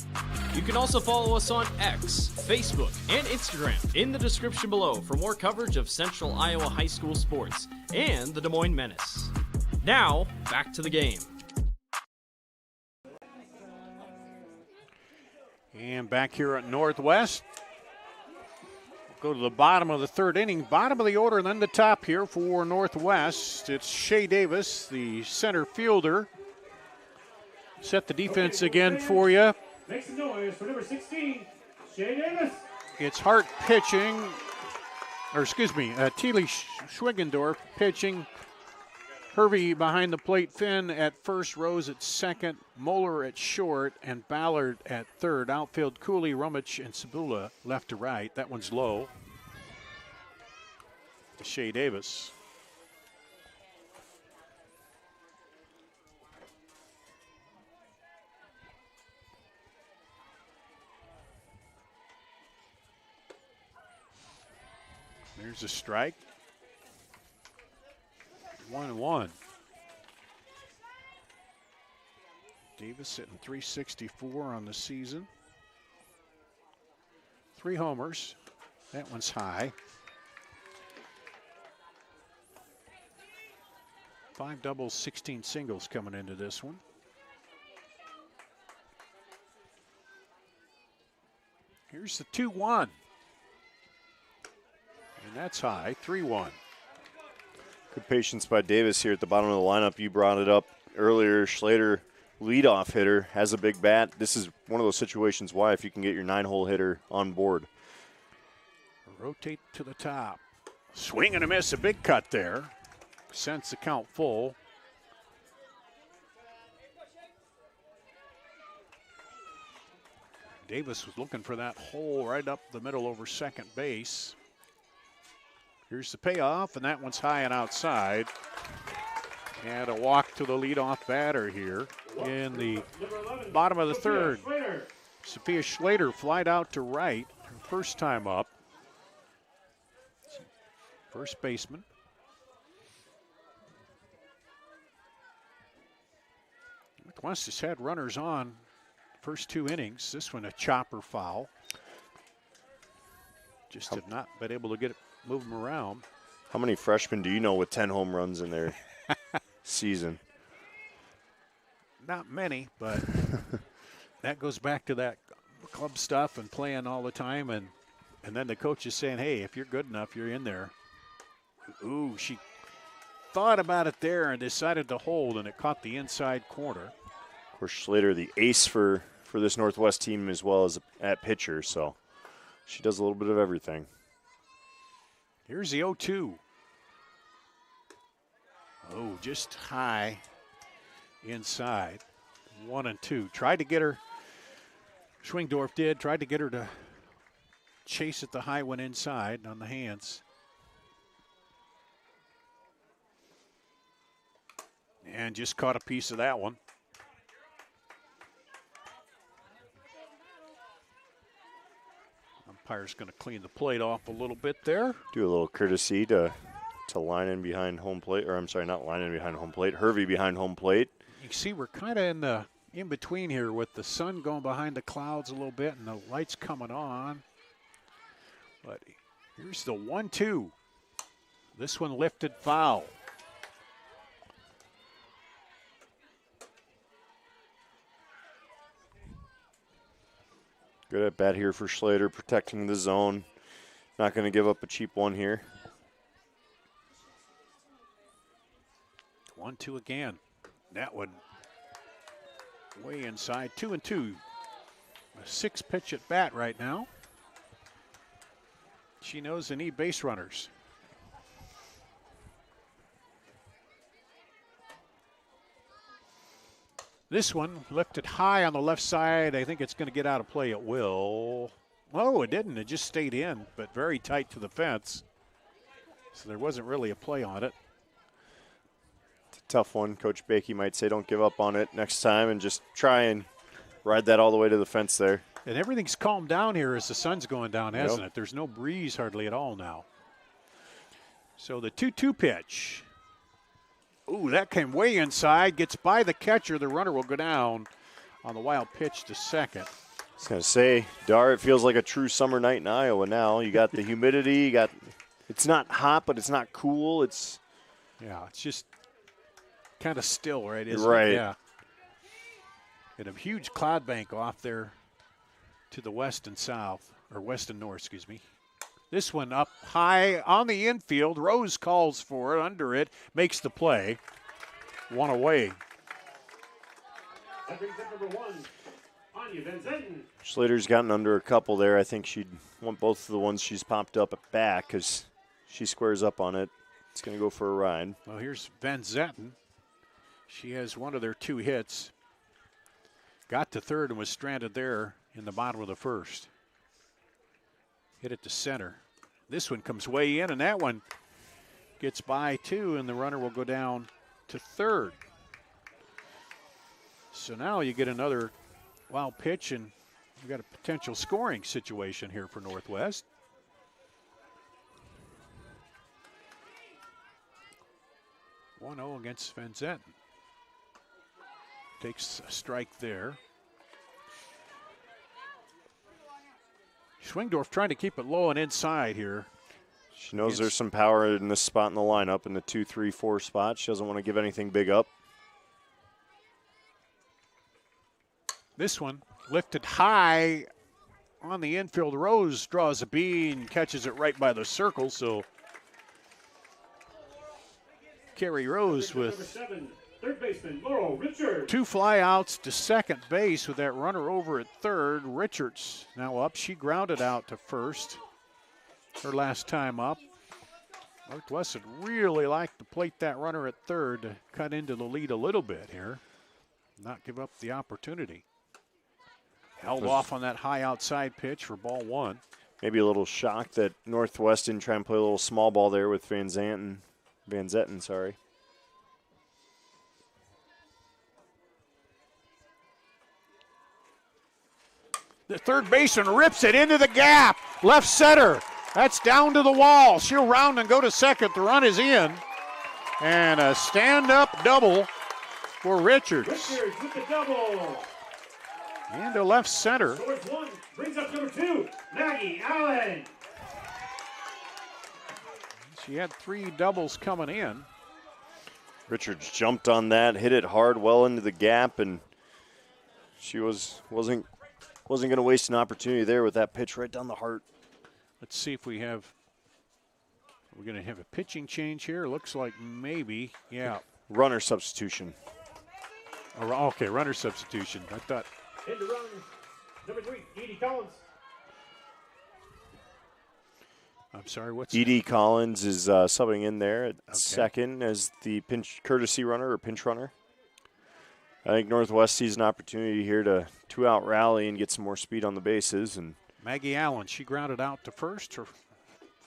R: You can also follow us on X, Facebook, and Instagram in the description below for more coverage of Central Iowa High School sports and the Des Moines Menace. Now, back to the game.
J: And back here at Northwest. Go to the bottom of the 3rd inning, bottom of the order, and then the top here for Northwest. It's Shea Davis, the center fielder. Set the defense again for you.
A: Make some noise for number 16, Shea Davis.
J: It's Hart pitching, or excuse me, Thiele Schwigendorf pitching. Hervey behind the plate, Finn at first, Rose at second, Moeller at short, and Ballard at third. Outfield, Cooley, Rumich, and Sabula left to right. That one's low. To Shea Davis. There's a strike. 1-1. Davis hitting .364 on the season. 3 homers. That one's high. 5 doubles, 16 singles coming into this one. Here's the 2-1. And that's high, 3-1.
K: Good patience by Davis here at the bottom of the lineup. You brought it up earlier. Schlater, leadoff hitter, has a big bat. This is one of those situations why if you can get your 9-hole hitter on board.
J: Rotate to the top. Swing and a miss, a big cut there. Sends the count full. Davis was looking for that hole right up the middle over second base. Here's the payoff, and that one's high and outside. And a walk to the leadoff batter here in the bottom of the 3rd. Sophia Schlater flied out to right, her first time up. First baseman. Northwest has had runners on first 2 innings. This one a chopper foul. Just have not been able to get it, move them around.
K: How many freshmen do you know with 10 home runs in their season?
J: Not many, but that goes back to that club stuff and playing all the time. And then the coach is saying, hey, if you're good enough, you're in there. Ooh, she thought about it there and decided to hold, and it caught the inside corner.
K: Of course, Schlater, the ace for this Northwest team as well as at pitcher, so she does a little bit of everything.
J: Here's the 0-2. Oh, just high inside. 1-2. Tried to get her, Schwingdorf did, tried to get her to chase at the high one inside on the hands. And just caught a piece of that one. Umpire's going to clean the plate off a little bit there.
K: Do a little courtesy to line in behind home plate, or I'm sorry, not line in behind home plate, Hervey behind home plate.
J: You can see we're kind of in between here with the sun going behind the clouds a little bit and the lights coming on. But here's the 1-2. This one lifted foul.
K: Good at bat here for Schlater, protecting the zone. Not going to give up a cheap one here.
J: 1-2 again. That one way inside. 2-2. A 6-pitch at bat right now. She knows they need base runners. This one lifted high on the left side. I think it's going to get out of play at will. Oh, it didn't. It just stayed in, but very tight to the fence. So there wasn't really a play on it.
K: It's a tough one. Coach Bakey might say don't give up on it next time and just try and ride that all the way to the fence there.
J: And everything's calmed down here as the sun's going down, hasn't it? There's no breeze hardly at all now. So the 2-2 pitch. Ooh, that came way inside. Gets by the catcher. The runner will go down on the wild pitch to second.
K: I was going to say, Dar, it feels like a true summer night in Iowa now. You got the humidity. It's not hot, but it's not cool.
J: It's just kind of still, right? Isn't
K: right.
J: It? Yeah. And a huge cloud bank off there to the west and south, or west and north, excuse me. This one up high on the infield. Rose calls for it, under it, makes the play. One away.
A: That brings up number 1, Anya Van Zetten.
K: Schlater's gotten under a couple there. I think she'd want both of the ones she's popped up at back because she squares up on it. It's going to go for a ride.
J: Well, here's Van Zetten. She has one of their 2 hits. Got to third and was stranded there in the bottom of the first. Hit it to center. This one comes way in, and that one gets by 2, and the runner will go down to third. So now you get another wild pitch, and you've got a potential scoring situation here for Northwest. (1-0) against Van Zetten. Takes a strike there. Schwingdorf trying to keep it low and inside here.
K: She knows there's some power in this spot in the lineup, in the 2, 3, 4 spot. She doesn't want to give anything big up.
J: This one lifted high on the infield. Rose draws a bean, catches it right by the circle. So Carrie Rose with
A: Number 7, third baseman Laurel Richards.
J: 2 flyouts to second base with that runner over at third. Richards now up. She grounded out to first her last time up. Northwest would really like to plate that runner at third to cut into the lead a little bit here. Not give up the opportunity. Held off on that high outside pitch for ball 1.
K: Maybe a little shocked that Northwest didn't try and play a little small ball there with Van Zetten, sorry.
J: The third baseman rips it into the gap. Left center. That's down to the wall. She'll round and go to second. The run is in. And a stand-up double for Richards.
A: Richards with the double.
J: Into left center.
A: Scores 1, brings up number 2, Maggie Allen.
J: She had 3 doubles coming in.
K: Richards jumped on that, hit it hard, well into the gap, and she wasn't going to waste an opportunity there with that pitch right down the heart.
J: Let's see if we're going to have a pitching change here. Looks like maybe, yeah.
K: Runner substitution.
J: Okay, runner substitution. I thought.
A: In the run, number 3, Edie Collins.
J: I'm sorry, what's
K: Edie Collins is subbing in there at second as the courtesy runner or pinch runner. I think Northwest sees an opportunity here to 2-out rally and get some more speed on the bases. And
J: Maggie Allen, she grounded out to first, her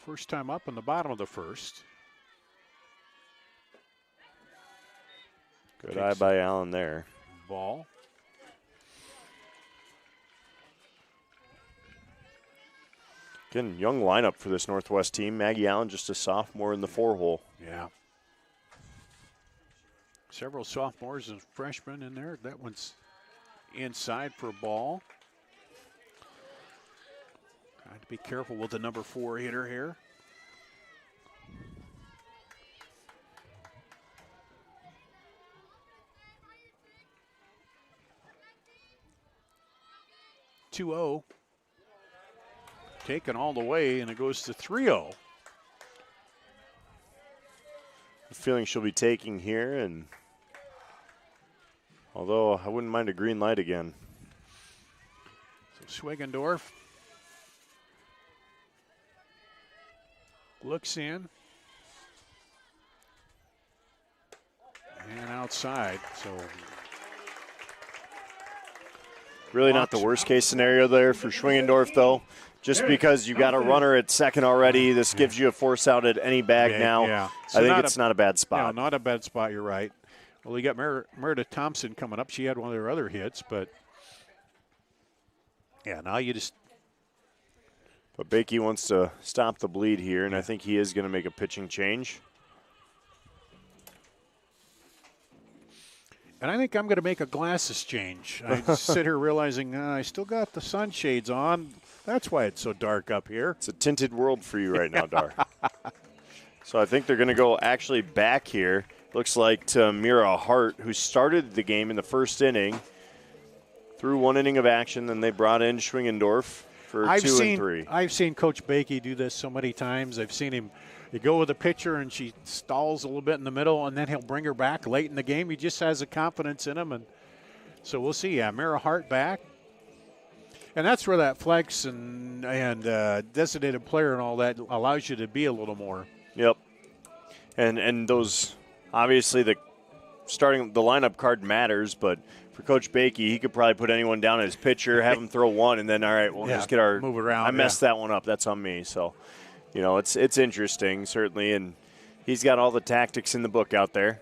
J: first time up in the bottom of the first.
K: Good eye by Allen there.
J: Ball.
K: Again, young lineup for this Northwest team. Maggie Allen, just a sophomore in the 4-hole.
J: Yeah. Several sophomores and freshmen in there. That one's inside for a ball. Trying to be careful with the number 4 hitter here. (2-0) taken all the way, and it goes to 3-0.
K: The feeling she'll be taking here, and although I wouldn't mind a green light again.
J: So Schweigendorf looks in. And outside, so
K: really not the worst case scenario there for Schwingendorf, though. Just because you got a runner at second already, this gives you a force out at any bag now.
J: Yeah.
K: So I think it's not a bad spot.
J: No, not a bad spot, you're right. Well, you got Meredith Thompson coming up. She had one of their other hits, but yeah, now you just.
K: But Bakey wants to stop the bleed here, and I think he is going to make a pitching change.
J: And I think I'm going to make a glasses change. I sit here realizing I still got the sunshades on. That's why it's so dark up here.
K: It's a tinted world for you right now, Dar. So I think they're going to go actually back here. Looks like to Mira Hart, who started the game in the first inning. Through one inning of action, then they brought in Schwingendorf for 2 and 3.
J: I've seen Coach Bakey do this so many times. I've seen him. You go with a pitcher and she stalls a little bit in the middle, and then he'll bring her back late in the game. He just has a confidence in him, and so we'll see. Yeah, Mira Hart back, and that's where that flex and designated player and all that allows you to be a little more.
K: Yep, and those obviously the lineup card matters, but for Coach Bakey, he could probably put anyone down as pitcher, have him throw one, and then all right, we'll just get our
J: move around.
K: I messed that one up. That's on me. So. You know, it's interesting, certainly, and he's got all the tactics in the book out there.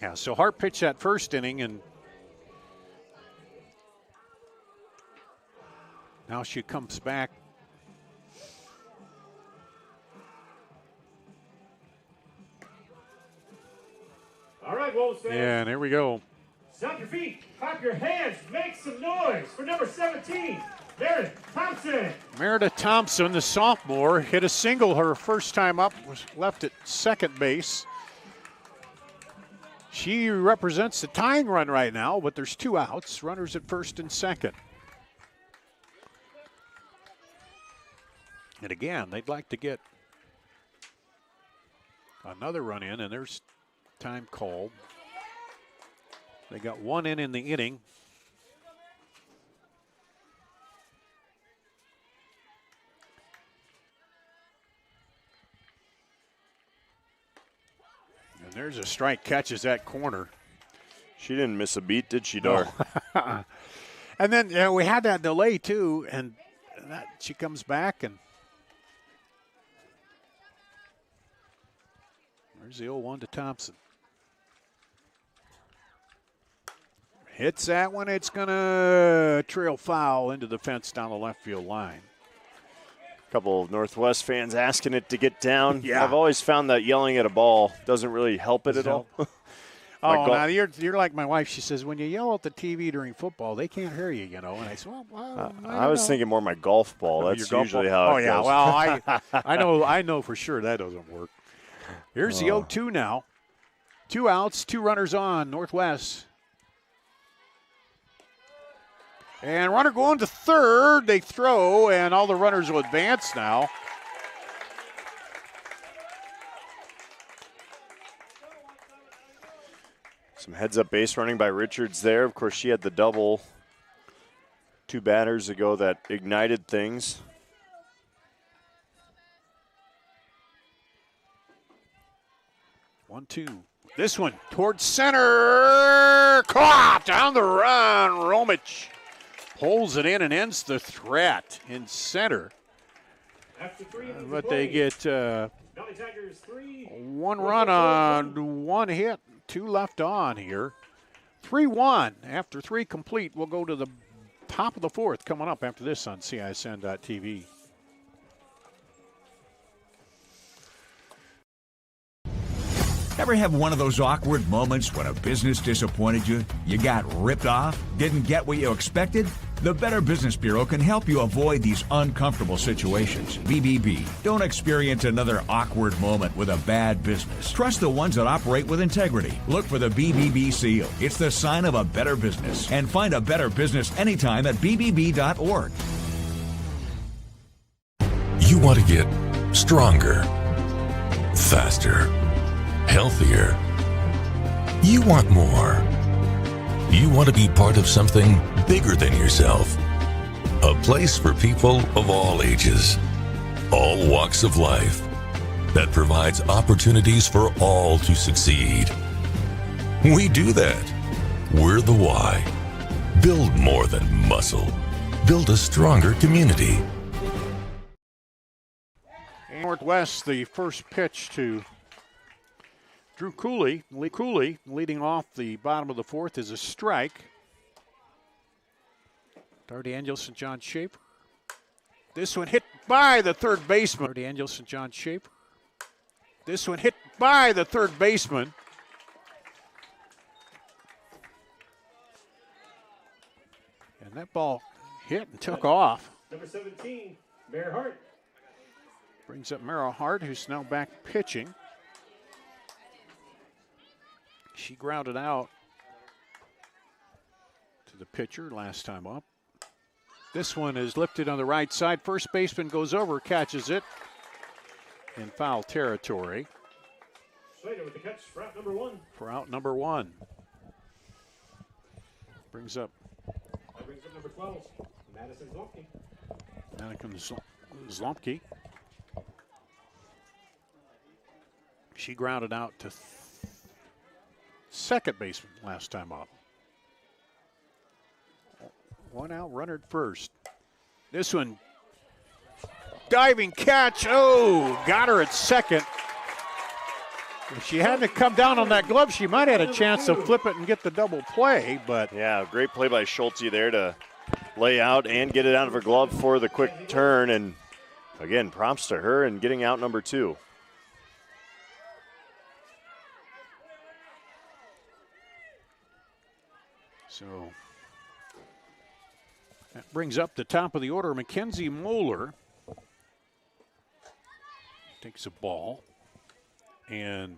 J: Yeah, so Hart pitched that first inning, and now she comes back.
A: All right, Wolves fans.
J: Yeah, and here we go.
A: Stop your feet, clap your hands, make some noise for number 17. Meredith Thompson.
J: Meredith Thompson, the sophomore, hit a single her first time up, was left at second base. She represents the tying run right now, but there's 2 outs, runners at first and second. And again, they'd like to get another run in, and there's time called. They got 1 in the inning. And there's a strike, catches that corner.
K: She didn't miss a beat, did she, Dar?
J: No. And then we had that delay, too, and she comes back, and there's the 0-1 to Thompson. Hits that one. It's going to trail foul into the fence down the left field line.
K: A couple of Northwest fans asking it to get down.
J: Yeah.
K: I've always found that yelling at a ball doesn't really help it at all.
J: Now you're like my wife. She says, when you yell at the TV during football, they can't hear you, And I said, well
K: I was thinking more my golf ball. That's usually how it goes.
J: Well, I know for sure that doesn't work. Here's the 0-2 now. 2 outs, 2 runners on, Northwest. And runner going to third. They throw, and all the runners will advance now.
K: Some heads-up base running by Richards there. Of course, she had the double 2 batters ago that ignited things.
J: One, two. This one towards center. Caught down the run. Romich pulls it in and ends the threat in center. But they get 1 run on 1 hit, 2 left on here. 3-1 after 3 complete. We'll go to the top of the 4th coming up after this on CISN.TV.
S: Ever have one of those awkward moments when a business disappointed you? You got ripped off? Didn't get what you expected? The Better Business Bureau can help you avoid these uncomfortable situations. BBB. Don't experience another awkward moment with a bad business. Trust the ones that operate with integrity. Look for the BBB seal. It's the sign of a better business. And find a better business anytime at BBB.org.
T: want to get stronger, faster, healthier. You want more. You want to be part of something bigger than yourself. A place for people of all ages, all walks of life, that provides opportunities for all to succeed. We do that. We're the why. Build more than muscle. Build a stronger community.
J: Northwest, the first pitch to Drew Cooley. Cooley leading off the bottom of the fourth is a strike. Darty Angelson, John Schaefer. This one hit by the third baseman. Darty Angelson, John Schaefer. This one hit by the third baseman. And that ball hit and took off.
A: Number 17, Mayor Hart.
J: Brings up Mara Hart, who's now back pitching. She grounded out to the pitcher last time up. This one is lifted on the right side. First baseman goes over, catches it in foul territory.
A: Slater with the catch for out number 1.
J: For out number 1. Brings up
A: number 12, Madison Zlomke.
J: Madison Zlomke. She grounded out to second baseman last time up. One out, runner at first. This one, diving catch. Oh, got her at second. If she hadn't come down on that glove, she might have had a chance to flip it and get the double play, but.
K: Yeah, great play by Schulte there to lay out and get it out of her glove for the quick turn. And again, props to her and getting out number 2.
J: So that brings up the top of the order. Mackenzie Moeller takes a ball, and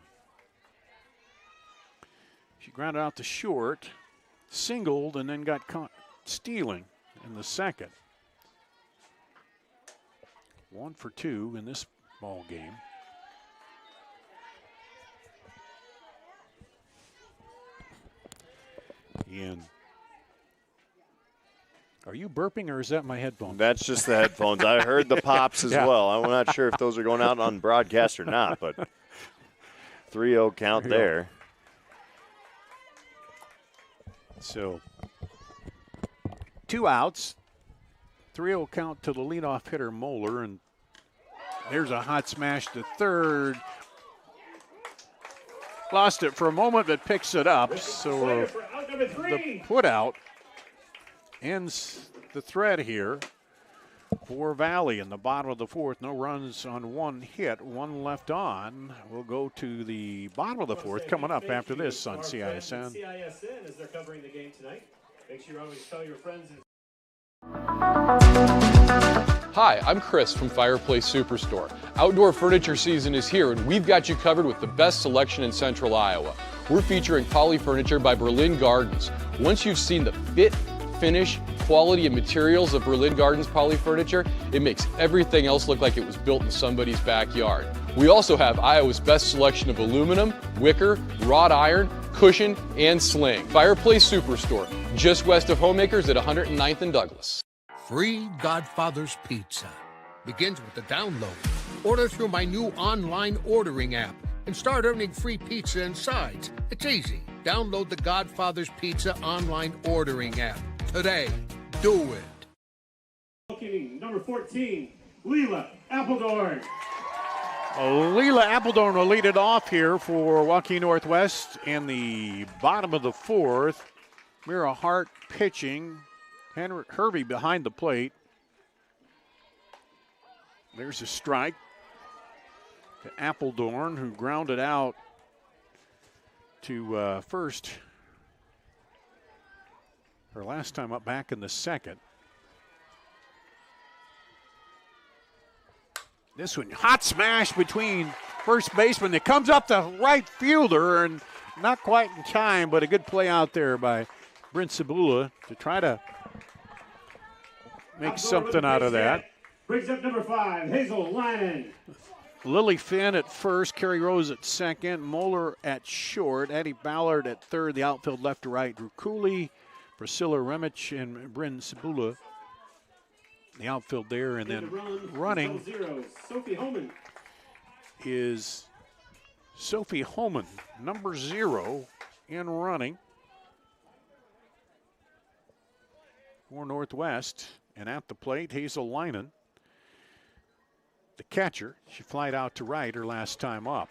J: she grounded out to short, singled, and then got caught stealing in the second. 1 for 2 in this ball game. And are you burping or is that my headphones?
K: That's just the headphones. I heard the pops as well. I'm not sure if those are going out on broadcast or not, but 3-0 count 3-0 there.
J: So 2 outs, 3-0 count to the leadoff hitter Moeller, and there's a hot smash to third. Lost it for a moment, but picks it up. So the put out ends the thread here for Valley in the bottom of the fourth. No runs on 1 hit, 1 left on. We'll go to the bottom of the fourth coming up after this on CISN.
A: CISN as they're covering the game tonight. Make sure you always tell your friends.
L: Hi, I'm Chris from Fireplace Superstore. Outdoor furniture season is here, and we've got you covered with the best selection in Central Iowa. We're featuring Poly Furniture by Berlin Gardens. Once you've seen the fit, finish, quality, and materials of Berlin Gardens Poly Furniture, it makes everything else look like it was built in somebody's backyard. We also have Iowa's best selection of aluminum, wicker, wrought iron, cushion, and sling. Fireplace Superstore, just west of Homemakers at 109th and Douglas.
M: Free Godfather's Pizza begins with the download. Order through my new online ordering app and start earning free pizza and sides. It's easy. Download the Godfather's Pizza online ordering app today. Do it.
A: Number 14, Leela Appledorn.
J: Leela Appledorn will lead it off here for Waukee Northwest in the bottom of the fourth. Mira Hart pitching. Hervey behind the plate. There's a strike to Appledorn, who grounded out to first her last time up back in the second. This one, hot smash between first baseman. It comes up to right fielder, and not quite in time, but a good play out there by Brent Cibula to try to make something out of that.
A: Brings up number 5, Hazel Lyman.
J: Lily Finn at first, Carrie Rose at second, Moeller at short, Addie Ballard at third, the outfield left to right, Drew Cooley, Priscilla Remich, and Bryn Cibula. The outfield there, and then running
A: Sophie Holman.
J: is Sophie Holman, number 0 in running for Northwest. And at the plate, Hazel Lyman, the catcher. She flied out to right her last time up.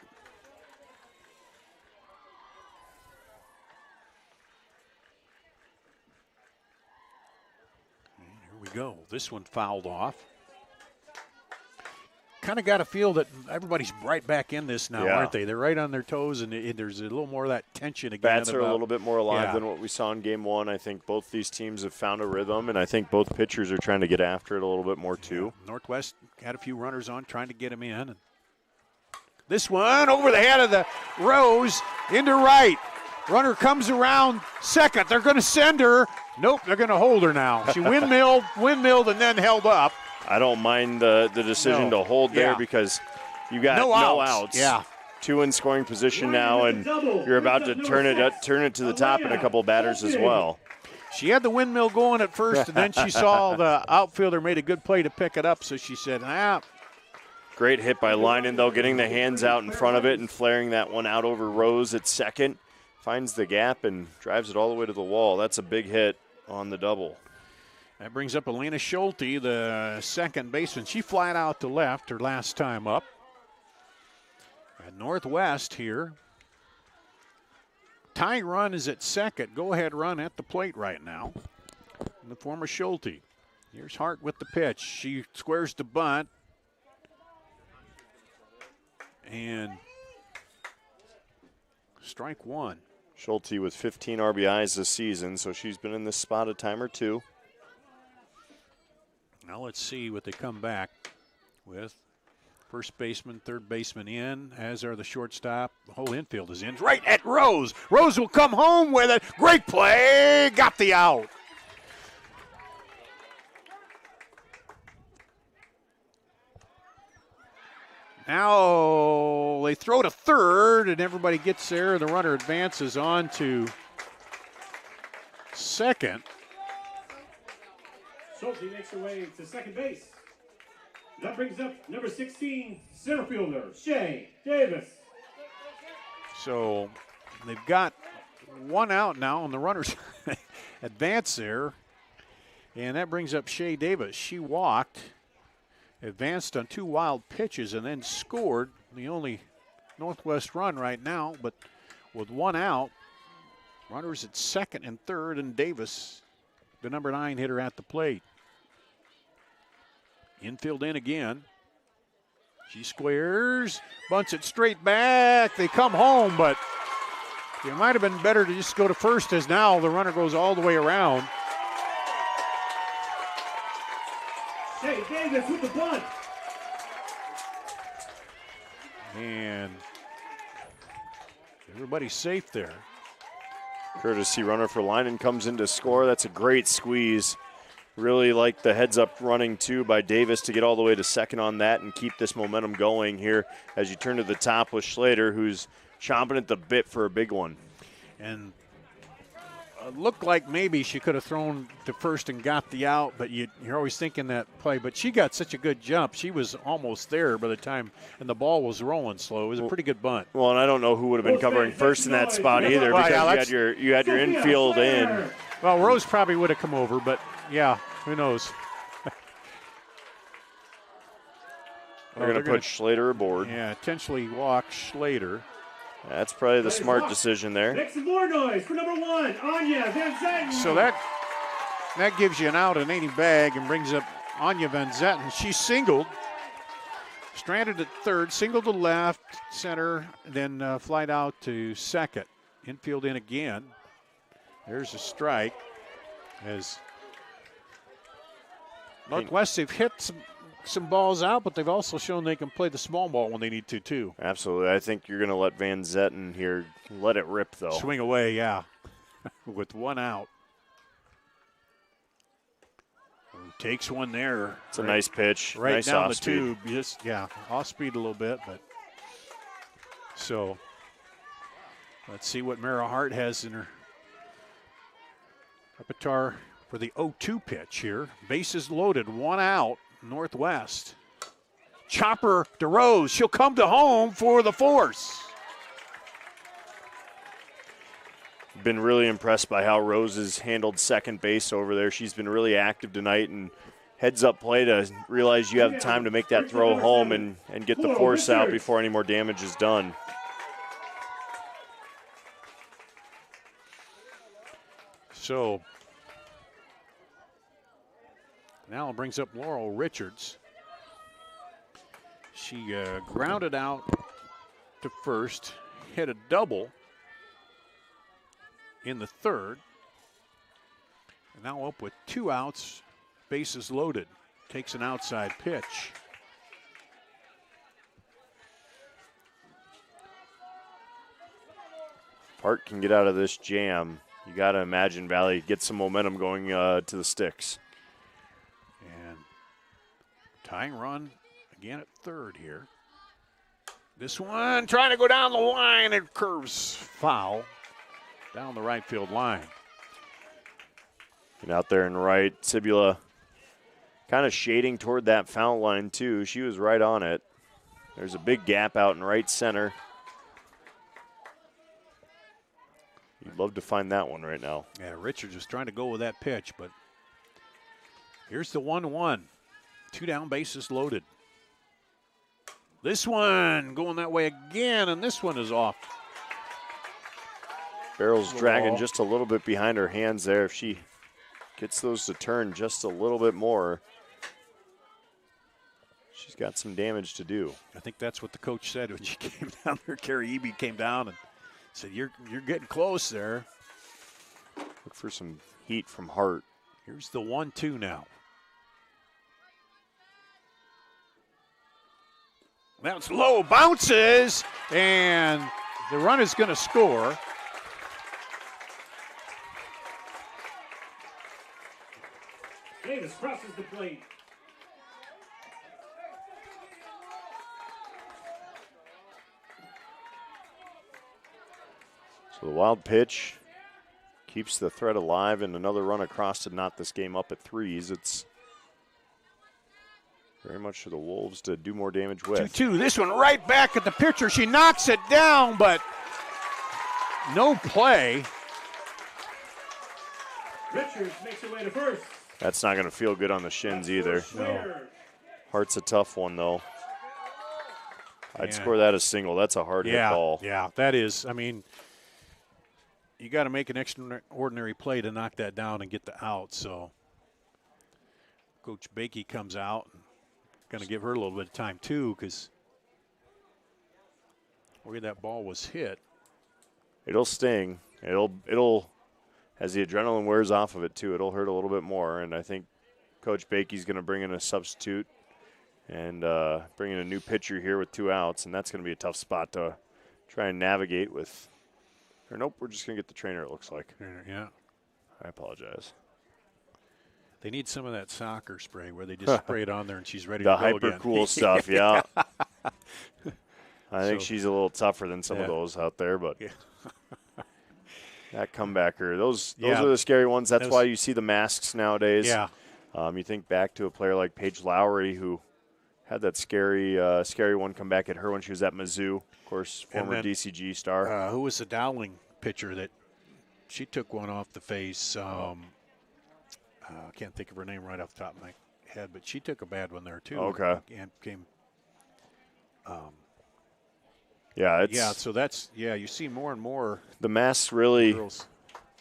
J: And here we go. This one fouled off. Kind of got a feel that everybody's right back in this now, aren't they? They're right on their toes, and there's a little more of that tension again.
K: Bats are a little bit more alive than what we saw in Game 1. I think both these teams have found a rhythm, and I think both pitchers are trying to get after it a little bit more too.
J: Northwest had a few runners on, trying to get him in. And this one over the head of the Rose into right. Runner comes around second. They're going to send her. Nope, they're going to hold her now. She windmilled, and then held up.
K: I don't mind the decision to hold there because you got no outs.
J: Yeah.
K: 2 in scoring position now, and you're about to turn it to the top in a couple of batters as well.
J: She had the windmill going at first, and then she saw the outfielder made a good play to pick it up, so she said,
K: Great hit by Lynan, though, getting the hands out in front of it and flaring that one out over Rose at second. Finds the gap and drives it all the way to the wall. That's a big hit on the double.
J: That brings up Elena Schulte, the second baseman. She flied out to left her last time up. At Northwest here. Tie run is at second. Go-ahead run at the plate right now in the form of Schulte. Here's Hart with the pitch. She squares the bunt. And strike one.
K: Schulte with 15 RBIs this season, so she's been in this spot a time or two.
J: Now let's see what they come back with. First baseman, third baseman in, as are the shortstop. The whole infield is in. Right at Rose. Rose will come home with it. Great play. Got the out. Now they throw to third, and everybody gets there. The runner advances on to second.
A: Schulte makes her way to second base. That brings up number 16, center fielder, Shay Davis.
J: So they've got one out now, and the runners advance there. And that brings up Shay Davis. She walked, advanced on 2 wild pitches, and then scored the only Northwest run right now. But with one out, runners at second and third, and Davis, the number 9 hitter, at the plate. Infield in again. She squares, bunts it straight back. They come home, but it might have been better to just go to first, as now the runner goes all the way around.
A: Shay Davis with the bunt.
J: And everybody's safe there.
K: Courtesy runner for Lynan comes in to score. That's a great squeeze. Really like the heads-up running, too, by Davis to get all the way to second on that and keep this momentum going here as you turn to the top with Schlater, who's chomping at the bit for a big one.
J: And looked like maybe she could have thrown to first and got the out, but you're always thinking that play. But she got such a good jump. She was almost there by the time, and the ball was rolling slow. It was a pretty good bunt.
K: Well, and I don't know who would have been covering first in that spot either, because you had your infield in.
J: Well, Rose probably would have come over, but yeah, who knows?
K: They're going to put Schlater aboard.
J: Yeah, intentionally walk Schlater.
K: That's probably the smart decision there.
A: Make some more noise for number 1, Anya Van Zetten.
J: So that gives you an out in any bag and brings up Anya Van Zetten. She singled, stranded at third, singled to left, center, then flied out to second. Infield in again. There's a strike. As Northwest, they've hit some balls out, but they've also shown they can play the small ball when they need to, too.
K: Absolutely. I think you're going to let Van Zetten here let it rip, though.
J: Swing away, yeah, with one out. takes one there.
K: It's a nice pitch.
J: Right
K: nice
J: down
K: off
J: the
K: speed.
J: tube. Just, yeah, off speed a little bit, but so let's see what Mara Hart has in her repertoire for the 0-2 pitch here. Bases loaded, 1 out, Northwest. Chopper to Rose. She'll come to home for the force.
K: Been really impressed by how Rose has handled second base over there. She's been really active tonight, and heads up play to realize you have the time to make that throw home and get the force out before any more damage is done.
J: So now it brings up Laurel Richards. She grounded out to first, hit a double in the third. And now up with 2 outs, bases loaded. Takes an outside pitch.
K: If Hart can get out of this jam, you got to imagine Valley gets some momentum going to the sticks.
J: And tying run again at third here. This one trying to go down the line and curves foul down the right field line.
K: And out there in right, Cibula kind of shading toward that foul line too. She was right on it. There's a big gap out in right center. You'd love to find that one right now.
J: Yeah, Richards was trying to go with that pitch, but here's the 1-1. 2 down, bases loaded. This one going that way again, and this one is off.
K: Barrel's dragging just a little bit behind her hands there. If she gets those to turn just a little bit more, she's got some damage to do.
J: I think that's what the coach said when she came down there. Carrie Eby came down and said, you're getting close there.
K: Look for some heat from Hart.
J: Here's the 1-2 now. That's low, bounces, and the run is going to score.
A: Davis crosses the plate.
K: So the wild pitch keeps the threat alive, and another run across to knot this game up at 3s. It's very much for the Wolves to do more damage with.
J: 2-2. This one right back at the pitcher. She knocks it down, but no play.
A: Richards makes her way to first.
K: That's not going to feel good on the shins either.
J: No.
K: Hart's a tough one, though. I'd
J: Yeah.
K: score that a single. That's a hard hit ball.
J: Yeah, that is. I mean, you got to make an extraordinary play to knock that down and get the out. So Coach Bakey comes out and going to give her a little bit of time too, because where that ball was hit.
K: It'll sting. It'll as the adrenaline wears off of it too, it'll hurt a little bit more. And I think Coach Bakey's going to bring in a substitute and bring in a new pitcher here with 2 outs, and that's going to be a tough spot to try and navigate with. Or nope, we're just going to get the trainer, it looks like.
J: Yeah.
K: I apologize.
J: They need some of that soccer spray where they just spray it on there and she's ready
K: The
J: to go
K: hyper
J: again.
K: cool stuff, yeah. I think
J: So-
K: she's a little tougher than some of those out there, but that comebacker, those are the scary ones. That's why you see the masks nowadays.
J: Yeah.
K: You think back to a player like Paige Lowry who had that scary one come back at her when she was at Mizzou. Of course, former DCG star.
J: Who was the Dowling pitcher that she took one off the face? I can't think of her name right off the top of my head, but she took a bad one there too.
K: Okay.
J: And came. So that's you see more and more.
K: The masks really
J: girls.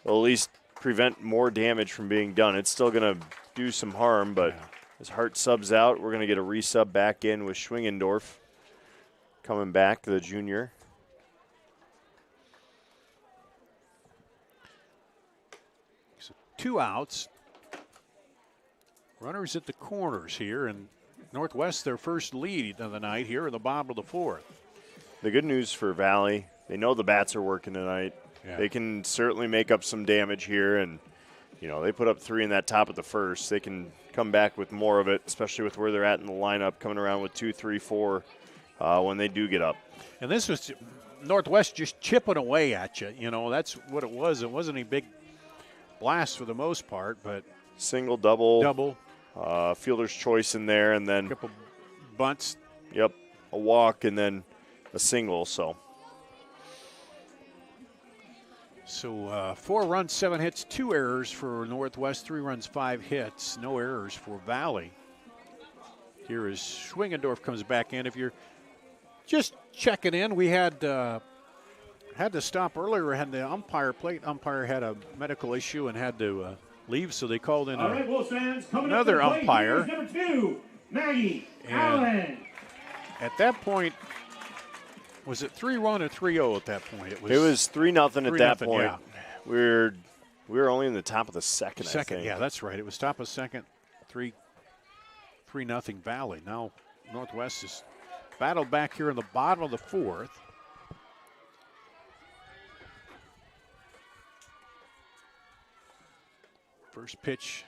K: will at least prevent more damage from being done. It's still going to do some harm, but as Hart subs out, we're going to get a resub back in with Schwingendorf coming back, the junior.
J: So 2 outs. Runners at the corners here, and Northwest their first lead of the night here in the bottom of the 4th.
K: The good news for Valley, they know the bats are working tonight.
J: Yeah.
K: They can certainly make up some damage here, and they put up 3 in that top of the first. They can come back with more of it, especially with where they're at in the lineup, coming around with 2, 3, 4 when they do get up.
J: And this was Northwest just chipping away at you. You know, that's what it was. It wasn't any big blast for the most part, but
K: single, double, fielder's choice in there, and then
J: a couple bunts.
K: Yep, a walk and then a single. So
J: 4 runs, 7 hits, 2 errors for Northwest, 3 runs, 5 hits, no errors for Valley. Here is Schwingendorf comes back in. If you're just checking in, we had to stop earlier. Had the plate umpire had a medical issue and had to leave, so they called in another umpire.
A: Number 2, Maggie Allen.
J: At that point, was it 3-1 or 3-0 at that point?
K: It was 3-0 at that point.
J: Yeah.
K: We were only in the top of the second. I think.
J: Yeah, that's right. It was top of second, 3-0 Valley. Now Northwest is battled back here in the bottom of the 4th. First pitch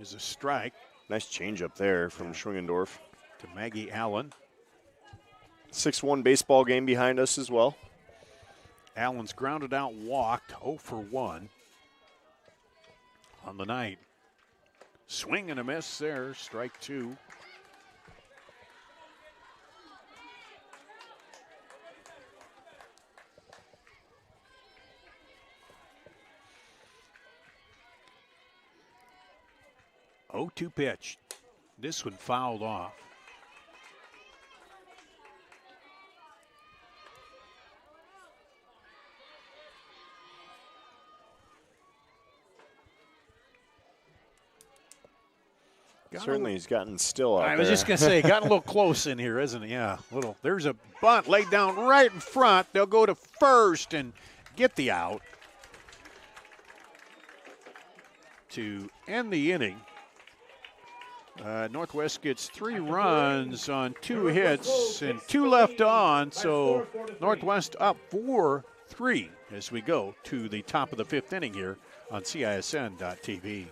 J: is a strike.
K: Nice changeup there from Schwingendorf.
J: To Maggie Allen.
K: 6-1 baseball game behind us as well.
J: Allen's grounded out, walked, 0 for 1 on the night. Swing and a miss there, strike 2. Oh, 2 pitch. This one fouled off.
K: Certainly he's gotten still out there.
J: I was just going to say, gotten a little close in here, isn't it? Yeah, little. There's a bunt laid down right in front. They'll go to first and get the out to end the inning. Northwest gets 3 runs on 2 hits and 2 left on, so Northwest up 4-3 as we go to the top of the 5th inning here on CISN.TV.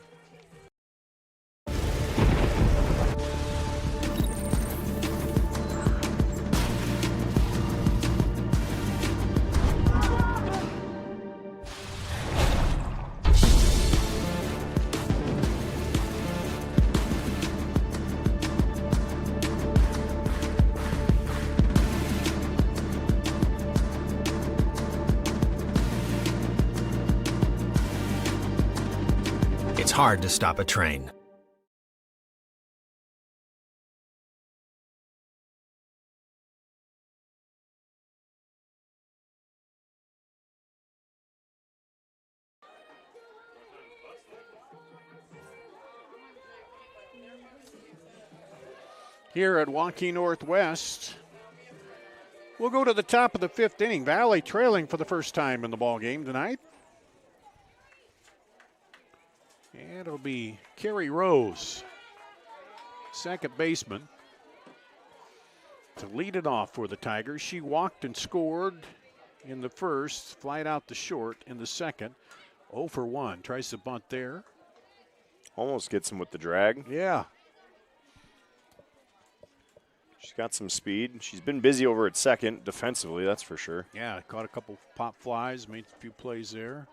N: It's hard to stop a train.
J: Here at Waukee Northwest, we'll go to the top of the 5th inning. Valley trailing for the first time in the ball game tonight. And it'll be Carrie Rose, second baseman, to lead it off for the Tigers. She walked and scored in the first, flied out to short in the second. 0 for 1, tries to bunt there.
K: Almost gets him with the drag.
J: Yeah.
K: She's got some speed. She's been busy over at second defensively, that's for sure.
J: Yeah, caught a couple pop flies, made a few plays there.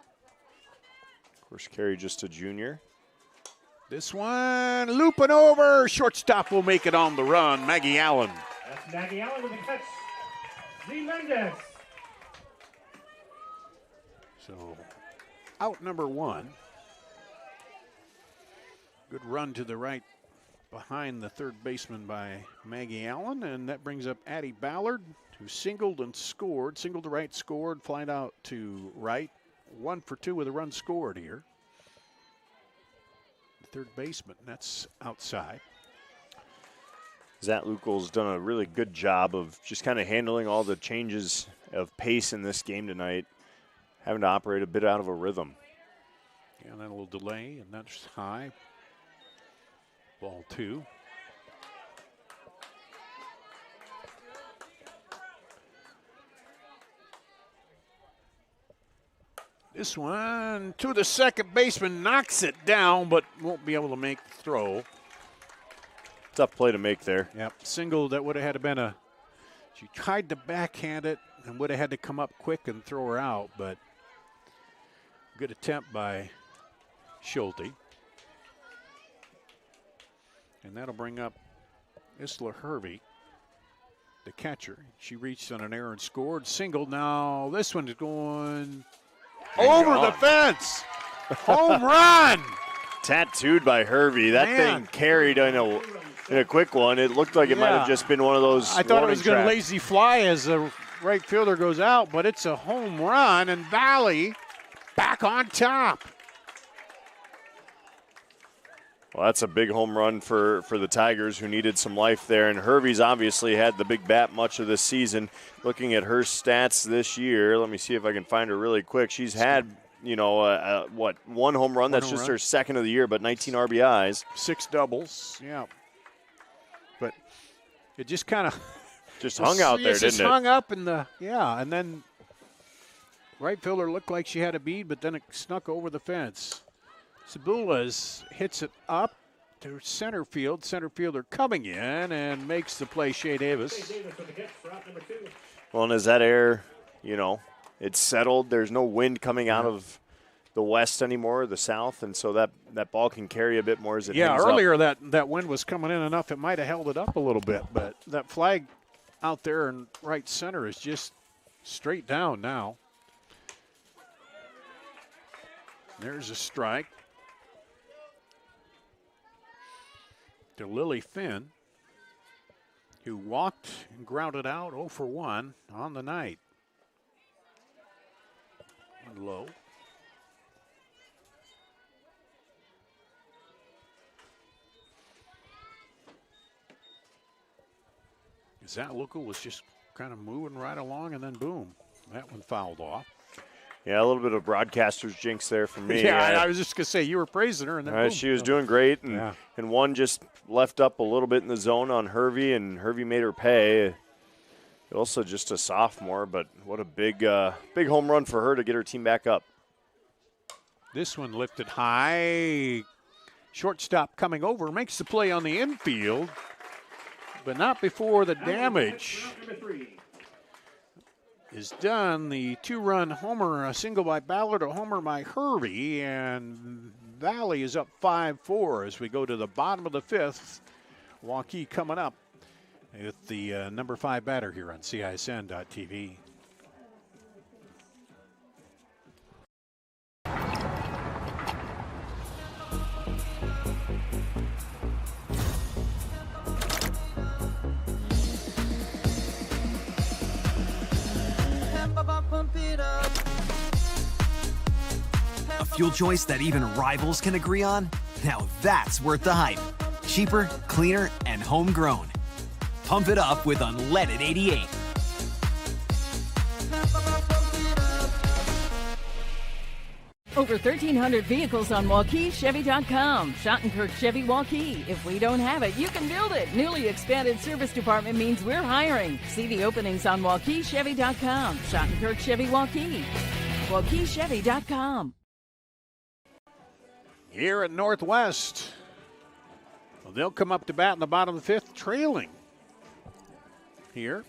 K: Of course, Carey just a junior.
J: This one looping over. Shortstop will make it on the run. Maggie Allen.
A: That's Maggie Allen with a catch. Z. Mendez.
J: So out number 1. Good run to the right behind the third baseman by Maggie Allen, and that brings up Addie Ballard, who singled and scored. Singled to right, scored, flied out to right. 1 for 2 with a run scored here. The third baseman, that's outside.
K: Zach Lukel's done a really good job of just kind of handling all the changes of pace in this game tonight, having to operate a bit out of a rhythm.
J: Yeah, and then a little delay, and that's high. Ball 2. This one to the second baseman, knocks it down, but won't be able to make the throw.
K: tough play to make there.
J: Yep, single that would have had to been a. She tried to backhand it and would have had to come up quick and throw her out, but good attempt by Schulte. And that'll bring up Isla Hervey, the catcher. She reached on an error and scored. Single now. This one's going over the fence. Home run.
K: Tattooed by Hervey. That thing carried in a quick one. It looked like it might have just been one of those.
J: I thought it was going to lazy fly as the right fielder goes out, but it's a home run, and Valley back on top.
K: Well, that's a big home run for the Tigers, who needed some life there. And Hervey's obviously had the big bat much of this season. Looking at her stats this year, let me see if I can find her really quick. She's had, one home run? That's just her second of the year, but 19 RBIs.
J: 6 doubles, yeah. But it just kind of
K: just hung out there, didn't it?
J: Just hung up in the, and then right fielder looked like she had a bead, but then it snuck over the fence. Sabulas hits it up to center field. Center fielder coming in and makes the play, Shea Davis.
K: Well, and as that air, it's settled. There's no wind coming out of the west anymore, the south, and so that ball can carry a bit more as it hangs
J: earlier
K: up.
J: that wind was coming in enough, it might have held it up a little bit, but that flag out there in right center is just straight down now. There's a strike to Lily Finn, who walked and grounded out 0 for 1 on the night. And low. Zatluka was just kind of moving right along, and then boom, that one fouled off.
K: Yeah, a little bit of broadcaster's jinx there for me.
J: I was just going to say, you were praising her. And then boom.
K: She was doing great, and one just left up a little bit in the zone on Hervey, and Hervey made her pay. Also just a sophomore, but what a big home run for her to get her team back up.
J: This one lifted high. Shortstop coming over, makes the play on the infield, but not before the damage is done. The 2-run homer, a single by Ballard, a homer by Hervey, and Valley is up 5-4 as we go to the bottom of the 5th. Waukee coming up with the number 5 batter here on CISN.TV.
O: A fuel choice that even rivals can agree on? Now that's worth the hype. Cheaper, cleaner, and homegrown. Pump it up with unleaded 88.
P: Over 1,300 vehicles on WaukeeChevy.com. Schottenkirk Chevy Waukee. If we don't have it, you can build it. Newly expanded service department means we're hiring. See the openings on WaukeeChevy.com. Schottenkirk Chevy Waukee. WaukeeChevy.com.
J: Here at Northwest, well, they'll come up to bat in the bottom of the 5th, trailing here.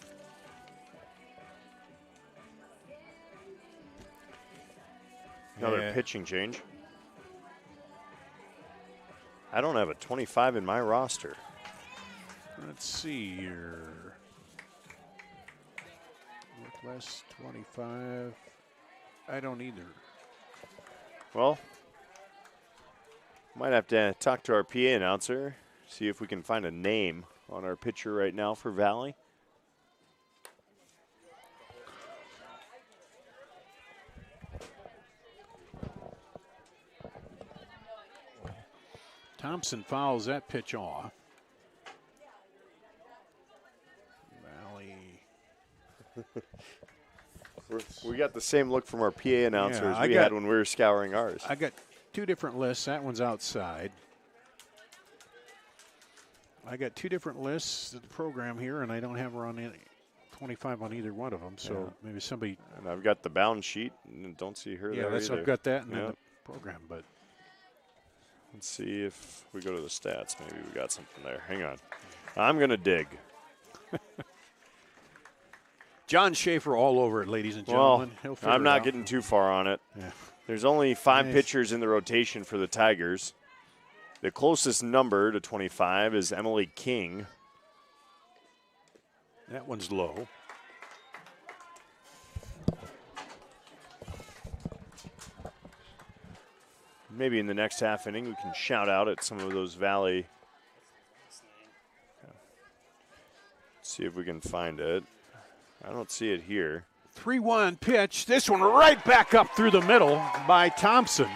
K: Another pitching change. I don't have a 25 in my roster.
J: Let's see here. Northwest 25. I don't either.
K: Well, might have to talk to our PA announcer, see if we can find a name on our pitcher right now for Valley.
J: Thompson fouls that pitch off. Valley.
K: We got the same look from our PA announcer as we had when we were scouring ours.
J: I got 2 different lists. That one's outside. I got 2 different lists of the program here, and I don't have her on any 25 on either one of them. So maybe somebody.
K: And I've got the bound sheet, and don't see her there
J: that's
K: either.
J: I've got that in the program, but.
K: Let's see if we go to the stats. Maybe we got something there. Hang on. I'm going to dig.
J: John Schaefer all over it, ladies and gentlemen.
K: Well, I'm not getting too far on it.
J: Yeah.
K: There's only 5 pitchers in the rotation for the Tigers. The closest number to 25 is Emily King.
J: That one's low.
K: Maybe in the next half inning we can shout out at some of those Valley. See if we can find it. I don't see it here.
J: 3-1 pitch. This one right back up through the middle by Thompson.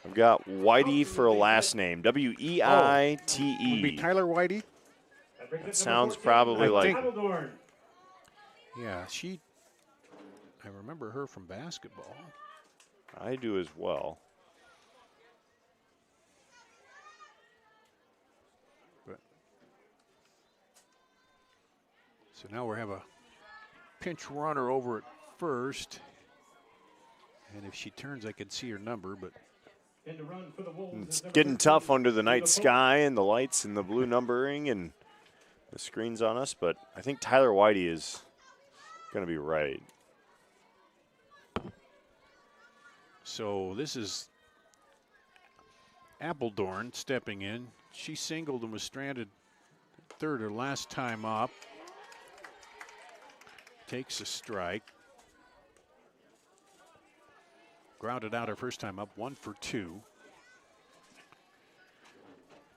K: I've got Whitey for a last name. W-E-I-T-E.
J: Would be Tyler Whitey?
K: That sounds probably like.
J: Yeah, I remember her from basketball.
K: I do as well.
J: So now we have a pinch runner over at first. And if she turns, I can see her number, but
K: it's getting tough under the night sky and the lights and the blue numbering and the screens on us, but I think Tyler Whitey is going to be right.
J: So this is Appledorn stepping in. She singled and was stranded third her last time up. Takes a strike. Grounded out her first time up, 1 for 2.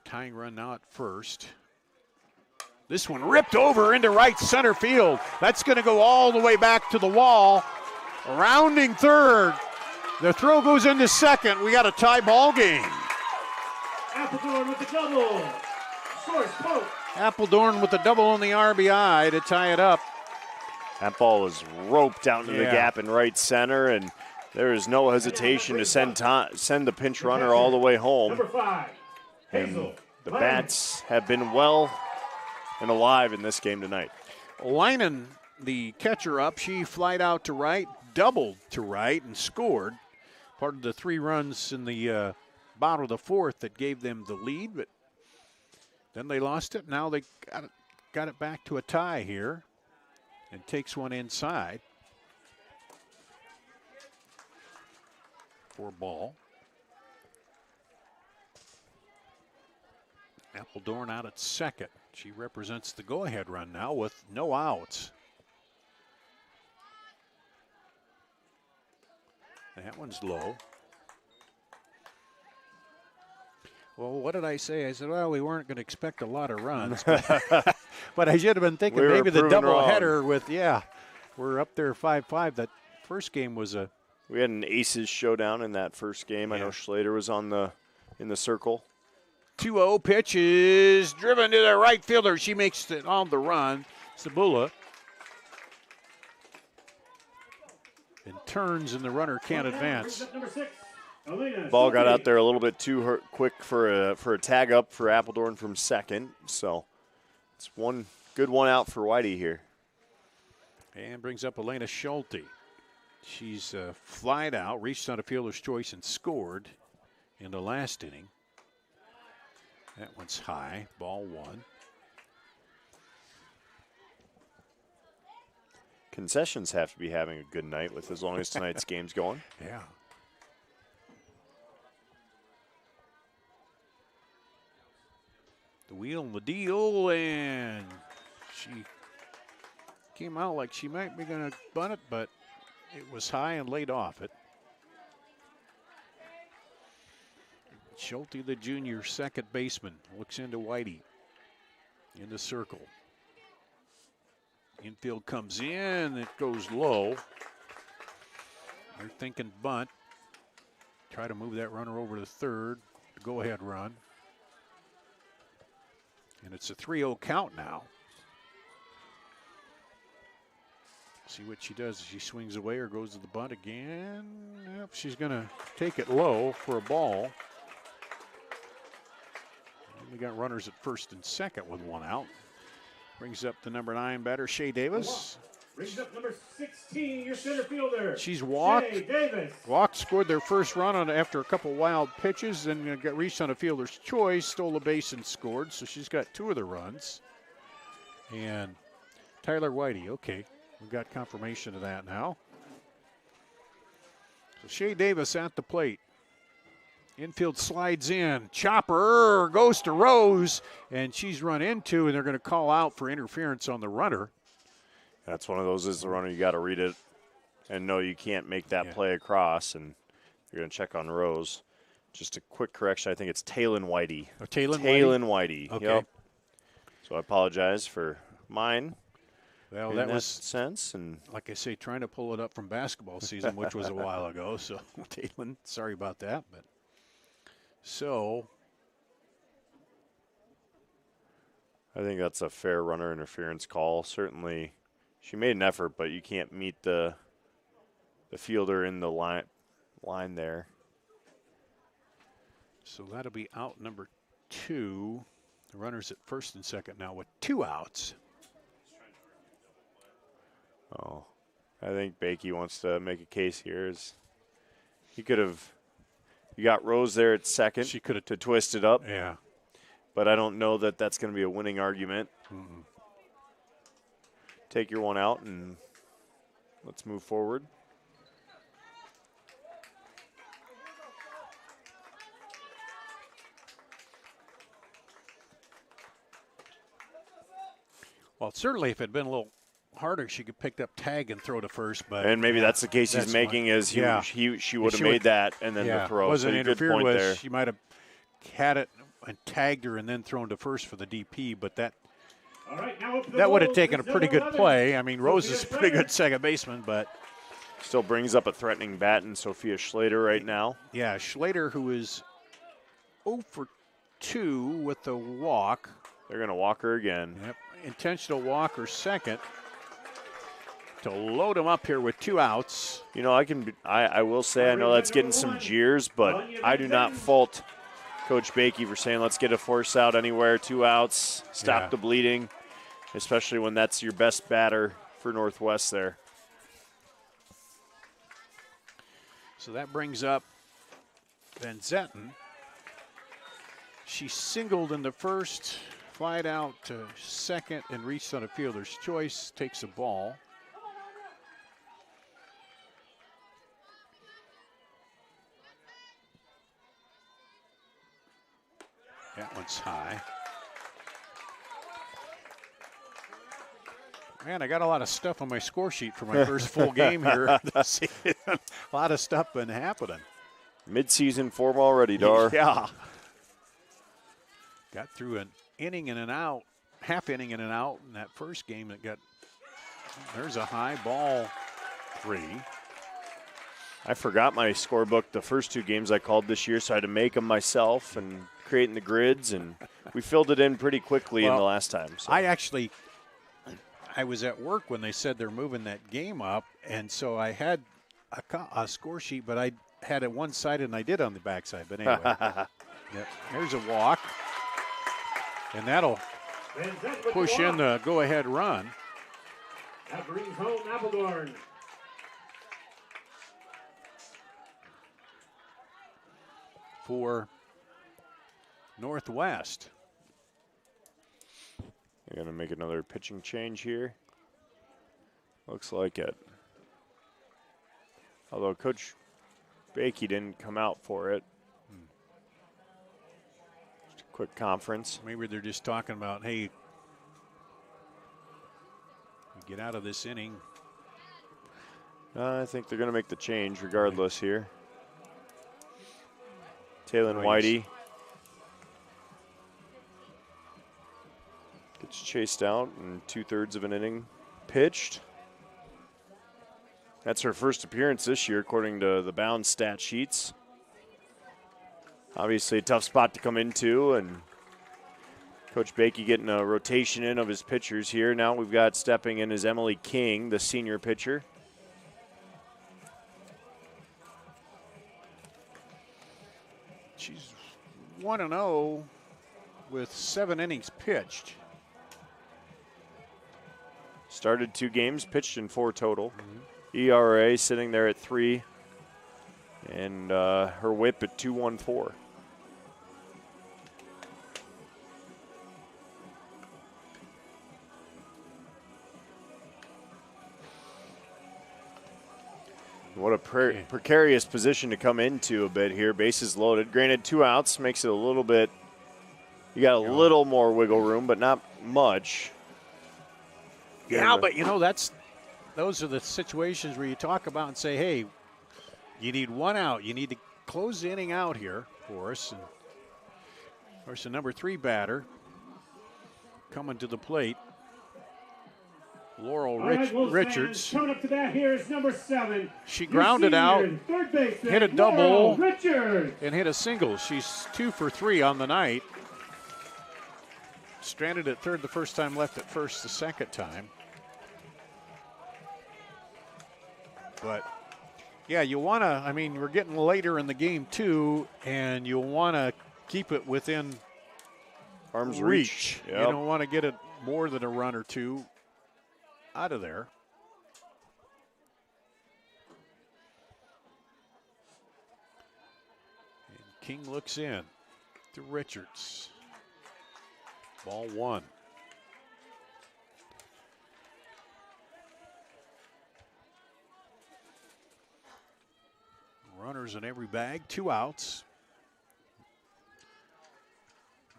J: Tying run now at first. This one ripped over into right center field. That's going to go all the way back to the wall. Rounding third. The throw goes into second. We got a tie ball game.
A: Appledorn with the double. Scores Pope.
J: Appledorn with the double on the RBI to tie it up.
K: That ball was roped out into the gap in right center, and there is no hesitation to send the pinch runner all the way home.
A: Number 5.
K: And the Bats have been well and alive in this game tonight.
J: Leinen, the catcher up, she flied out to right, doubled to right, and scored. Part of the 3 runs in the bottom of the 4th that gave them the lead, but then they lost it. Now they got it back to a tie here, and takes one inside for a ball. Appledorn out at second. She represents the go-ahead run now with no outs. That one's low. Well, what did I say? I said, well, we weren't going to expect a lot of runs. But I should have been thinking maybe the double-header with, we're up there 5-5. That first game was a...
K: We had an aces showdown in that first game. I know Schlater was in the circle.
J: 2-0 pitch is driven to the right fielder. She makes it on the run. Sabula. And turns, and the runner can't advance.
K: Ball got out there a little bit too quick for a tag up for Appledorn from second. So it's one good one out for Whitey here.
J: And brings up Elena Schulte. She's flied out, reached on a fielder's choice, and scored in the last inning. That one's high, ball 1.
K: Concessions have to be having a good night with as long as tonight's game's going.
J: Yeah. The wheel and the deal, and she came out like she might be going to bunt it, but it was high and laid off it. Schulte, the junior second baseman, looks into Whitey in the circle. Infield comes in, it goes low. They're thinking bunt. Try to move that runner over to third. Go-ahead run. And it's a 3-0 count now. See what she does. She swings away or goes to the bunt again. Yep, she's going to take it low for a ball. We got runners at first and second with one out. Brings up the number 9 batter, Shea Davis.
A: Brings up number 16, your center fielder.
J: She's walked.
A: Shay Davis.
J: Walked, scored their first run on after a couple wild pitches, then got reached on a fielder's choice, stole a base and scored. So she's got 2 of the runs. And Tyler Whitey, okay, we've got confirmation of that now. So Shay Davis at the plate. Infield slides in. Chopper goes to Rose, and she's run into, and they're going to call out for interference on the runner.
K: That's one of those, is the runner, you got to read it and know you can't make that play across, and you're going to check on Rose. Just a quick correction, I think it's Taylon Whitey.
J: Oh, Taylon
K: Whitey.
J: Okay.
K: Yep. So I apologize for mine.
J: Well,
K: in
J: that was
K: sense, and
J: like I say, trying to pull it up from basketball season, which was a while ago. So, Taylon, sorry about that. But so,
K: I think that's a fair runner interference call. Certainly, she made an effort, but you can't meet the fielder in the line there.
J: So that'll be out number 2. The runner's at first and second now with 2 outs.
K: Oh, I think Bakey wants to make a case here. He could have. You got Rose there at second.
J: She could have
K: to twist it up.
J: Yeah,
K: but I don't know that that's going to be a winning argument. Take your one out and let's move forward.
J: Well, certainly if it had been a little harder, she could pick up tag and throw to first. But
K: and maybe that's the case he's making is she would have made that and then the throw.
J: Wasn't
K: so
J: interfered
K: good point
J: with.
K: there.
J: She might have had it and tagged her and then thrown to first for the DP, but that would have taken a pretty good play. I mean, Rose is a pretty good second baseman, but
K: still brings up a threatening bat in Sophia Schlater right now.
J: Yeah, Schlater, who is 0 for 2 with the walk.
K: They're going to walk her again.
J: Yep, intentional walk her second to load him up here with 2 outs.
K: You know, I will say I know that's getting some jeers, but I do not fault Coach Bakey for saying let's get a force out anywhere, 2 outs, stop the bleeding, especially when that's your best batter for Northwest there.
J: So that brings up Van Zetten. She singled in the first, flied out to second and reached on a fielder's choice, takes a ball. That one's high. Man, I got a lot of stuff on my score sheet for my first full game here this season. A lot of stuff been happening.
K: Mid-season form already, Dar.
J: Yeah. Got through an inning and an out, half inning and an out in that first game that got, there's a high ball 3.
K: I forgot my scorebook the first 2 games I called this year, so I had to make them myself and creating the grids, and we filled it in pretty quickly in the last time. So.
J: I was at work when they said they're moving that game up, and so I had a score sheet, but I had it one-sided, and I did on the backside. But anyway, there's a walk, and that'll push in the go-ahead run.
A: That brings home Appledorn.
J: For Northwest.
K: They're going to make another pitching change here. Looks like it. Although Coach Bakey didn't come out for it. Just a quick conference.
J: Maybe they're just talking about, hey, get out of this inning.
K: I think they're going to make the change regardless here. Taylon Whitey gets chased out and 2/3 of an inning pitched. That's her first appearance this year, according to the Bound stat sheets. Obviously a tough spot to come into, and Coach Bakey getting a rotation in of his pitchers here. Now we've got stepping in is Emily King, the senior pitcher.
J: She's 1-0 with 7 innings pitched.
K: Started 2 games, pitched in 4 total. ERA sitting there at 3, and her whip at 2.14. What a precarious position to come into a bit here. Bases loaded. Granted, 2 outs makes it a little bit. You got a little more wiggle room, but not much.
J: Yeah, but those are the situations where you talk about and say, hey, you need 1 out. You need to close the inning out here for us. And of course, the number 3 batter coming to the plate. Laurel Richards.
A: Coming up to bat here is number 7.
J: She grounded out,
A: third baseman,
J: hit a double,
A: Richards.
J: and hit a single. She's 2 for 3 on the night. Stranded at third the first time, left at first the second time. But, yeah, you want to, we're getting later in the game, too, and you want to keep it within
K: arm's reach.
J: Yep. You don't want to get it more than a run or 2 out of there. And King looks in to Richards. Ball 1. Runners in every bag, 2 outs.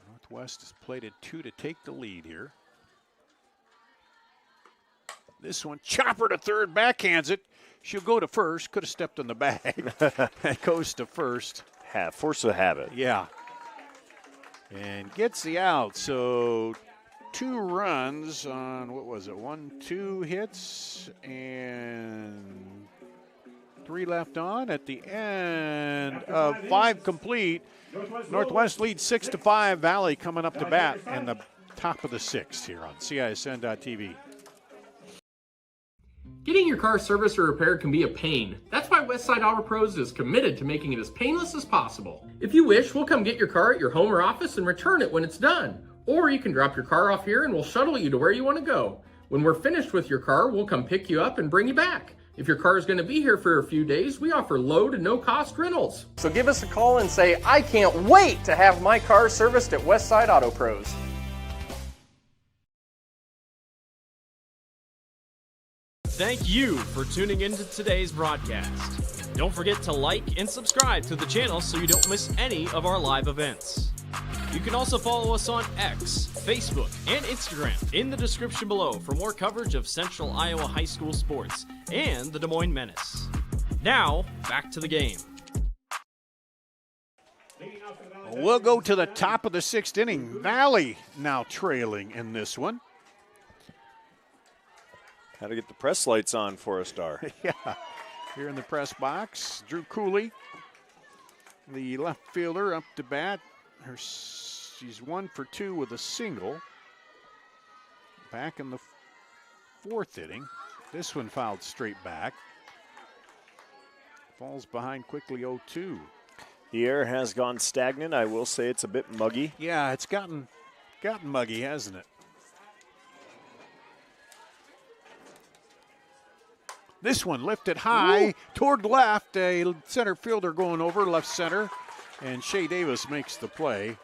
J: Northwest has plated 2 to take the lead here. This one, chopper to third, backhands it. She'll go to first. Could have stepped in the bag. It goes to first.
K: Force of habit.
J: Yeah. And gets the out. So 2 runs on, 2 hits and 3 left on at the end of 5 complete. Northwest leads 6-5. Valley coming up to bat in the top of the 6th here on CISN.TV.
Q: Getting your car serviced or repaired can be a pain. That's why Westside Auto Pros is committed to making it as painless as possible. If you wish, we'll come get your car at your home or office and return it when it's done. Or you can drop your car off here and we'll shuttle you to where you want to go. When we're finished with your car, we'll come pick you up and bring you back. If your car is going to be here for a few days, we offer low to no cost rentals.
U: So give us a call and say, I can't wait to have my car serviced at Westside Auto Pros.
R: Thank you for tuning into today's broadcast. Don't forget to like and subscribe to the channel so you don't miss any of our live events. You can also follow us on X, Facebook, and Instagram in the description below for more coverage of Central Iowa high school sports and the Des Moines Menace. Now, back to the game.
J: We'll go to the top of the 6th inning. Valley now trailing in this one.
K: How to get the press lights on for a star.
J: Yeah. Here in the press box, Drew Cooley, the left fielder, up to bat. She's 1 for 2 with a single. Back in the 4th inning. This one fouled straight back. Falls behind quickly 0-2.
K: The air has gone stagnant. I will say it's a bit muggy.
J: Yeah, it's gotten muggy, hasn't it? This one lifted high toward left. A center fielder going over left center. And Shea Davis makes the play.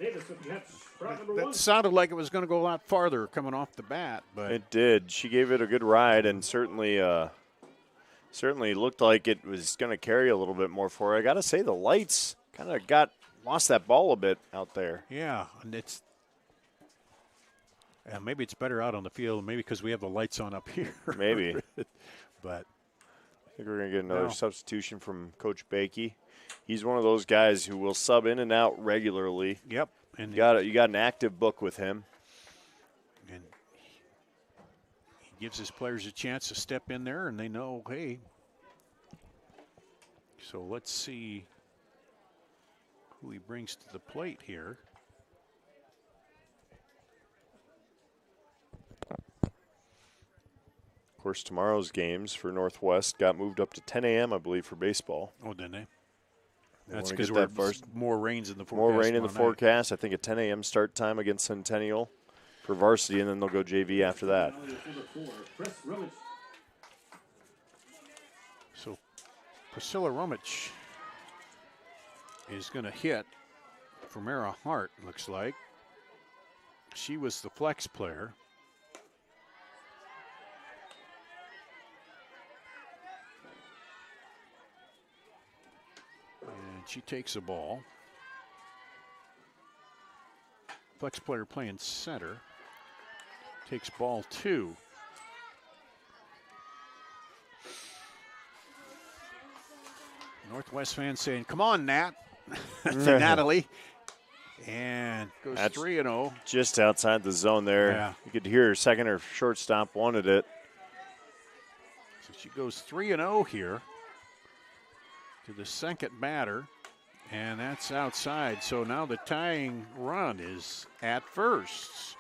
J: That sounded like it was going to go a lot farther coming off the bat, but
K: it did. She gave it a good ride, and certainly looked like it was going to carry a little bit more for her. I got to say, the lights kind of lost that ball a bit out there.
J: Yeah, and maybe it's better out on the field, maybe because we have the lights on up here.
K: Maybe.
J: But
K: I think we're going to get another substitution from Coach Bakey. He's one of those guys who will sub in and out regularly.
J: Yep. And
K: you got an active book with him.
J: And he gives his players a chance to step in there, and they know, hey. So let's see who he brings to the plate here.
K: Of course, tomorrow's games for Northwest got moved up to 10 a.m., I believe, for baseball.
J: Oh, didn't they?
K: That's
J: because more rains in the forecast.
K: More rain in the forecast. I think a 10 a.m. start time against Centennial. for varsity, and then they'll go JV after that.
J: So Priscilla Rumich is going to hit for Mara Hart, looks like. She was the flex player. And she takes a ball. Flex player playing center. Takes ball 2. Northwest fans saying, come on, Nat, to Natalie. And goes 3-0.
K: Just outside the zone there.
J: Yeah.
K: You could hear her second or shortstop wanted it.
J: So she goes 3-0 here to the second batter, and that's outside. So now the tying run is at first.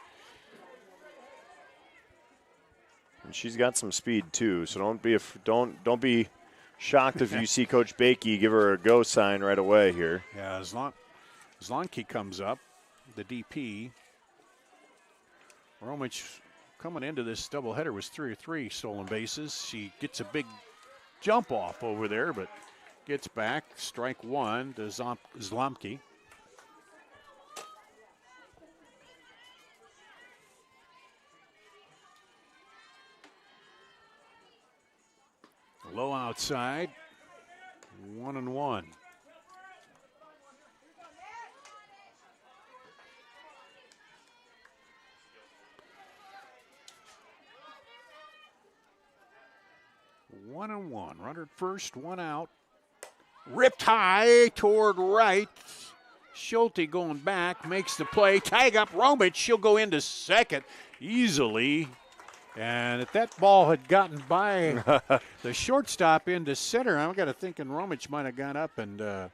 K: And she's got some speed too, so don't be shocked if you see Coach Bakey give her a go sign right away here.
J: Yeah, Zlonke comes up, the DP. Romich coming into this doubleheader was 3 of 3 stolen bases. She gets a big jump off over there, but gets back. Strike 1 to Zlomke. Low outside, 1-1. One and one. Runner at first, 1 out. Ripped high toward right. Schulte going back, makes the play. Tag up Romich. She'll go into second easily. And if that ball had gotten by the shortstop into center, I got to thinking Romich might have gone up and gone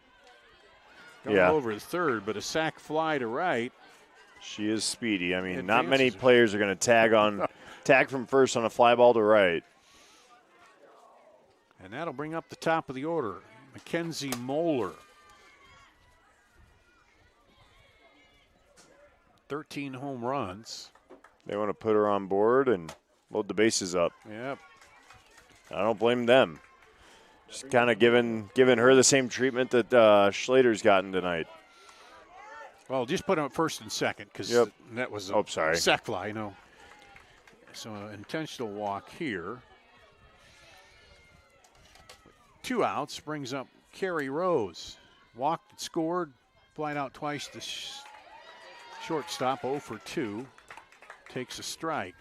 J: over the third, but a sac fly to right.
K: She is speedy. I mean, not many players are going to tag from first on a fly ball to right.
J: And that'll bring up the top of the order, Mackenzie Moeller. 13 home runs.
K: They want to put her on board and load the bases up.
J: Yep.
K: I don't blame them. Just kind of giving her the same treatment that Schlater's gotten tonight.
J: Well, just put him at first and second because that was a sac fly, you know. So intentional walk here. 2 outs brings up Carrie Rose. Walked and scored, flied out twice to shortstop, 0 for 2. Takes a strike.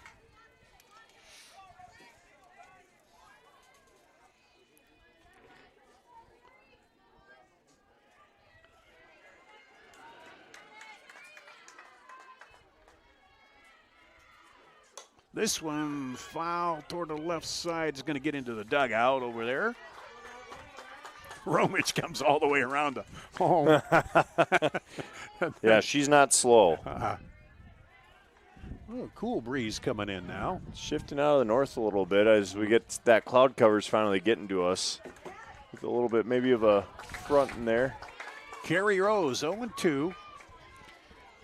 J: This one foul toward the left side is going to get into the dugout over there. Romich comes all the way around to home.
K: Yeah, she's not slow.
J: Oh, cool breeze coming in now.
K: Shifting out of the north a little bit as we get that cloud cover's finally getting to us. With a little bit maybe of a front in there.
J: Carrie Rose, 0-2.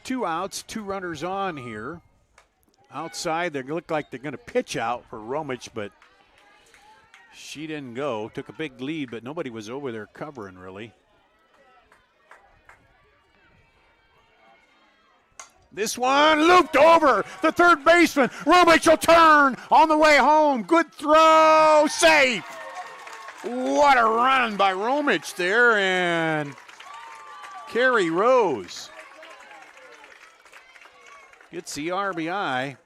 J: 2 outs, 2 runners on here. Outside, they look like they're going to pitch out for Romich, but she didn't go. Took a big lead, but nobody was over there covering, really. This one looped over the third baseman. Romich will turn on the way home. Good throw, safe. What a run by Romich there, and Carrie Rose gets the RBI.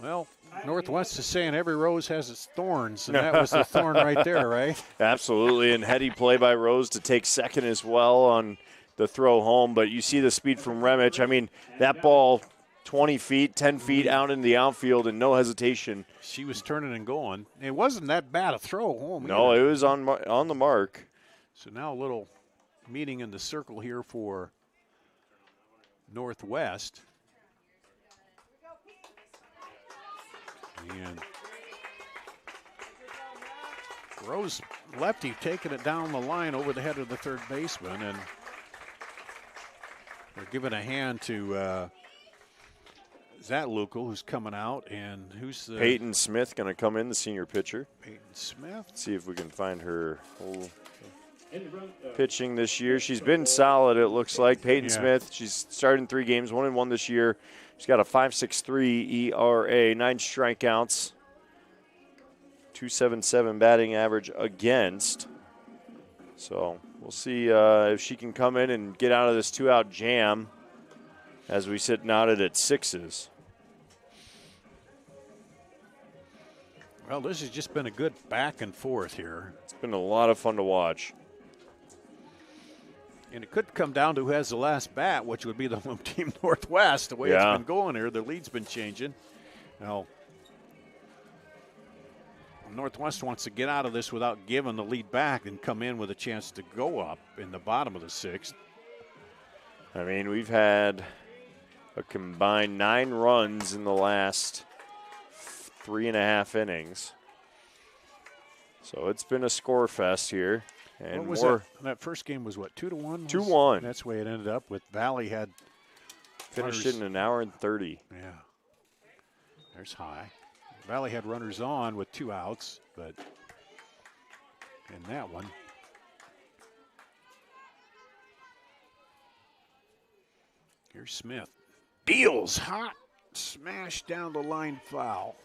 J: Well, Northwest is saying every rose has its thorns, and that was the thorn right there, right?
K: Absolutely, and heady play by Rose to take second as well on the throw home. But you see the speed from Remich. I mean, that ball 20 feet, 10 feet out in the outfield and no hesitation.
J: She was turning and going. It wasn't that bad a throw home.
K: No,
J: either.
K: it was on the mark.
J: So now a little meeting in the circle here for Northwest. And Rose lefty taking it down the line over the head of the third baseman, and We're giving a hand to Zatlukel, who's coming out, and who's the
K: Peyton Smith going to come in, the senior pitcher.
J: Peyton Smith.
K: See if we can find her whole pitching this year. She's been solid, it looks like. Peyton Smith, she's started in 3 games, 1-1 this year. She's got a 5.63 ERA, 9 strikeouts, 2.77 batting average against. So we'll see if she can come in and get out of this 2-out jam as we sit knotted at 6s.
J: Well, this has just been a good back and forth here.
K: It's been a lot of fun to watch.
J: And it could come down to who has the last bat, which would be the home team Northwest. The way it's been going here, the lead's been changing. Now, Northwest wants to get out of this without giving the lead back and come in with a chance to go up in the bottom of the 6th.
K: I mean, we've had a combined 9 runs in the last 3.5 innings. So it's been a score fest here. And
J: what was that? That first game was what, 2-1?
K: 2-1.
J: That's the way it ended up with Valley had
K: finished it in 1 hour and 30.
J: Yeah. There's high. Valley had runners on with 2 outs, but in that one. Here's Smith. Deals hot. Smash down the line, foul.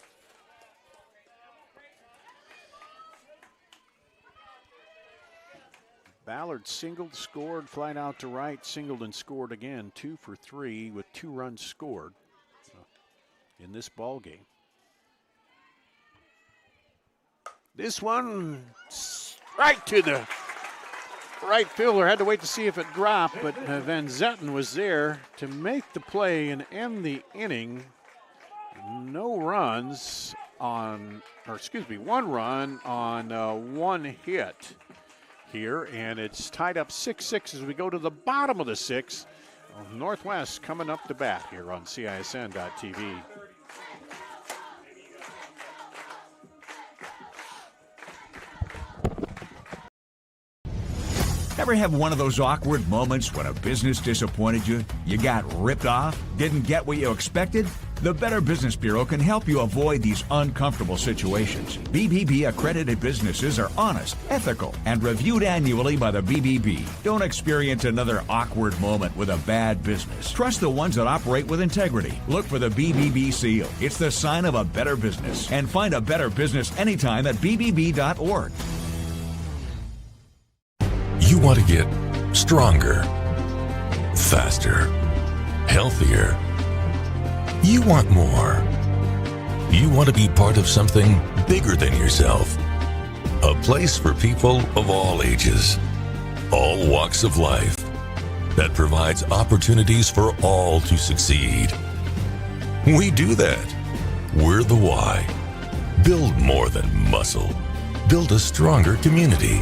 J: Ballard singled, scored, flied out to right, singled and scored again. 2 for 3 with 2 runs scored in this ball game. This one right to the right fielder. Had to wait to see if it dropped, but Van Zetten was there to make the play and end the inning. No runs on, or excuse me, 1 run on 1 hit here, and it's tied up 6-6 as we go to the bottom of the 6th. Northwest coming up to bat here on CISN.TV.
S: Ever have one of those awkward moments when a business disappointed you? You got ripped off? Didn't get what you expected? The Better Business Bureau can help you avoid these uncomfortable situations. BBB accredited businesses are honest, ethical, and reviewed annually by the BBB. Don't experience another awkward moment with a bad business. Trust the ones that operate with integrity. Look for the BBB seal. It's the sign of a better business. And find a better business anytime at bbb.org.
T: You want to get stronger, faster, healthier. You want more. You want to be part of something bigger than yourself. A place for people of all ages, all walks of life, that provides opportunities for all to succeed. We do that. We're the why. Build more than muscle. Build a stronger community.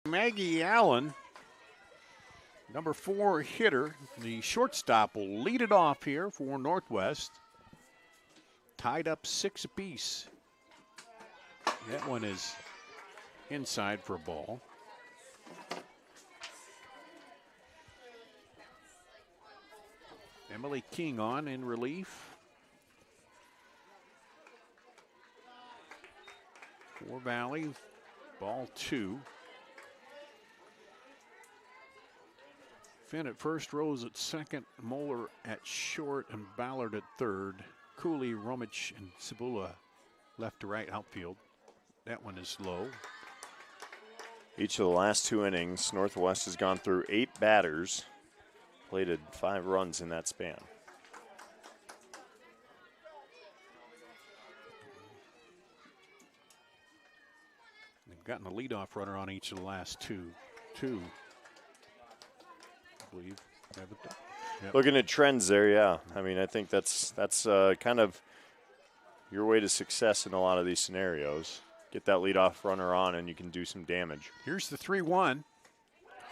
J: Maggie Allen, number 4 hitter, the shortstop, will lead it off here for Northwest. Tied up 6 apiece. That one is inside for a ball. Emily King on in relief. For Valley, ball 2. Finn at first, Rose at second, Moeller at short, and Ballard at third. Cooley, Romich, and Cibula left to right outfield. That one is low.
K: Each of the last 2 innings, Northwest has gone through 8 batters, plated 5 runs in that span.
J: They've gotten a leadoff runner on each of the last two. Believe. Yep.
K: Looking at trends there, yeah. I mean, I think that's kind of your way to success in a lot of these scenarios. Get that leadoff runner on, and you can do some damage.
J: Here's the 3-1.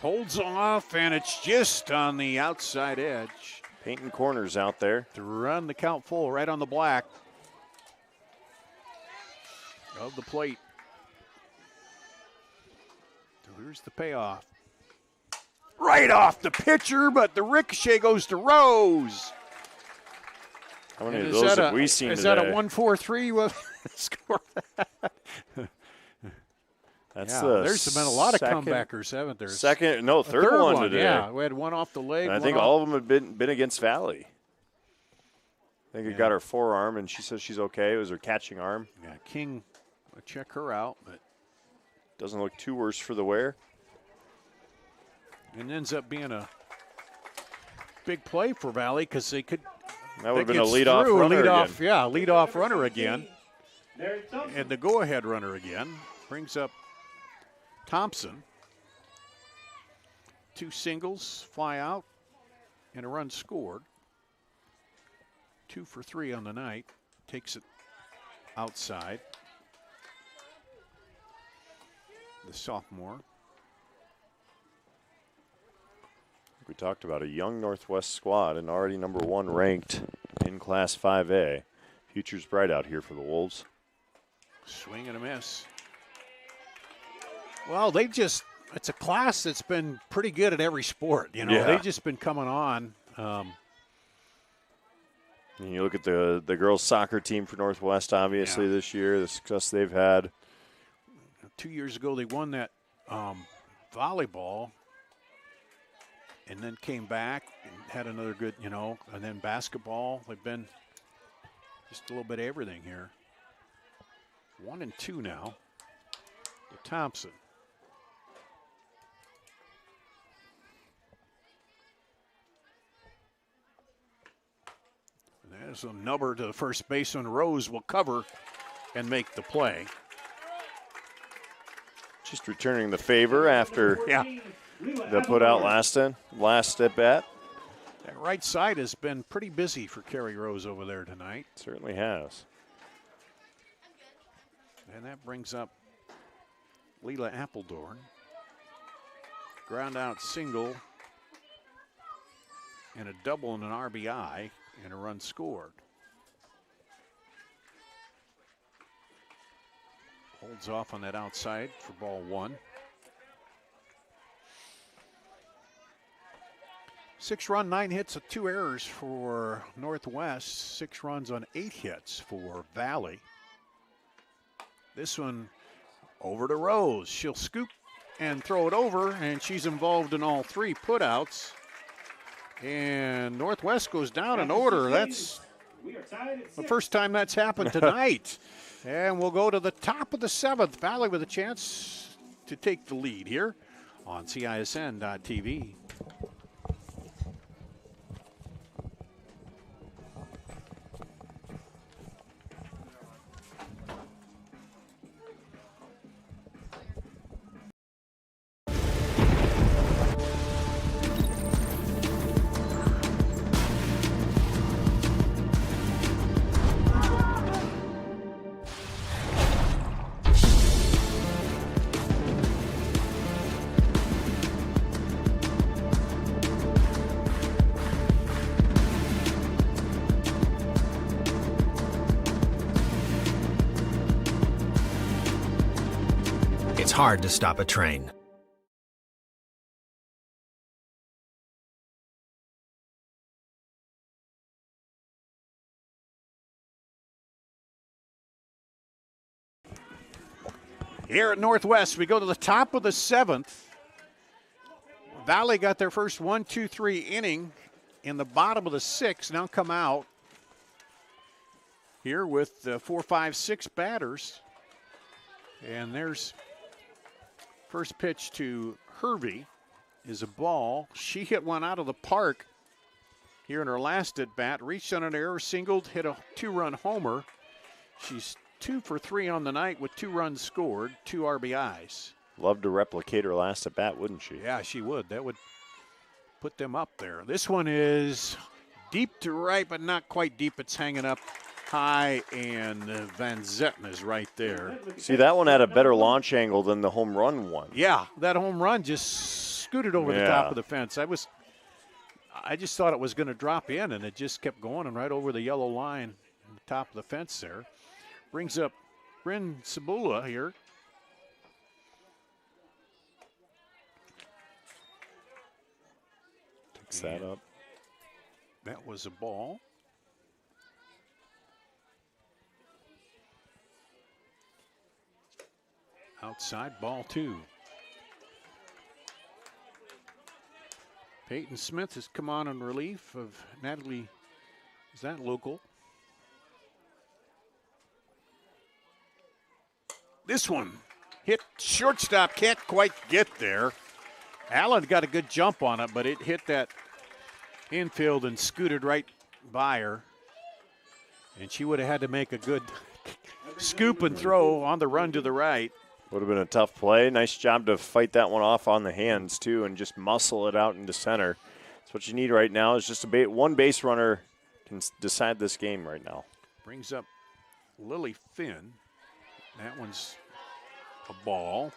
J: Holds off, and it's just on the outside edge.
K: Painting corners out there.
J: To run the count full right on the black of the plate. So here's the payoff. right off the pitcher, but the ricochet goes to Rose.
K: How many of those have we seen
J: today? Is
K: that
J: a 1-4-3 score? There's been a lot of comebackers, haven't there?
K: Third one today.
J: Yeah, we had one off the leg.
K: And I think all of them have been against Valley. I think it got her forearm, and she says she's okay. It was her catching arm.
J: Yeah, King, I'll check her out, but
K: doesn't look too worse for the wear.
J: It ends up being a big play for Valley because they could.
K: That would have been a leadoff runner again.
J: Yeah, leadoff runner again. And the go-ahead runner again. Brings up Thompson. 2 singles fly out and a run scored. 2 for 3 on the night. Takes it outside. The sophomore.
K: We talked about a young Northwest squad and already number 1 ranked in Class 5A. Future's bright out here for the Wolves.
J: Swing and a miss. Well, it's a class that's been pretty good at every sport. You know, they've just been coming on.
K: And you look at the girls' soccer team for Northwest, obviously, this year, the success they've had.
J: 2 years ago, they won that volleyball. And then came back and had another good, and then basketball. They've been just a little bit of everything here. 1-2 now to Thompson. And there's a number to the first baseman. Rose will cover and make the play.
K: Just returning the favor after the put out last at bat.
J: That right side has been pretty busy for Carrie Rose over there tonight.
K: Certainly has.
J: And that brings up Leela Appledorn. Ground out single and a double and an RBI and a run scored. Holds off on that outside for ball 1. 6 run, 9 hits, 2 errors for Northwest. 6 runs on 8 hits for Valley. This one over to Rose. She'll scoop and throw it over, and she's involved in all 3 putouts. And Northwest goes down in order. That's the first time that's happened tonight. And we'll go to the top of the 7th. Valley with a chance to take the lead here on CISN.TV.
N: It's hard to stop a train.
J: Here at Northwest, we go to the top of the 7th. Valley got their first 1-2-3 inning in the bottom of the 6th. Now come out here with 4, 5, 6 batters. And there's first pitch to Hervey is a ball. She hit one out of the park here in her last at bat. Reached on an error, singled, hit a 2-run homer. She's 2 for 3 on the night with 2 runs scored, 2 RBIs.
K: Love to replicate her last at bat, wouldn't she?
J: Yeah, she would. That would put them up there. This one is deep to right, but not quite deep. It's hanging up high, and Van Zetten is right there.
K: See, that one had a better launch angle than the home run one.
J: Yeah, that home run just scooted over the top of the fence. I just thought it was going to drop in, and it just kept going and right over the yellow line on the top of the fence there. Brings up Bryn Cibula here.
K: Picks that up.
J: That was a ball. Outside, ball 2. Peyton Smith has come on in relief of Natalie. Is that local? This one hit shortstop, can't quite get there. Allen got a good jump on it, but it hit that infield and scooted right by her. And she would have had to make a good scoop and throw on the run to the right.
K: Would have been a tough play. Nice job to fight that one off on the hands, too, and just muscle it out into center. That's what you need right now is just one base runner can decide this game right now.
J: Brings up Lily Finn. That one's a ball.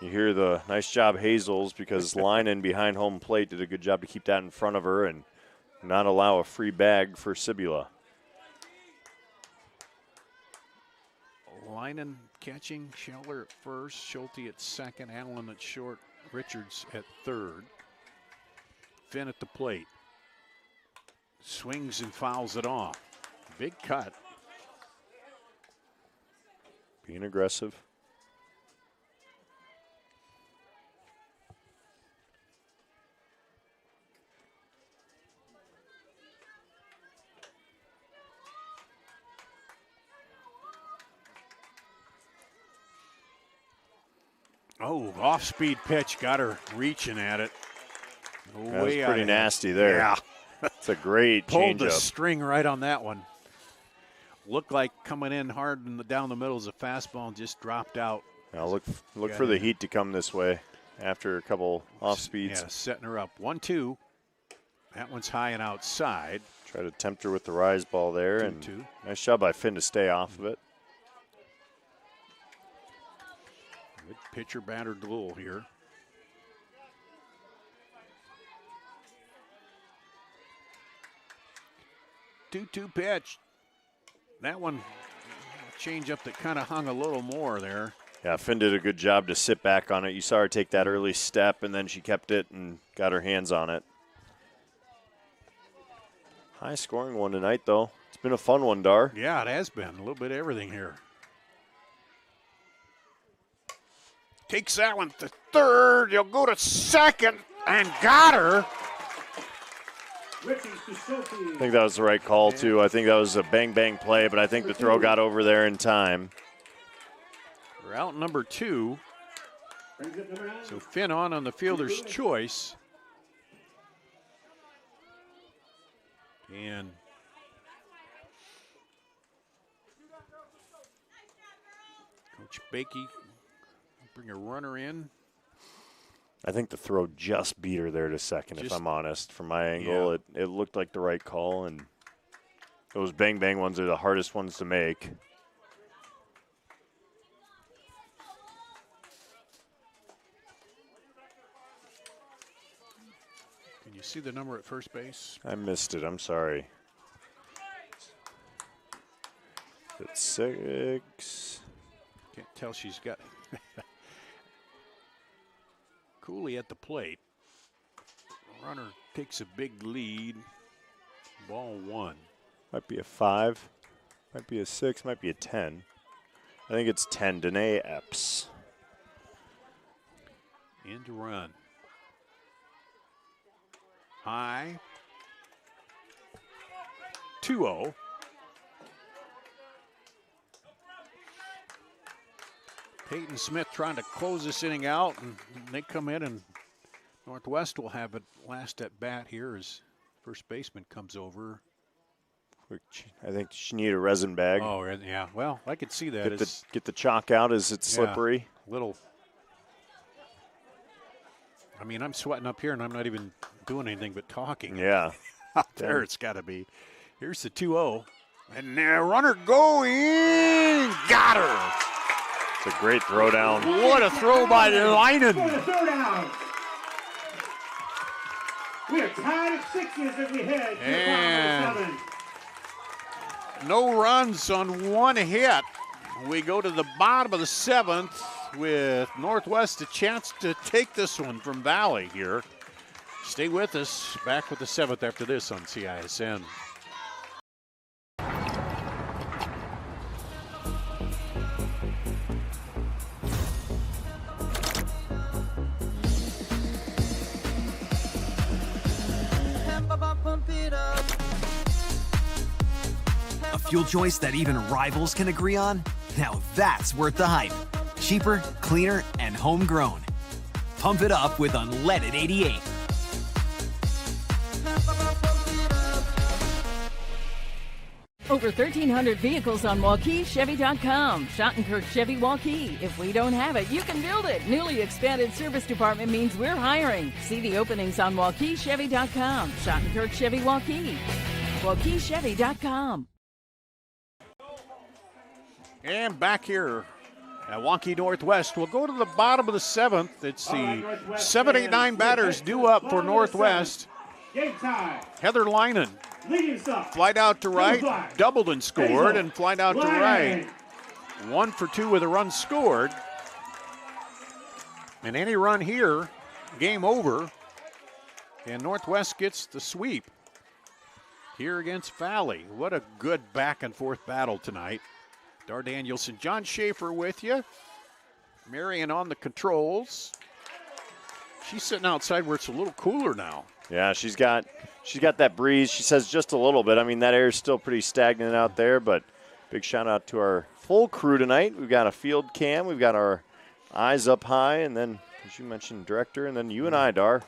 K: You hear the nice job Hazels because Linen behind home plate did a good job to keep that in front of her and not allow a free bag for Sibula.
J: Linen catching, Scheller at first, Schulte at second, Allen at short, Richards at third. Finn at the plate. Swings and fouls it off. Big cut.
K: Being aggressive.
J: Oh, off-speed pitch, got her reaching at it.
K: That was pretty nasty there.
J: Yeah.
K: That's a great
J: Pulled the
K: changeup.
J: string right on that one. Looked like coming in hard down the middle as a fastball and just dropped out.
K: Now look for the heat to come this way after a couple off speeds.
J: Yeah, setting her up. 1-2. That one's high and outside.
K: Try to tempt her with the rise ball there.
J: 2-2.
K: And nice job by Finn to stay off of it.
J: Good pitcher batter duel here. Two pitch. That one, change up that kind of hung a little more there.
K: Yeah, Finn did a good job to sit back on it. You saw her take that early step, and then she kept it and got her hands on it. High scoring one tonight, though. It's been a fun one, Dar.
J: Yeah, it has been. A little bit of everything here. Takes that one to third. You'll go to second and got her.
K: I think that was the right call, too. I think that was a bang-bang play, but I think the throw got over there in time.
J: We're out number 2. So Finn on the fielder's choice. And Coach Bakey bring a runner in.
K: I think the throw just beat her there to second, if I'm honest. From my angle,
J: Yeah.
K: it looked like the right call, and those bang-bang ones are the hardest ones to make.
J: Can you see the number at first base?
K: I missed it. I'm sorry. It's 6.
J: Can't tell she's got Cooley at the plate. Runner takes a big lead. Ball 1.
K: Might be a 5. Might be a 6. Might be a 10. I think it's 10. Danae Epps.
J: End run. High. 2-0. Peyton Smith trying to close this inning out, and they come in, and Northwest will have it last at bat here as first baseman comes over.
K: I think she need a resin bag.
J: Oh, yeah. Well, I could see that.
K: Get the chalk out as it's slippery.
J: Little. I mean, I'm sweating up here, and I'm not even doing anything but talking.
K: Yeah.
J: Out there it's got to be. Here's the 2-0. And runner going. Got her.
K: It's a great throw down.
J: What a throw by Linen.
A: What a throw down. We are tied at 6s as we head to
J: And
A: the bottom of the 7th.
J: no runs on one hit. We go to the bottom of the 7th with Northwest a chance to take this one from Valley here. Stay with us. Back with the 7th after this on CISN.
O: A fuel choice that even rivals can agree on? Now that's worth the hype. Cheaper, cleaner, and homegrown. Pump it up with unleaded 88.
P: Over 1,300 vehicles on WaukeeChevy.com. Schottenkirk Chevy Waukee. If we don't have it, you can build it. Newly expanded service department means we're hiring. See the openings on WaukeeChevy.com. Schottenkirk Chevy Waukee. WaukeeChevy.com.
J: And back here at Waukee Northwest, we'll go to the bottom of the 7th. It's the 7, 8, 9 batters due up for Northwest. Heather Linen flied out to right, doubled and scored, and flied out to right. 1 for 2 with a run scored. And any run here, game over. And Northwest gets the sweep here against Valley. What a good back and forth battle tonight. Dar Danielson, John Schaefer with you. Marion on the controls. She's sitting outside where it's a little cooler now.
K: Yeah, she's got that breeze. She says just a little bit. I mean, that air is still pretty stagnant out there, but big shout out to our full crew tonight. We've got a field cam. We've got our eyes up high, and then, as you mentioned, director, and then you and I, Dar.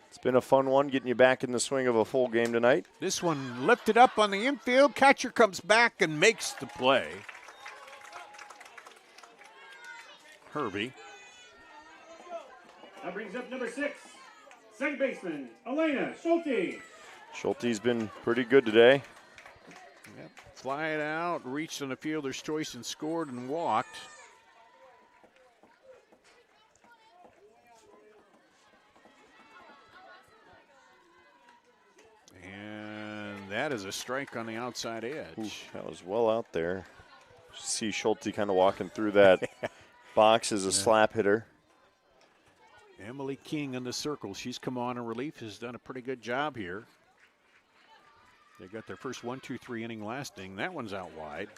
K: It's been a fun one getting you back in the swing of a full game tonight.
J: This one lifted up on the infield. Catcher comes back and makes the play. Herbie.
A: That brings up number 6, second baseman, Elena Schulte.
K: Schulte's been pretty good today.
J: Yep. Fly it out, reached on the fielder's choice and scored and walked. And that is a strike on the outside edge.
K: Ooh, that was well out there. See Schulte kind of walking through that box as a slap hitter.
J: Emily King in the circle. She's come on in relief, has done a pretty good job here. They got their first 1-2-3 inning last inning. That one's out wide.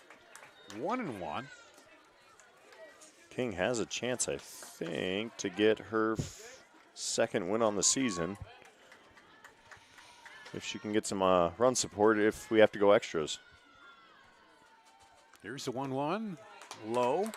J: 1-1.
K: King has a chance, I think, to get her second win on the season. If she can get some run support if we have to go extras.
J: Here's the 1-1. Low.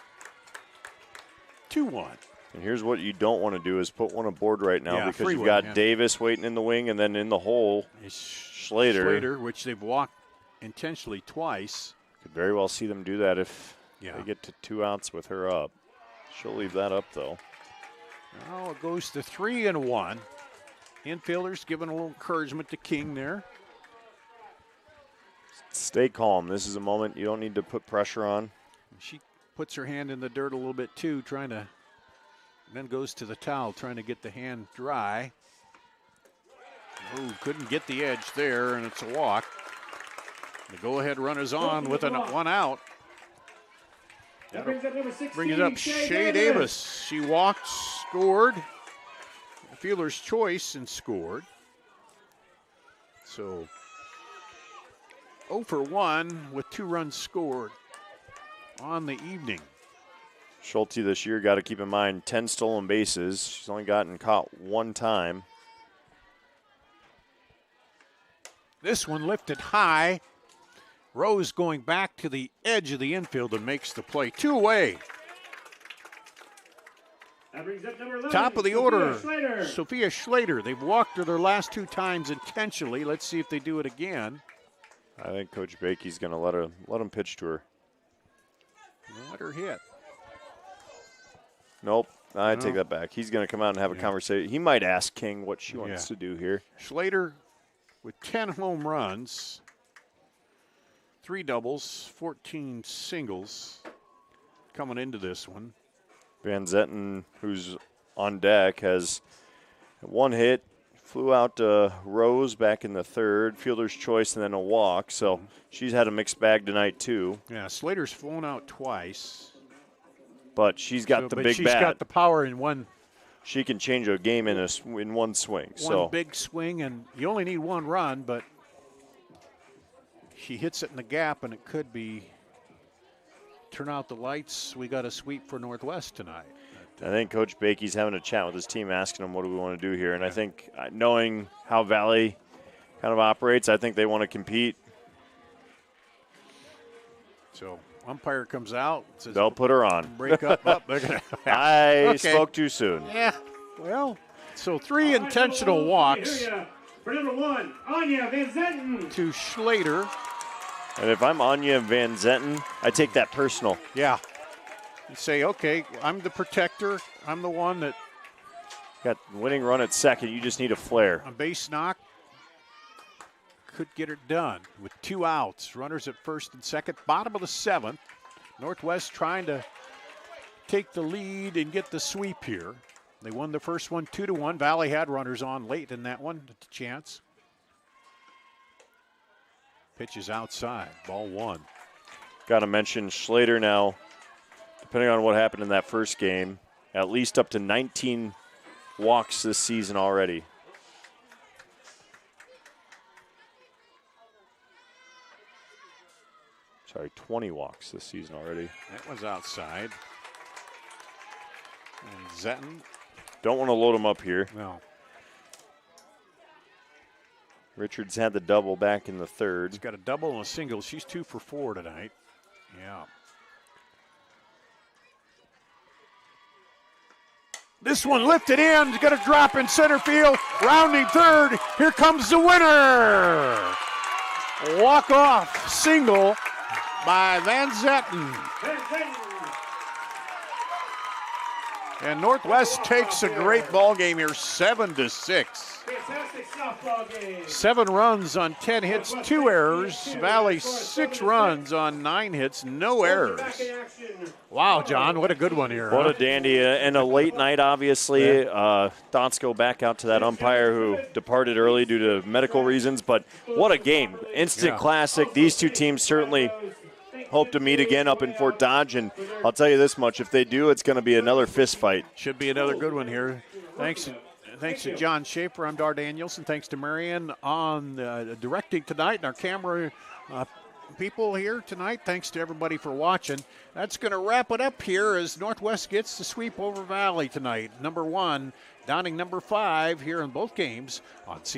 J: 2-1.
K: And here's what you don't want to do is put one aboard right now because you've
J: win,
K: got Davis waiting in the wing, and then in the hole, Schlater.
J: Which they've walked intentionally twice.
K: Could very well see them do that if
J: they
K: get to 2 outs with her up. She'll leave that up, though.
J: Now it goes to 3-1. Infielders giving a little encouragement to King there.
K: Stay calm. This is a moment you don't need to put pressure on.
J: She puts her hand in the dirt a little bit, too, trying to, then goes to the towel, trying to get the hand dry. Oh, couldn't get the edge there, and it's a walk. The go-ahead runner's on with 1 out.
A: That brings up number 16,
J: brings up Shea Davis. She walked, scored. The fielder's choice and scored. So 0 for 1 with 2 runs scored on the evening.
K: Schulte this year, got to keep in mind, 10 stolen bases. She's only gotten caught 1 time.
J: This one lifted high. Rose going back to the edge of the infield and makes the play. 2 away.
A: That brings up number 11,
J: Top of the order,
A: Schlater.
J: Sophia Schlater. They've walked her their last 2 times intentionally. Let's see if they do it again.
K: I think Coach Bakey's going to let him pitch to her.
J: Let her hit.
K: Nope, I take that back. He's going to come out and have a conversation. He might ask King what she wants to do here.
J: Schlater with 10 home runs, 3 doubles, 14 singles coming into this one.
K: Van Zetten, who's on deck, has 1 hit, flew out to Rose back in the 3rd, fielder's choice, and then a walk. So she's had a mixed bag tonight, too.
J: Yeah, Slater's flown out twice.
K: But she's got the big
J: she's
K: bat.
J: She's got the power in one
K: she can change a game in one swing.
J: One big swing, and you only need one run, but she hits it in the gap, and it could be turn out the lights. We got a sweep for Northwest tonight.
K: I think Coach Bakey's having a chat with his team, asking them what do we want to do here. And I think knowing how Valley kind of operates, I think they want to compete.
J: So umpire comes out. Says,
K: they'll put her on.
J: Break up. They're gonna,
K: I spoke too soon.
J: Yeah. Well, so 3 intentional walks.
A: For number 1, Anya Van Zetten.
J: To Schlater.
K: And if I'm Anya Van Zetten, I take that personal.
J: Yeah. You say, okay, I'm the protector. I'm the one that
K: got winning run at second. You just need a flare.
J: A base knock could get it done with 2 outs. Runners at first and second. Bottom of the 7th. Northwest trying to take the lead and get the sweep here. They won the first one 2-1. Valley had runners on late in that one. A chance. Pitch is outside. Ball 1.
K: Got to mention Schlater now, depending on what happened in that first game, at least up to 19 walks this season already. Sorry, 20 walks this season already.
J: That was outside. And Zetten.
K: Don't want to load him up here.
J: No.
K: Richards had the double back in the 3rd.
J: He's got a double and a single. She's 2 for 4 tonight. Yeah. This one lifted in. He's going to drop in center field. Rounding 3rd. Here comes the winner. Walk-off single by Van Zetten. And Northwest takes a great ball game here, 7-6.
A: Fantastic softball game.
J: 7 runs on 10 hits, 2 errors. Valley 6 runs on 9 hits, no errors. Wow, John, what a good one here.
K: What a dandy, and a late night, obviously. Thoughts go back out to that umpire who departed early due to medical reasons, but what a game. Instant classic. These two teams certainly hope to meet again up in Fort Dodge, and I'll tell you this much, if they do, it's going to be another fist fight.
J: Should be another good one here. Thanks to John Schaefer. I'm Dar Danielson. Thanks to Marion on directing tonight and our camera people here tonight. Thanks to everybody for watching. That's going to wrap it up here as Northwest gets the sweep over Valley tonight. Number 1, downing number 5 here in both games on